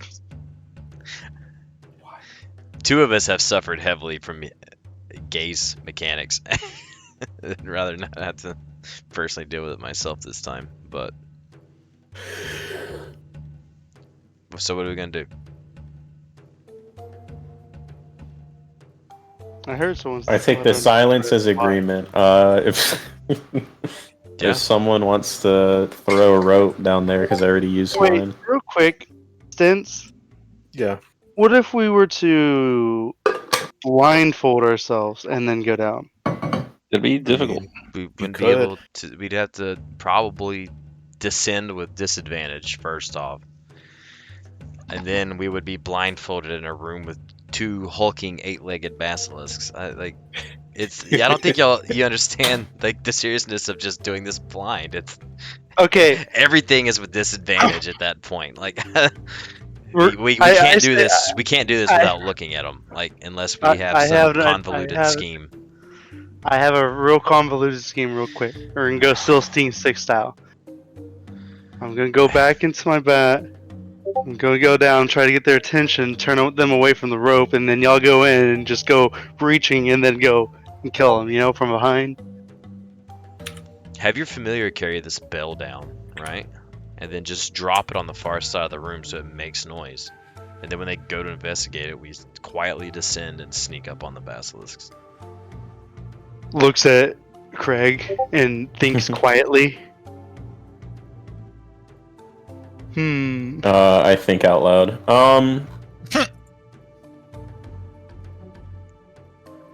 two of us have suffered heavily from gaze mechanics. I'd rather not have to personally deal with it myself this time, but so what are we gonna do? I heard someone. I take the silence as agreement. If Yeah. if someone wants to throw a rope down there, because I already used Wait, mine. real quick, Stints. Yeah. What if we were to blindfold ourselves and then go down? It'd be difficult. We wouldn't be could. able to. We'd have to probably descend with disadvantage first off, and then we would be blindfolded in a room with two hulking eight-legged basilisks. I don't think you understand like the seriousness of just doing this blind. It's Okay. everything is with disadvantage at that point. Like we I can't do say- this. We can't do this without looking at them. Like unless we have some convoluted scheme. I have a real convoluted scheme, real quick. We're gonna go Silstein 6 style. I'm gonna go back into my bat. I'm gonna go down, try to get their attention, turn them away from the rope, and then y'all go in and just go breaching, and then go and kill them. You know, from behind. Have your familiar carry this bell down, right? And then just drop it on the far side of the room so it makes noise. And then when they go to investigate it, we quietly descend and sneak up on the basilisks. Looks at Craig and thinks quietly. I think out loud.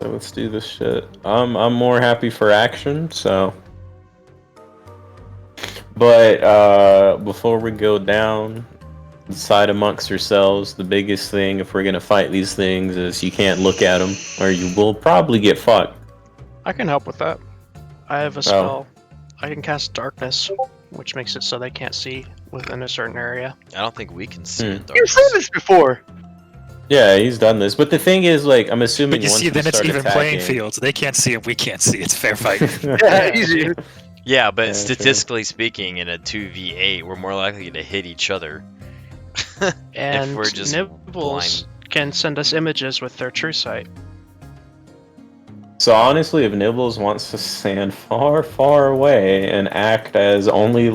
So let's do this shit. I'm more happy for action, so. But before we go down, decide amongst yourselves. The biggest thing, if we're gonna fight these things, is you can't look at them, or you will probably get fucked. I can help with that. I have a spell. I can cast darkness, which makes it so they can't see within a certain area. I don't think we can see in You've darkness. said this before. Yeah, he's done this. But the thing is, like, I'm assuming But you once see, we then it's start even playing attacking- fields. They can't see and we can't see. It's fair fight. Yeah, easy. Yeah, but Yeah, statistically speaking, in a 2v8, we're more likely to hit each other. And we're just Nibbles can send us images with their true sight. So honestly, if Nibbles wants to stand far, far away and act as only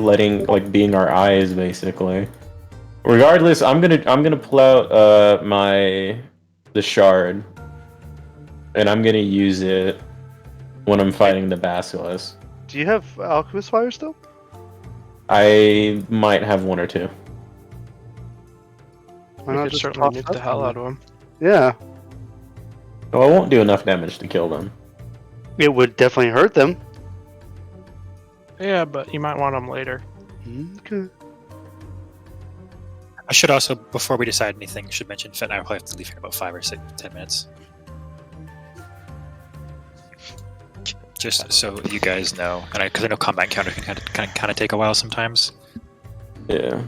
being our eyes, basically. Regardless, I'm gonna pull out the shard, and I'm gonna use it when I'm fighting the basilisk. Do you have alchemist fire still? I might have one or two. Why We not could just certainly toss nuke that the hell one? out of them. Yeah, Well, I won't do enough damage to kill them. it would definitely hurt them. Yeah, but you might want them later. Okay. I should also, before we decide anything, should mention Fit and I will probably have to leave here in about 5 or 10 minutes. Just so you guys know, and because I know combat encounter can kind of take a while sometimes. Yeah.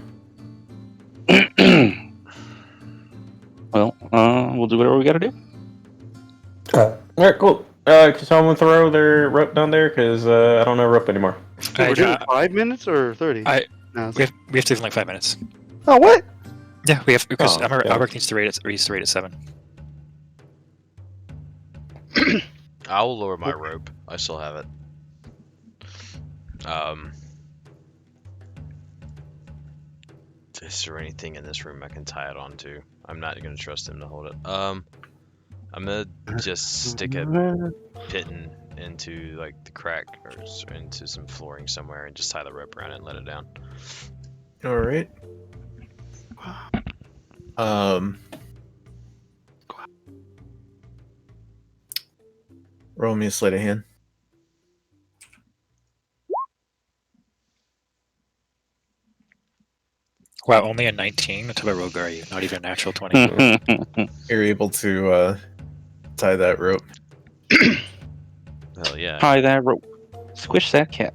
Well, we'll do whatever we gotta do. Alright, cool. Can someone throw their rope down there? Because I don't have rope anymore. So we're doing 5 minutes or 30? No, We have to leave in like 5 minutes. oh, what? Yeah, we have because Oh, okay. Albert needs to rate at 7. I will lower my rope. I still have it. Is there anything in this room I can tie it onto? I'm not gonna trust him to hold it. I'm gonna just stick a pitten into like the crack or into some flooring somewhere and just tie the rope around it and let it down. All right. Roll me a sleight of hand. Wow, only a 19? What type of rogue are you? Not even a natural 20. You're able to tie that rope. Hell yeah. Tie that rope. Squish that cat.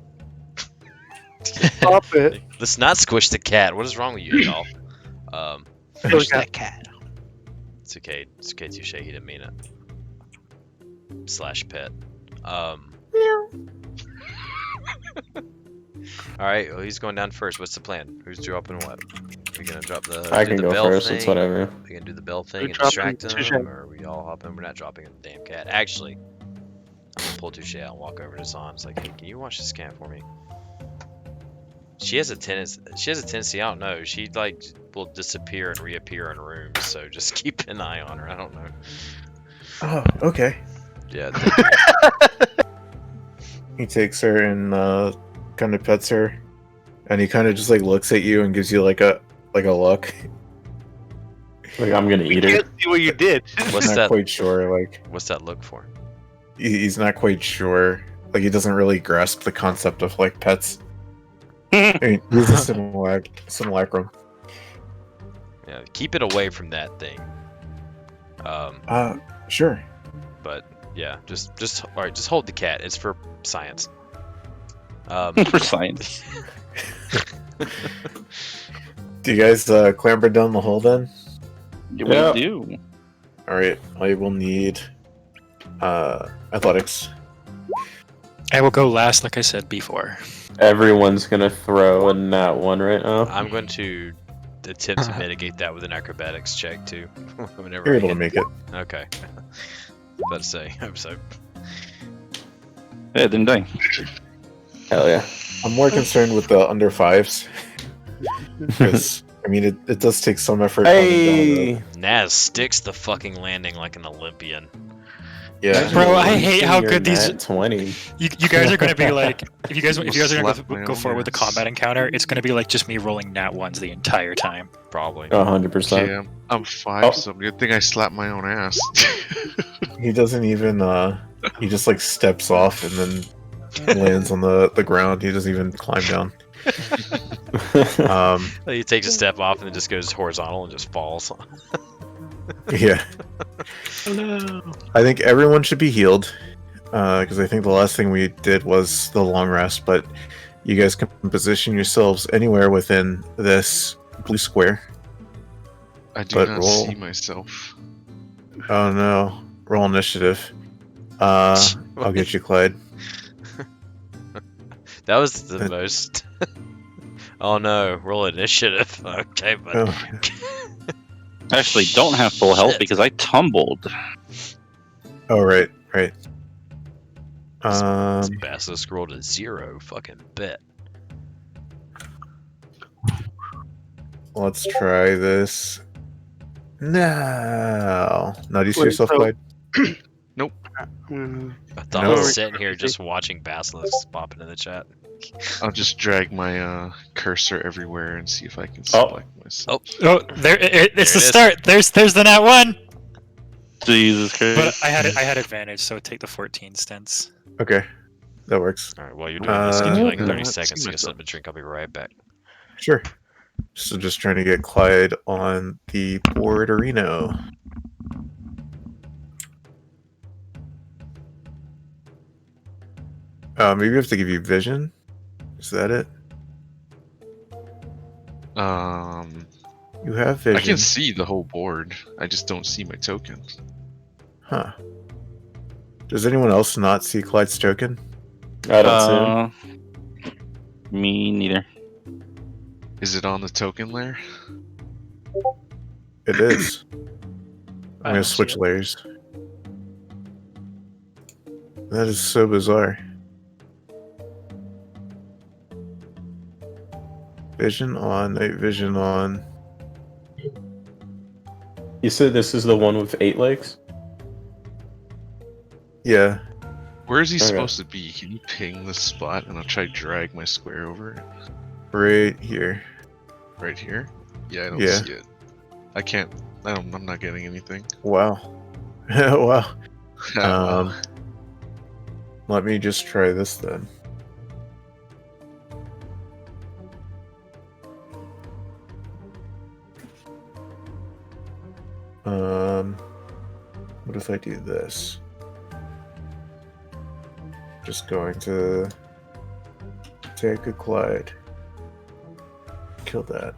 Stop it. Let's not squish the cat. What is wrong with you, y'all? Squish that cat. It's okay. It's okay, Touche. He didn't mean it. / pet. Alright, well, he's going down first. What's the plan? Who's dropping what? Are we gonna drop the I do can the go bell first, thing? it's whatever. Are we gonna do the bell thing We're and distract dropping Touche. him? Or are we all hopping? We're not dropping the damn cat. Actually, I'm gonna pull Touche out and walk over to Zahn. It's like, hey, can you watch this cat for me? She has a tendency, I don't know. She like will disappear and reappear in rooms, so just keep an eye on her. I don't know. Oh, okay. Yeah. He takes her and kind of pets her, and he kind of just like looks at you and gives you like a look. Like I'm gonna eat her. Can't see what you did. What's Not that? quite sure. Like What's that look for? he's not quite sure. Like he doesn't really grasp the concept of like pets. I mean, he's a simulacrum. Yeah, keep it away from that thing. Sure. But yeah, just all right. Just hold the cat. It's for science. For science. Do you guys clamber down the hole then? Yeah, we do. All right. I will need athletics. I will go last, like I said before. Everyone's gonna throw a nat 1 right now. I'm going to attempt to mitigate that with an acrobatics check too. Whenever You're I able to get- make it. Okay. Let's say. Hope so. Yeah, it didn't die. Hell yeah. I'm more concerned with the under fives because I mean it does take some effort. climbing down Hey! Naz sticks the fucking landing like an Olympian. Yeah. Bro, I hate how You're good these. nat 20. You guys are going to be like, if you guys are going to Slap my go own forward with the ass. combat encounter, it's going to be like just me rolling nat ones the entire time. Probably. 100%. Yeah, I'm 5, so good thing I slapped my own ass. He doesn't even he just like steps off and then lands on the ground. He doesn't even climb down. He takes a step off and then just goes horizontal and just falls. Yeah. Oh no. I think everyone should be healed because I think the last thing we did was the long rest, but you guys can position yourselves anywhere within this blue square. I do But not roll. see myself. Oh no. Roll initiative. I'll get you, Clyde. That was the most. Oh no, roll initiative. Okay, but Oh, I actually don't have full health Shit. because I tumbled. oh right. Basilisk rolled a 0. Fucking bet. Let's try this now. Now, do you see Wait, yourself, so- Clyde? I thought I No. was sitting here just watching basilisks popping in the chat. I'll just drag my cursor everywhere and see if I can Oh. select myself. Oh, there! It's There the it is. start. There's the nat one. Jesus Christ. But I had advantage, so take the 14 stints. Okay. That works. All right, while you're doing this, give me like Uh, 30 uh, seconds to see get something to drink. I'll be right back. Sure. So just trying to get Clyde on the board arena. Maybe we have to give you vision. Is that it? You have vision. I can see the whole board. I just don't see my token. Huh. Does anyone else not see Clyde's token? I don't see him. Me neither. Is it on the token layer? It is. I I'm gonna don't see switch it. layers. That is so bizarre. Vision on, night vision on. You said this is the one with 8 legs? Yeah. Where is he Okay. supposed to be? Can you ping the spot and I'll try to drag my square over it? Right here. Right here? Yeah, I don't Yeah. see it. I can't. I'm not getting anything. Wow. Wow. Wow. Let me just try this then. What if I do this? Just going to take a Clyde. Kill that.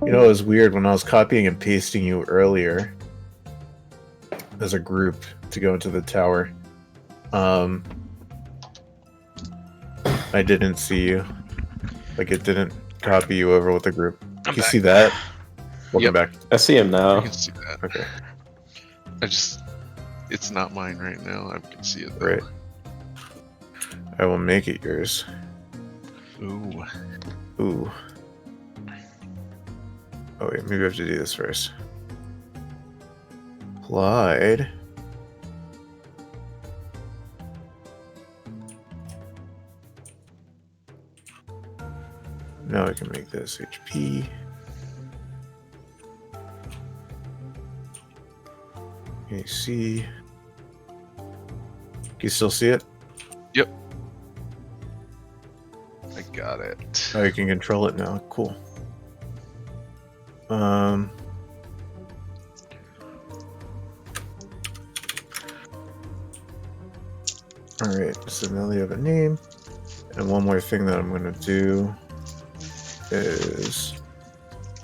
You know, it was weird when I was copying and pasting you earlier as a group to go into the tower. I didn't see you. Like, it didn't copy you over with the group. I'm You back. see that? Welcome Yep. back. I see him I now. can see that. Okay. It's not mine right now. I can see it though. Right. I will make it yours. Ooh. Ooh. Oh wait, maybe I have to do this first. Clyde. Now I can make this HP. AC. Can you still see it? Yep. I got it. Oh, you can control it now. Cool. Alright, so now they have a name. And one more thing that I'm going to do is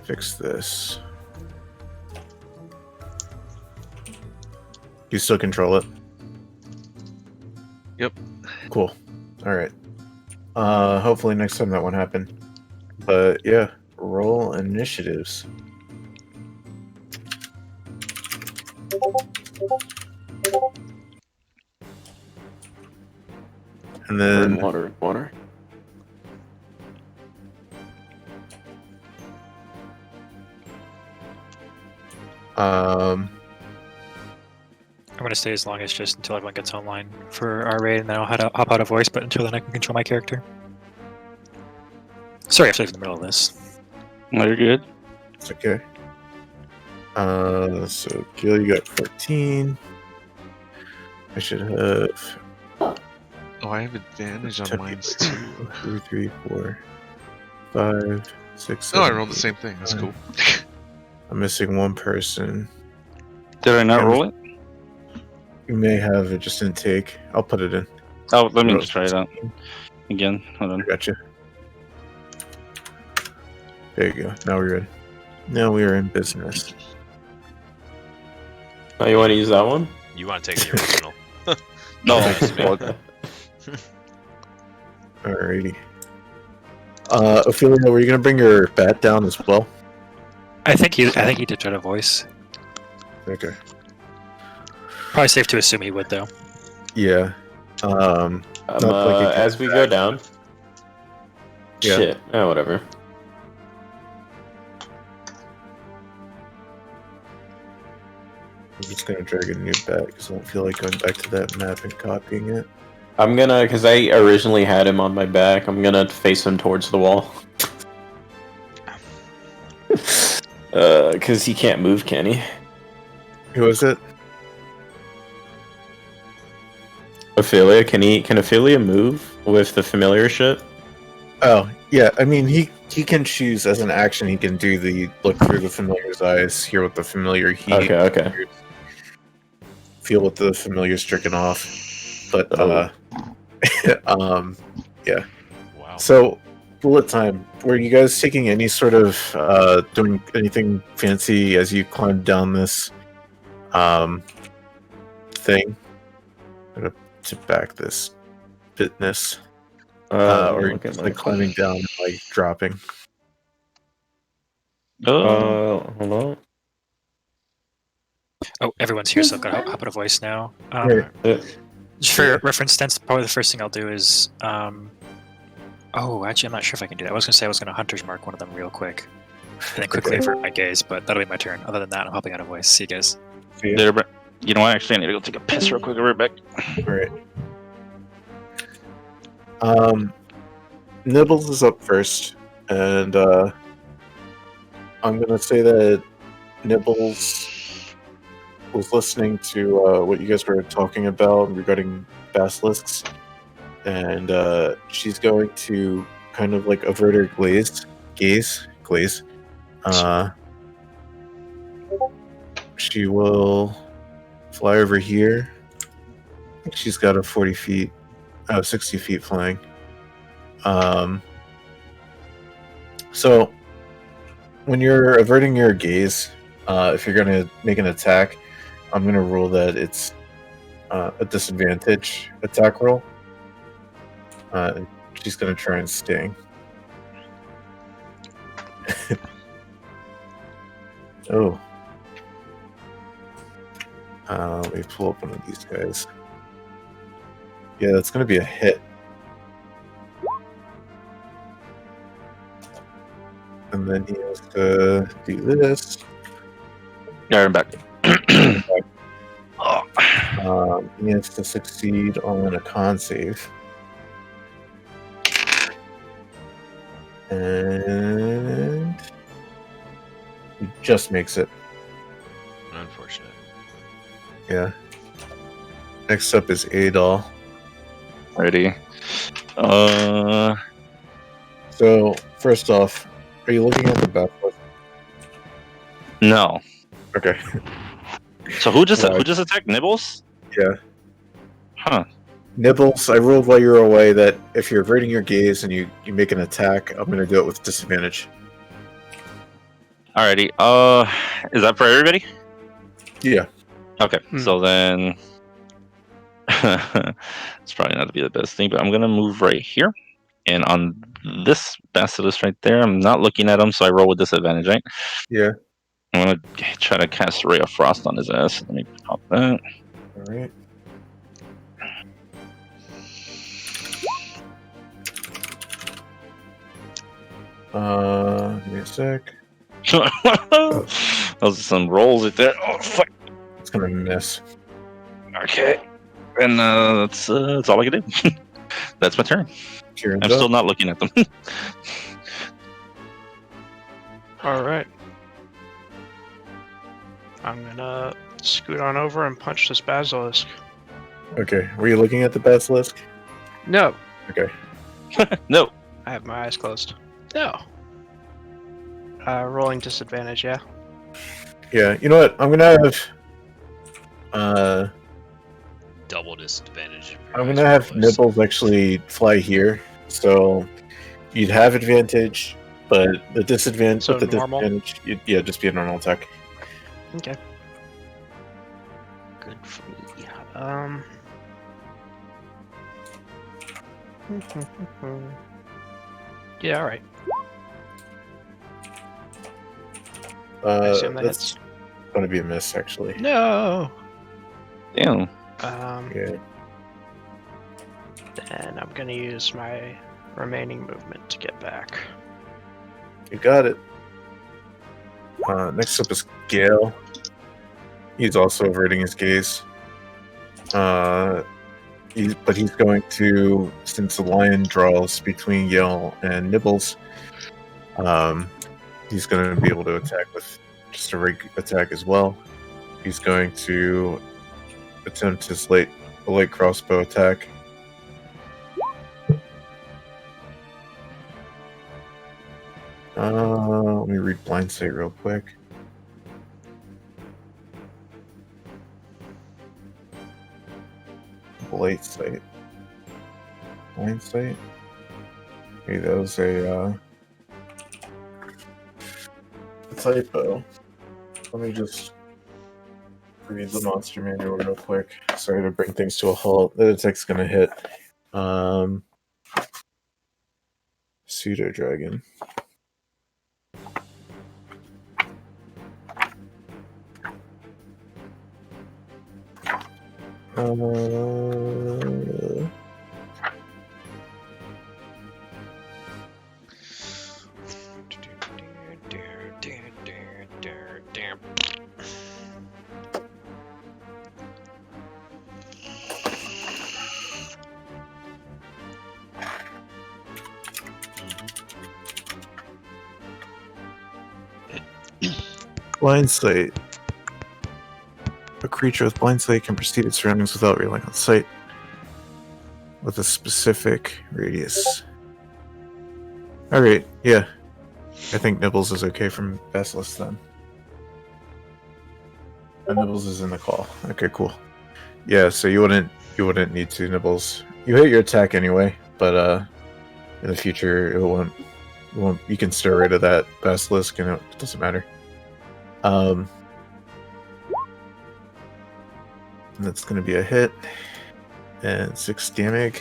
fix this. You still control it? Yep. Cool. Alright. Hopefully next time that won't happen. But yeah, roll initiatives. And then Water. um I'm gonna stay as long as just until everyone gets online for our raid, and then I'll hop out of voice. But until then, I can control my character. Sorry, I have to leave in the middle of this. No, you're good. it's okay. So Gil, you got 14. I should have Oh, I have advantage on 10 mines people. too. 2, 3, 4, 5, 6, No, I 7, rolled the 8, same thing. That's 9. cool. I'm missing one person. Did I not Yeah, roll it? You may have, it just didn't take. I'll put it in. Oh, let me Roll just try it out again. Hold on. I gotcha. There you go. Now we're good. Now we are in business. Oh, you want to use that one? You want to take the original? No, Thanks, Alrighty. Ophelia, were you gonna bring your bat down as well? I think he did try to voice. Okay. Probably safe to assume he would, though. Yeah. Not like it As we go down. Yeah. Shit. Oh, whatever. I'm just gonna drag a new bat because I don't feel like going back to that map and copying it. I'm gonna, because I originally had him on my back, I'm gonna face him towards the wall. Because he can't move, can he? Who is it? Ophelia, can Ophelia move with the familiar shit? Oh, yeah. I mean, he can choose as an action. He can do the look through the familiar's eyes, hear what the familiar Okay. feel what the familiar's stricken off. But yeah. Wow. So, bullet time. Were you guys taking any sort of doing anything fancy as you climbed down this thing? I'm gonna tip back this fitness. Or look at just my- like climbing down and like dropping. hold on. Oh, everyone's here, so I've got to hop out of voice now. Right. Just for reference, sense, probably the first thing I'll do is. Oh, actually, I'm not sure if I can do that. I was going to say I was going to hunter's mark one of them real quick, and then quickly avert my gaze, but that'll be my turn. Other than that, I'm hopping out of voice. See you guys. Later, but you know what? Actually, I need to go take a piss real quick. I'll be right back. All right. Nibbles is up first, and I'm gonna say that Nibbles was listening to what you guys were talking about regarding basilisks, and she's going to kind of like avert her gaze. She will fly over here. I think she's got a 60 feet flying. So when you're averting your gaze, if you're gonna make an attack, I'm gonna rule that it's a disadvantage attack roll. She's gonna try and sting. Oh. Let me pull up one of these guys. Yeah, that's gonna be a hit. And then he has to do this. Yeah, I'm back. He has to succeed on a con save. And he just makes it. Unfortunate. Yeah. Next up is Adol. Ready. So, first off, are you looking at the best list? No. Okay. So who just Right. attacked Nibbles? Yeah. Huh. Nibbles, I ruled while you were away that if you're averting your gaze and you make an attack, I'm going to do it with disadvantage. Alrighty. Is that for everybody? Yeah. Okay. So then, it's probably not to be the best thing, but I'm gonna move right here, and on this basilisk right there, I'm not looking at him, so I roll with disadvantage, right? Yeah. I'm gonna try to cast a ray of frost on his ass. Let me pop that. All right. Give me a sec. Those are some rolls right there. Oh fuck. It's gonna miss. Okay. And that's all I can do. That's my turn. Kieran's I'm up. still not looking at them. All right. I'm gonna scoot on over and punch this basilisk. Okay. Were you looking at the basilisk? No, Okay. No. I have my eyes closed. No. Rolling disadvantage, yeah. Yeah. You know what? I'm gonna have. Double disadvantage. I'm gonna have Nibbles actually fly here, so you'd have advantage, but the disadvantage. So with the normal? disadvantage, yeah, just be a normal attack. Okay. Good for me. Yeah, alright. I assume that That's hits. gonna be a miss, actually. No! Damn. Yeah. Then I'm gonna use my remaining movement to get back. You got it. Next up is Gale. He's also averting his gaze. But he's going to, since the lion draws between Gale and Nibbles, he's going to be able to attack with just a regular attack as well. He's going to attempt his late a light crossbow attack. Let me read Blind Sight real quick. Blight Sight. Blind Sight? Okay, that was a typo. Let me just read the monster manual real quick. Sorry to bring things to a halt. The attack's gonna hit. Pseudo Dragon. Blind Sight. A creature with Blind Sight can perceive its surroundings without relying on sight, with a specific radius. Alright, yeah. I think Nibbles is okay from Basilisk then. And Nibbles is in the call. Okay, cool. Yeah, so you wouldn't need to Nibbles. You hit your attack anyway, but in the future it won't you can stir rid of that Basilisk and it doesn't matter. And that's gonna be a hit. And 6 damage.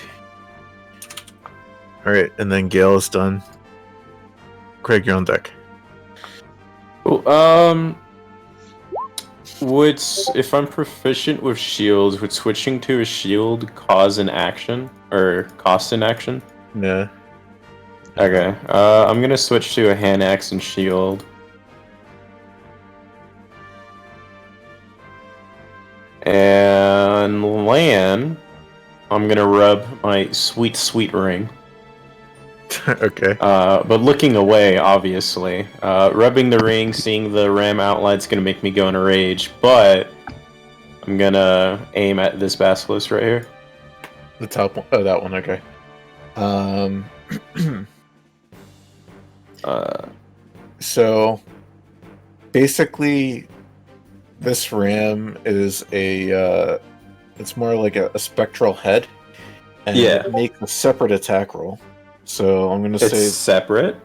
Alright, and then Gale is done. Craig, you're on deck. Cool. Would, if I'm proficient with shields, would switching to a shield cause an action? Or cost an action? Yeah. Okay. I'm gonna switch to a hand axe and shield. And Lan, I'm gonna rub my sweet, sweet ring. Okay. But looking away, obviously. Rubbing the ring, seeing the ram outline's gonna make me go in a rage, but I'm gonna aim at this basilisk right here. The top one. Oh, that one. Okay. So basically, this ram is a. It's more like a spectral head, and it makes a separate attack roll. So I'm gonna say it's separate.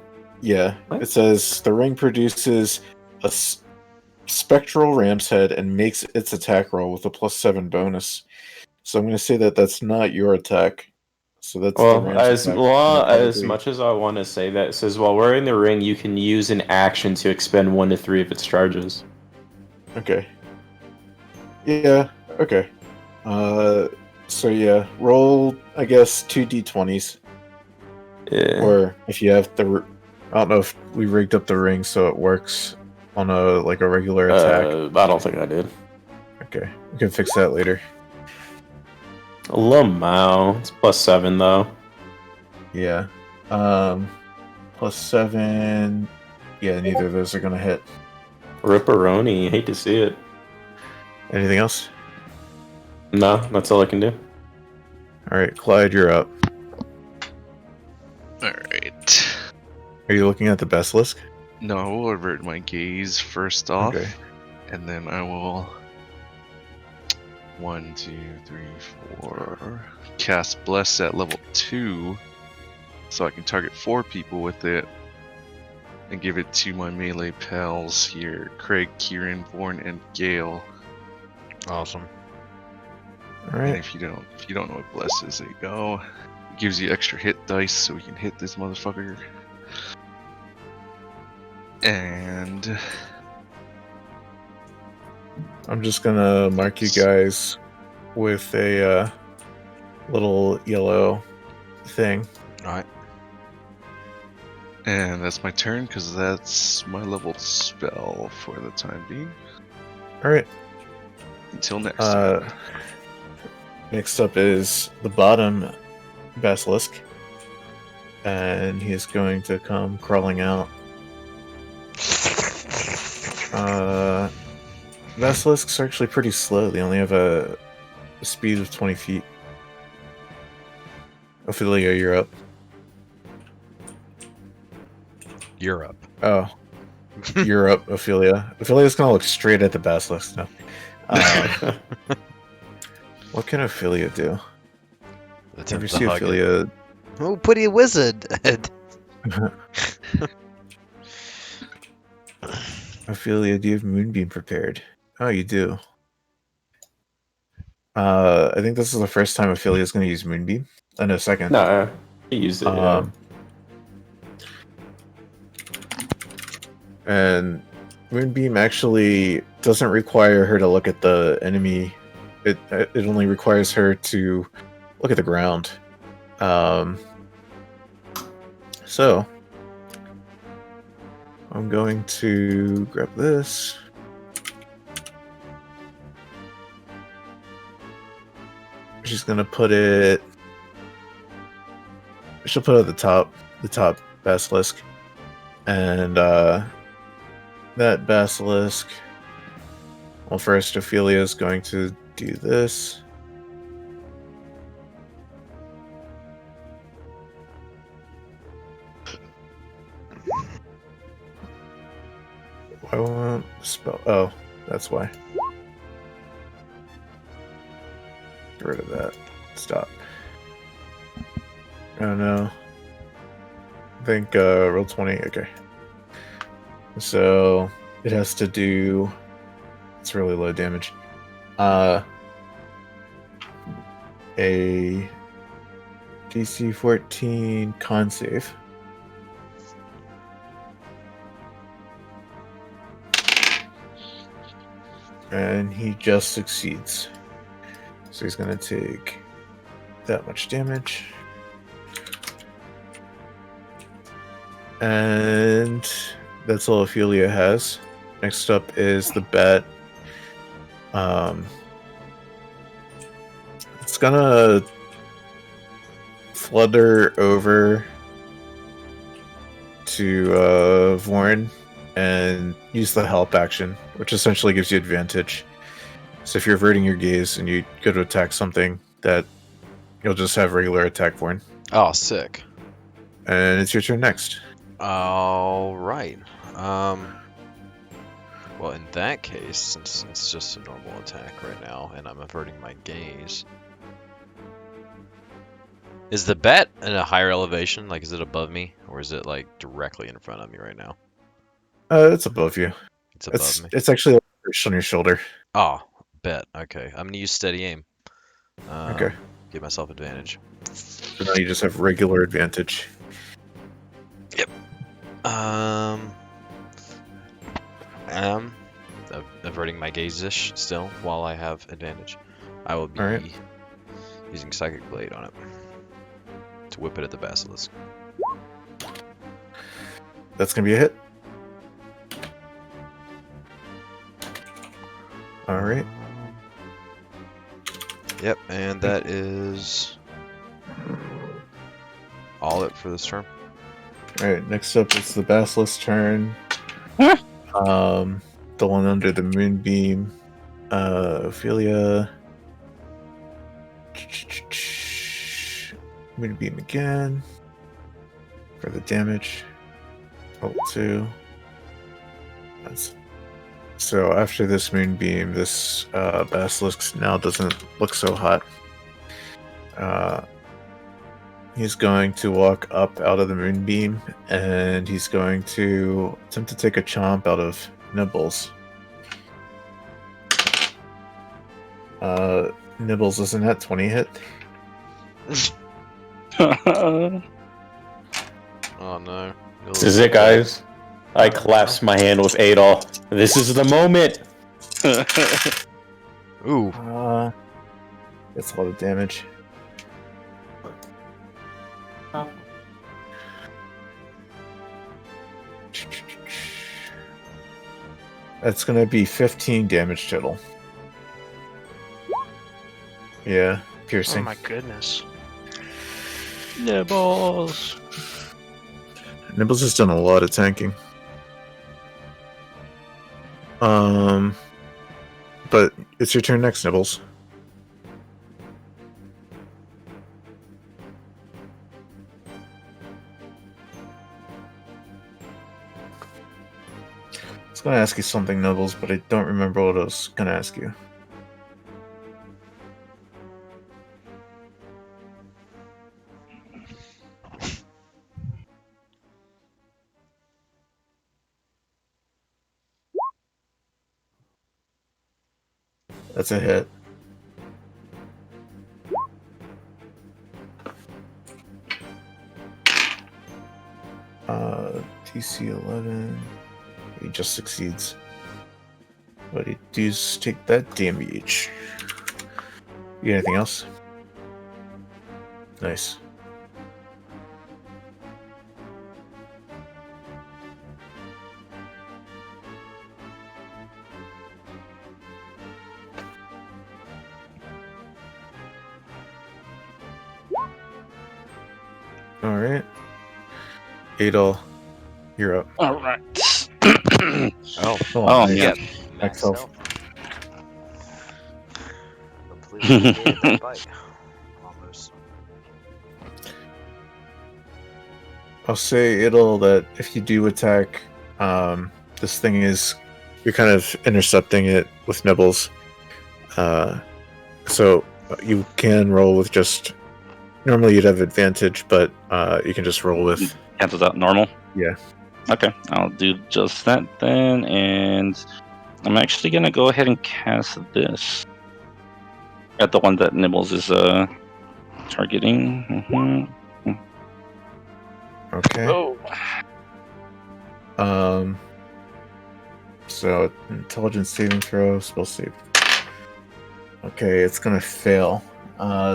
Yeah, What? it says the ring produces a spectral ram's head and makes its attack roll with a +7 bonus. So I'm gonna say that that's not your attack. So that's the Well, ram's attack. as much as I want to say that, it says while wearing the ring, you can use an action to expend 1 to 3 of its charges. Okay. Yeah. Okay. So yeah, roll I guess 2 d20s. Yeah. Or if you have the, I don't know if we rigged up the ring so it works on a regular attack. I don't think I did. Okay, we can fix that later. Lamau. It's +7 though. Yeah. +7. Yeah, neither of those are gonna hit. Ripperoni. Hate to see it. Anything else? No, that's all I can do. All right, Clyde, you're up. Alright. Are you looking at the basilisk? No, I will avert my gaze first off. Okay. And then I will 1, 2, 3, 4 cast Bless at level 2. So I can target 4 people with it. And give it to my melee pals here. Craig, Kieran, Vorn, and Gale. Awesome. All And right. if you don't know what Bless is, there you go. It gives you extra hit dice so you can hit this motherfucker. And I'm just gonna mark you guys with a little yellow thing. Alright. And that's my turn because that's my level spell for the time being. All right. Until next time. Next up is the bottom basilisk, and he's going to come crawling out. Basilisks are actually pretty slow. They only have a a speed of 20 feet. Ophelia, you're up. You're up. Oh, you're up, Ophelia. Ophelia's gonna look straight at the basilisk now. What can Ophelia do? Attempt Ever to see hug it. Ophelia? Oh, pretty wizard. Ophelia, do you have Moonbeam prepared? Oh, you do. I think this is the first time Ophelia's going to use Moonbeam. No, second. No, he used it. Yeah. And Moonbeam actually doesn't require her to look at the enemy. It only requires her to look at the ground. So I'm going to grab this. She's gonna put it. She'll put it at the top basilisk, and that basilisk. Well, first Ophelia is going to do this. Why won't spell? Oh, that's why. Get rid of that. Stop. Oh no. I think roll 20. Okay. So it has to do. It's really low damage. A DC 14 con save. And he just succeeds. So he's going to take that much damage. And that's all Ophelia has. Next up is the bat. It's gonna flutter over to Vorn and use the help action, which essentially gives you advantage. So if you're averting your gaze and you go to attack something, that you'll just have regular attack Vorn. Oh, sick. And it's your turn next. All right. Well, in that case, since it's just a normal attack right now, and I'm averting my gaze, is the bat in a higher elevation? Like, is it above me, or is it like directly in front of me right now? It's above you. It's above me. It's actually on your shoulder. Oh, bet. Okay, I'm gonna use steady aim. Okay. Give myself advantage. So now you just have regular advantage. Yep. Averting my gaze-ish still while I have advantage. I will be using Psychic Blade on it to whip it at the basilisk. That's gonna be a hit. All right. Yep, and that is all it for this turn. All right. Next up is the basilisk turn. The one under the moonbeam. Ophelia. Moonbeam again for the damage. Level 2. So after this moonbeam, this basilisk now doesn't look so hot. He's going to walk up out of the moonbeam, and he's going to attempt to take a chomp out of Nibbles. Nibbles isn't that 20 hit? Oh no. This is it, guys. I clasp my hand with Adol. This is the moment. Ooh. That's a lot of damage. That's gonna be 15 damage total. Yeah, piercing. Oh my goodness. Nibbles. Nibbles has done a lot of tanking. But it's your turn next, Nibbles. was gonna ask you something, Nibbles, but I don't remember what I was gonna ask you. That's a hit. TC 11. He just succeeds. But he does take that damage. You got anything else? Nice. Alright. Adol, you're up. All right. Oh, Oh, yeah. Myself. Completely negated that bite. Almost. I'll say it'll that if you do attack, this thing is you're kind of intercepting it with nibbles. So you can roll with just normally you'd have advantage, but you can just roll with Cancels out normal. Yeah. Okay, I'll do just that then, and I'm actually gonna go ahead and cast this at the one that Nibbles is targeting. Okay. Oh. So intelligence saving throw, spell save. Okay, it's gonna fail.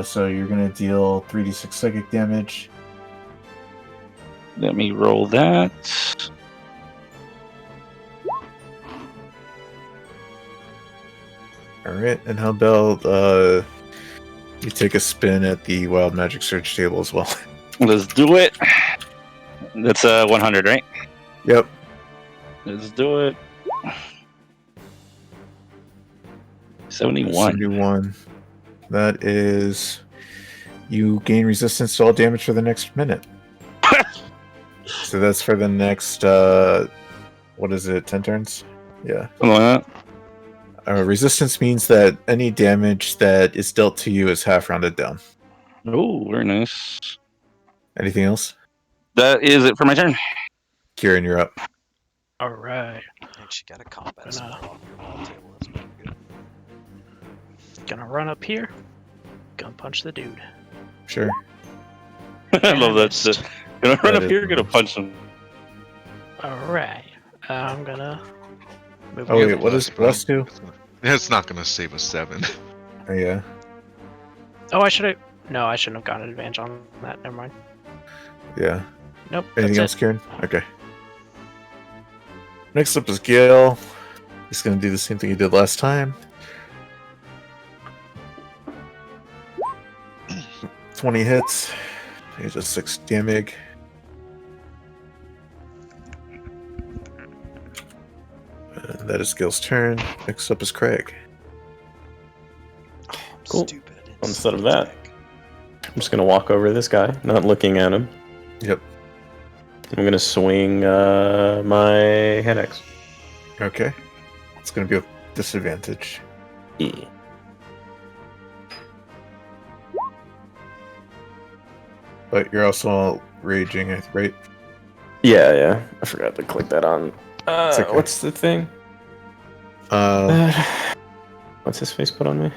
So you're gonna deal 3d6 psychic damage. Let me roll that. Alright, and how about you take a spin at the wild magic search table as well. Let's do it. That's 100, right? Yep. Let's do it. 71. 71. That is you gain resistance to all damage for the next minute. So that's for the next what is it, 10 turns? Yeah. Something like that. Resistance means that any damage that is dealt to you is half rounded down. Oh, very nice. Anything else? That is it for my turn. Kieran, you're up. All right. Actually got a combat Gonna- spell off your ball table. That's pretty good. Gonna run up here. Gonna punch the dude. Sure. I love that shit. Gonna run That up here, is gonna nice. punch him. All right. I'm gonna move. Oh You wait, have what plus does plus do? It's not gonna save a 7. Oh yeah. Oh, I should have. No, I shouldn't have gotten advantage on that. Never mind. Yeah. Nope. Anything that's else, Kieran? Okay. Next up is Gale. He's gonna do the same thing he did last time. 20 hits. He does 6 damage. And that is Gale's turn. Next up is Craig. I'm Cool. stupid. I didn't Instead of see that, I'm just gonna walk over to this guy, not looking at him. Yep. I'm gonna swing my hand axe. Okay. It's gonna be a disadvantage. Yeah. But you're also raging, right? Yeah. I forgot to click that on. It's okay. What's the thing? What's his face put on me?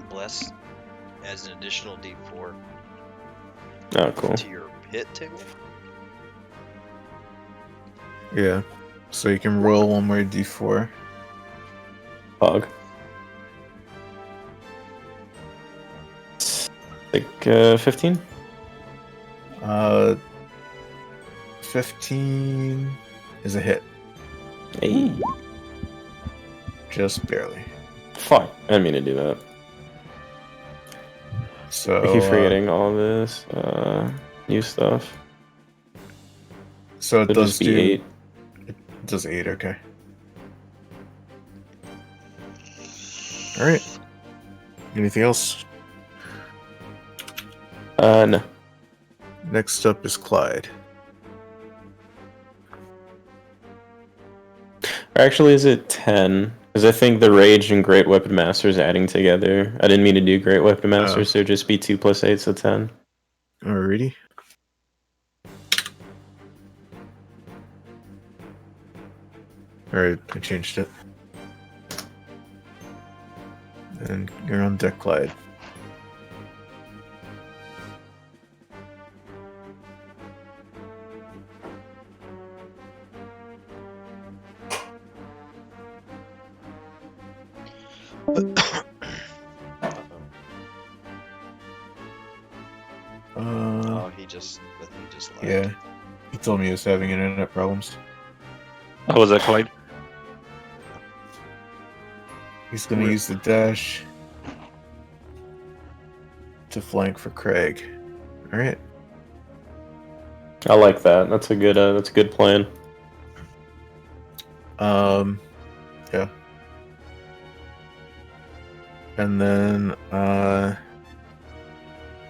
Bless as an additional D4 Oh, cool. to your hit table. Yeah. So you can roll one more d4. Pog. Like 15? 15 is a hit. Hey. Just barely. Fuck. I didn't mean to do that. So I keep forgetting all this new stuff. So it It'll does just be do 8. It does 8, okay. Alright. Anything else? No. Next up is Clyde. Or actually, is it 10? Because I think the Rage and Great Weapon Master is adding together. I didn't mean to do Great Weapon Master, so it'd just be 2 plus 8, so 10. Alrighty. Alright, I changed it. And you're on deck, Clyde. Oh, he just left. Yeah. He told me he was having internet problems. Oh, was that Clyde? He's gonna use the dash to flank for Craig. Alright. I like that. That's a good plan. Yeah. And then,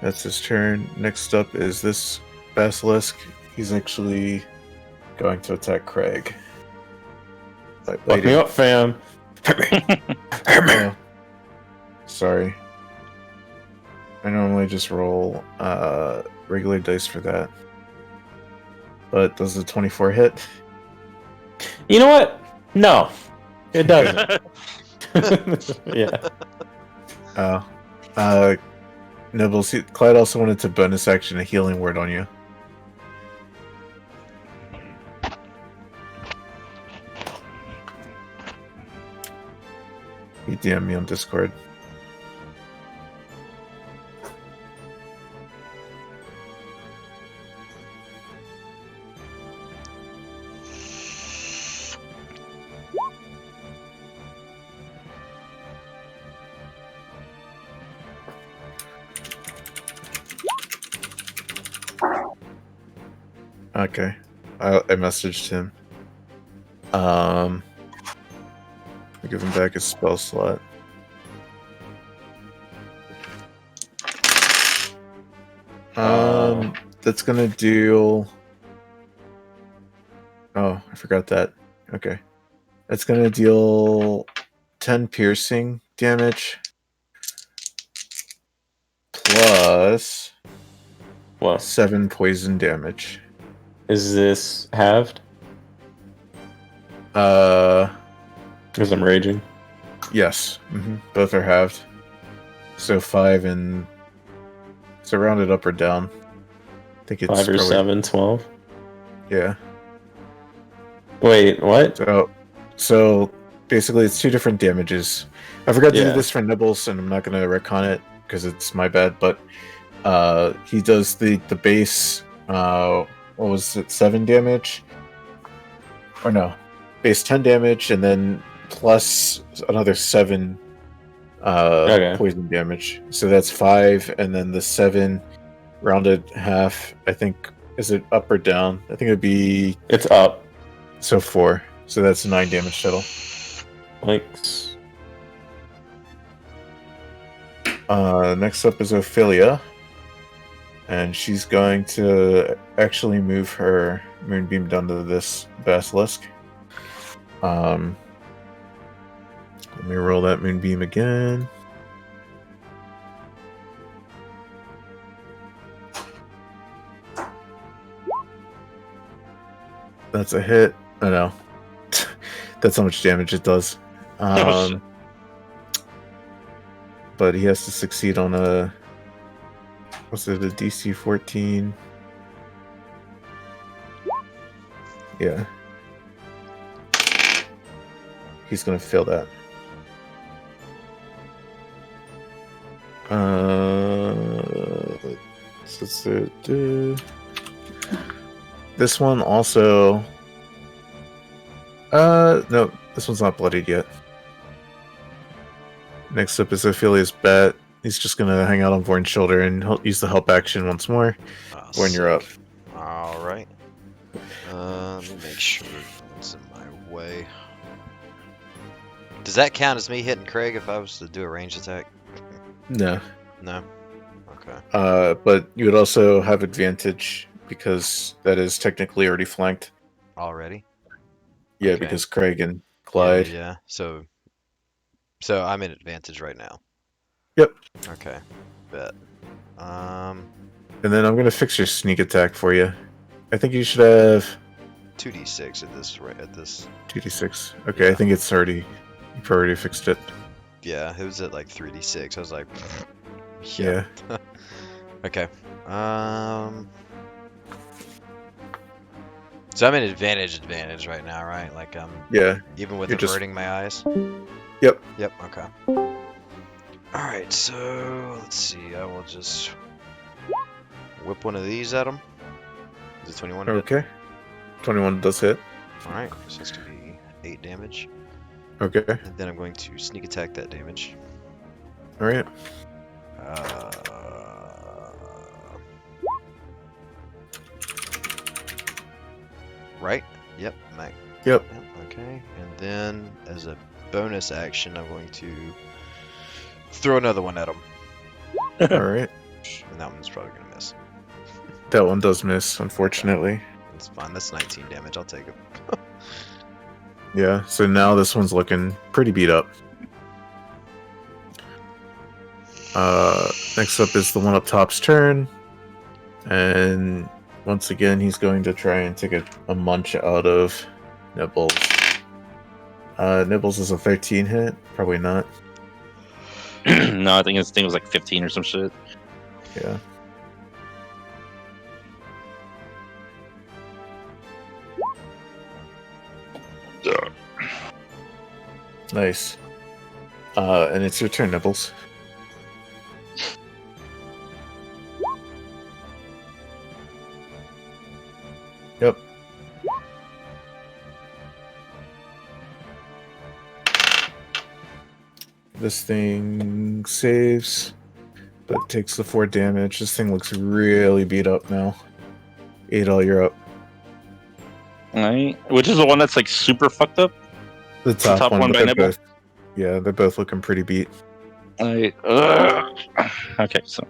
that's his turn. Next up is this Basilisk. He's actually going to attack Craig. By Fuck me up, fam. Oh, sorry. I normally just roll regular dice for that. But does the 24 hit? You know what? No, it doesn't. Yeah. Nibbles, Clyde also wanted to bonus action a healing word on you. He DM'd me on Discord. Okay. I messaged him. I give him back his spell slot. That's gonna deal. Oh, I forgot that. Okay. That's gonna deal 10 piercing damage. Plus What? 7 poison damage. Is this halved? Because I'm raging. Yes. Both are halved. So 5 and... So rounded up or down. I think it's 5 or probably... 7, 12? Yeah. Wait, what? So basically it's 2 different damages. I forgot to do Yeah. this for Nibbles, and I'm not going to retcon it because it's my bad, but he does the base, what was it, 7 damage? Or no, base 10 damage, and then plus another 7 poison damage. So that's 5, and then the 7 rounded half, I think, is it up or down? I think it'd be... It's up. So 4. So that's 9 damage total. Thanks. Next up is Ophelia. And she's going to actually move her Moonbeam down to this Basilisk. Let me roll that Moonbeam again. That's a hit. I know. That's how much damage it does. But he has to succeed on a... Was it a DC 14? Yeah. He's gonna fail that. This one also... no, this one's not bloodied yet. Next up is Ophelia's Bat. He's just gonna hang out on Vorn's shoulder and he'll use the help action once more. Vorn, you're up. Alright. Let me make sure it's in my way. Does that count as me hitting Craig if I was to do a range attack? No. No? Okay. But you would also have advantage because that is technically already flanked. Already? Yeah, Okay. because Craig and glide. Yeah. So I'm in advantage right now. Yep. Okay. Bet. And then I'm gonna fix your sneak attack for you. I think you should have 2d6 at this. 2d6. Okay, Yeah. I think it's already. You've already fixed it. Yeah, it was at like 3d6. I was like, Yeah. Okay. So I'm in advantage right now, right? Like Yeah. even with You're just- averting my eyes. Yep. Yep. Okay. All right. So let's see. I will just whip one of these at him. Is it 21? Okay. 21 does hit. All right. So it's gonna be 8 damage, Okay. and then I'm going to sneak attack that damage. All right. Right? Yep. Yep. Yep. Okay. And then as a bonus action, I'm going to throw another one at him, All right. and that one's probably gonna miss. That one does miss, unfortunately. That's fine. That's 19 damage. I'll take it. Yeah. So now this one's looking pretty beat up. Next up is the one up top's turn, and once again he's going to try and take a munch out of Nibbles. Nibbles is a 13 hit. Probably not. No, I think his thing was like 15 or some shit. Yeah. Nice. And it's your turn, Nibbles. Yep. This thing saves, but takes the 4 damage. This thing looks really beat up now. Adol, you're up. Alright. Which is the one that's like super fucked up? The top, one by but they're Nibble? both. Yeah, they're both looking pretty beat. Okay, so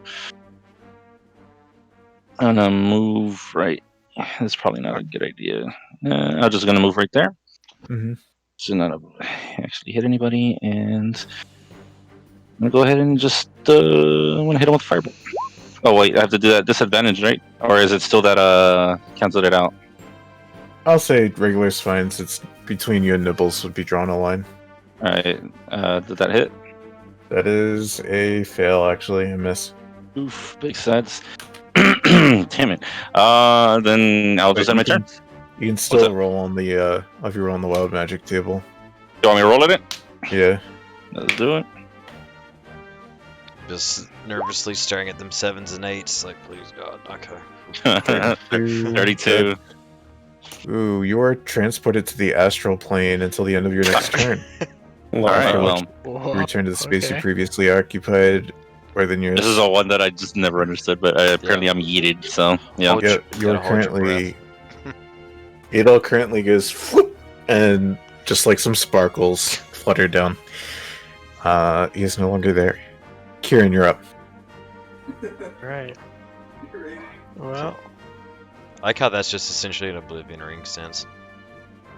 I'm gonna move right. That's probably not a good idea. I'm just gonna move right there. Mm-hmm. So not actually hit anybody, and I'm gonna go ahead and just I'm gonna hit him with fireball. Oh wait, I have to do that disadvantage, right? Or is it still that canceled it out? I'll say regular is fine since between you and Nibbles would be drawn a line. Alright, did that hit? That is a fail, actually. A miss. Oof, big sets. Damn it. Then I'll just end my turn. You can still roll on the if you roll on the wild magic table. You want me to roll it? Yeah. Let's do it. Just nervously staring at them 7s and 8s, like, please God. Okay. 32. Ooh, you are transported to the astral plane until the end of your next turn. Alright, After well. which you return to the space you Okay. previously occupied, where then yours. This is a one that I just never understood, but apparently I'm yeeted, so yeah. Hold Yeah, you you're gotta hold your currently. Adol currently goes whoop, and just like some sparkles flutter down. He is no longer there. Kieran, you're up. Right. Well, I like how that's just essentially an Oblivion Ring stance.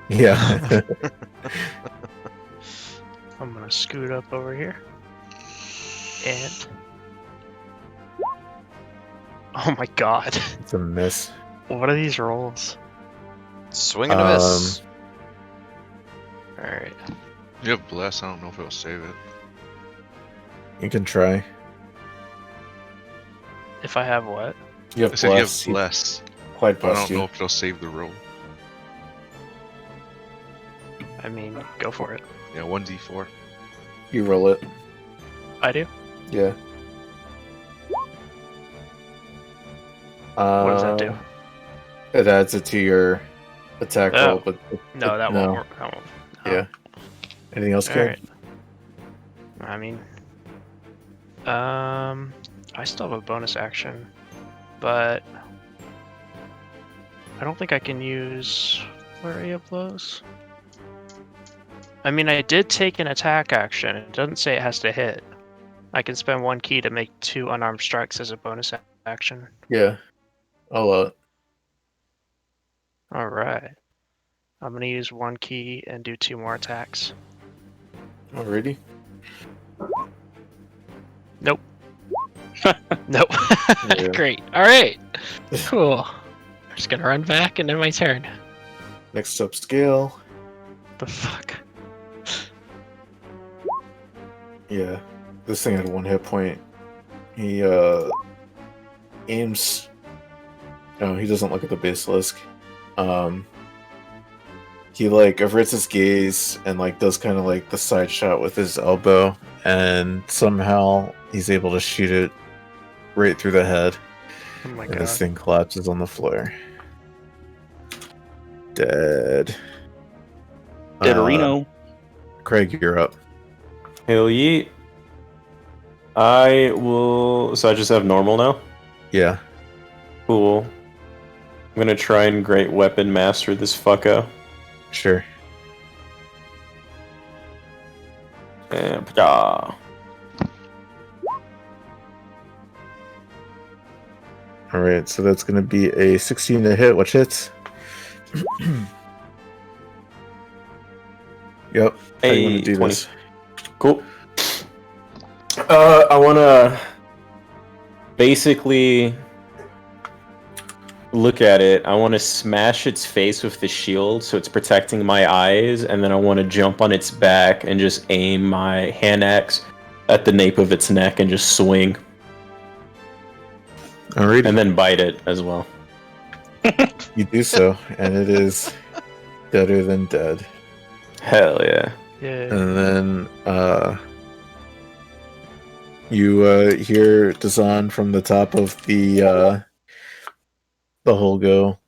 Yeah. I'm gonna scoot up over here. And oh my god. It's a miss. What are these rolls? Swing and a miss. Alright. You have bless. I don't know if it'll save it. You can try. If I have what? You have I said you have bless. bless. Quite I bless don't know you. if it'll save the roll. I mean, go for it. Yeah, 1d4. You roll it. I do? Yeah. What does that do? It adds it to your attack Oh. roll, but No, that won't work. That won't. No. Yeah. Anything else, Kieran? Alright. I mean, I still have a bonus action, but I don't think I can use Flurry of Blows. I mean, I did take an attack action. It doesn't say it has to hit. I can spend 1 key to make 2 unarmed strikes as a bonus action. Yeah. I'll Alright. I'm gonna use 1 key and do 2 more attacks. Alrighty. Nope. Yeah. Great. All right. Cool. I'm just gonna run back and then my turn. Next up, scale. The fuck? Yeah. This thing had 1 hit point. He aims. No, he doesn't look at the basilisk. He like averts his gaze and like does kind of like the side shot with his elbow, and somehow he's able to shoot it right through the head. Oh my And god. this thing collapses on the floor. Dead. Deaderino. Craig, you're up. Hell yeet. I will. So I just have normal now? Yeah. Cool. I'm gonna try and Great Weapon Master this fucko. Sure. And yeah. Alright, so that's going to be a 16 to hit, which hits. Yep. How you want to do 20. this? Cool. I want to basically look at it. I want to smash its face with the shield so it's protecting my eyes, and then I want to jump on its back and just aim my hand axe at the nape of its neck and just swing. Alright. And then bite it as well. You do so, and it is deader than dead. Hell yeah. Yeah. And then you hear Dazan from the top of the hole go,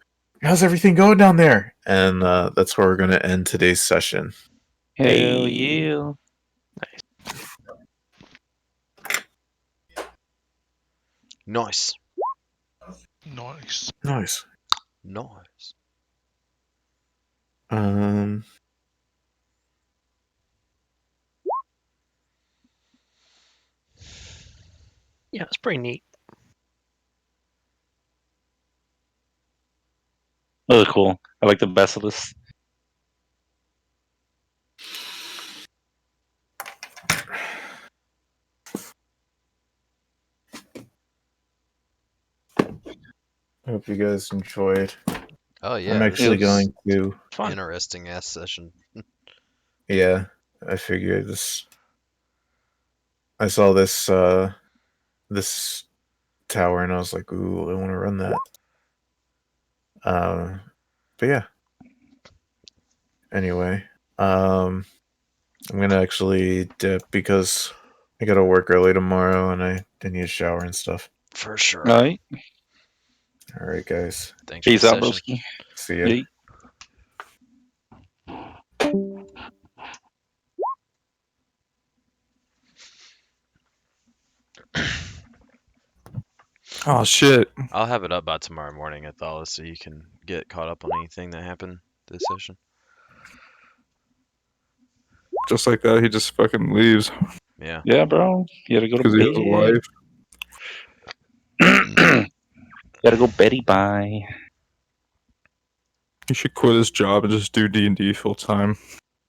"How's everything going down there?" And that's where we're going to end today's session. Hell yeah. Nice. Nice. Nice. Nice. Yeah, it's pretty neat. That was cool. I like the basilisk. I hope you guys enjoyed. Oh yeah. I'm actually going to. Fun. Interesting ass session. Yeah, I figured this. I saw this this tower and I was like, "Ooh, I want to run that." But yeah. Anyway, I'm gonna actually dip because I gotta work early tomorrow and I need a shower and stuff. For sure. All right. All right, guys. Thanks Peace for out, the session. broski. See ya. Yay. Oh shit. I'll have it up by tomorrow morning at Thalas so you can get caught up on anything that happened this session. Just like that, he just fucking leaves Yeah. Yeah, bro. You gotta go to because he has a bed. wife. Gotta go Betty bye. He should quit his job and just do D&D full time.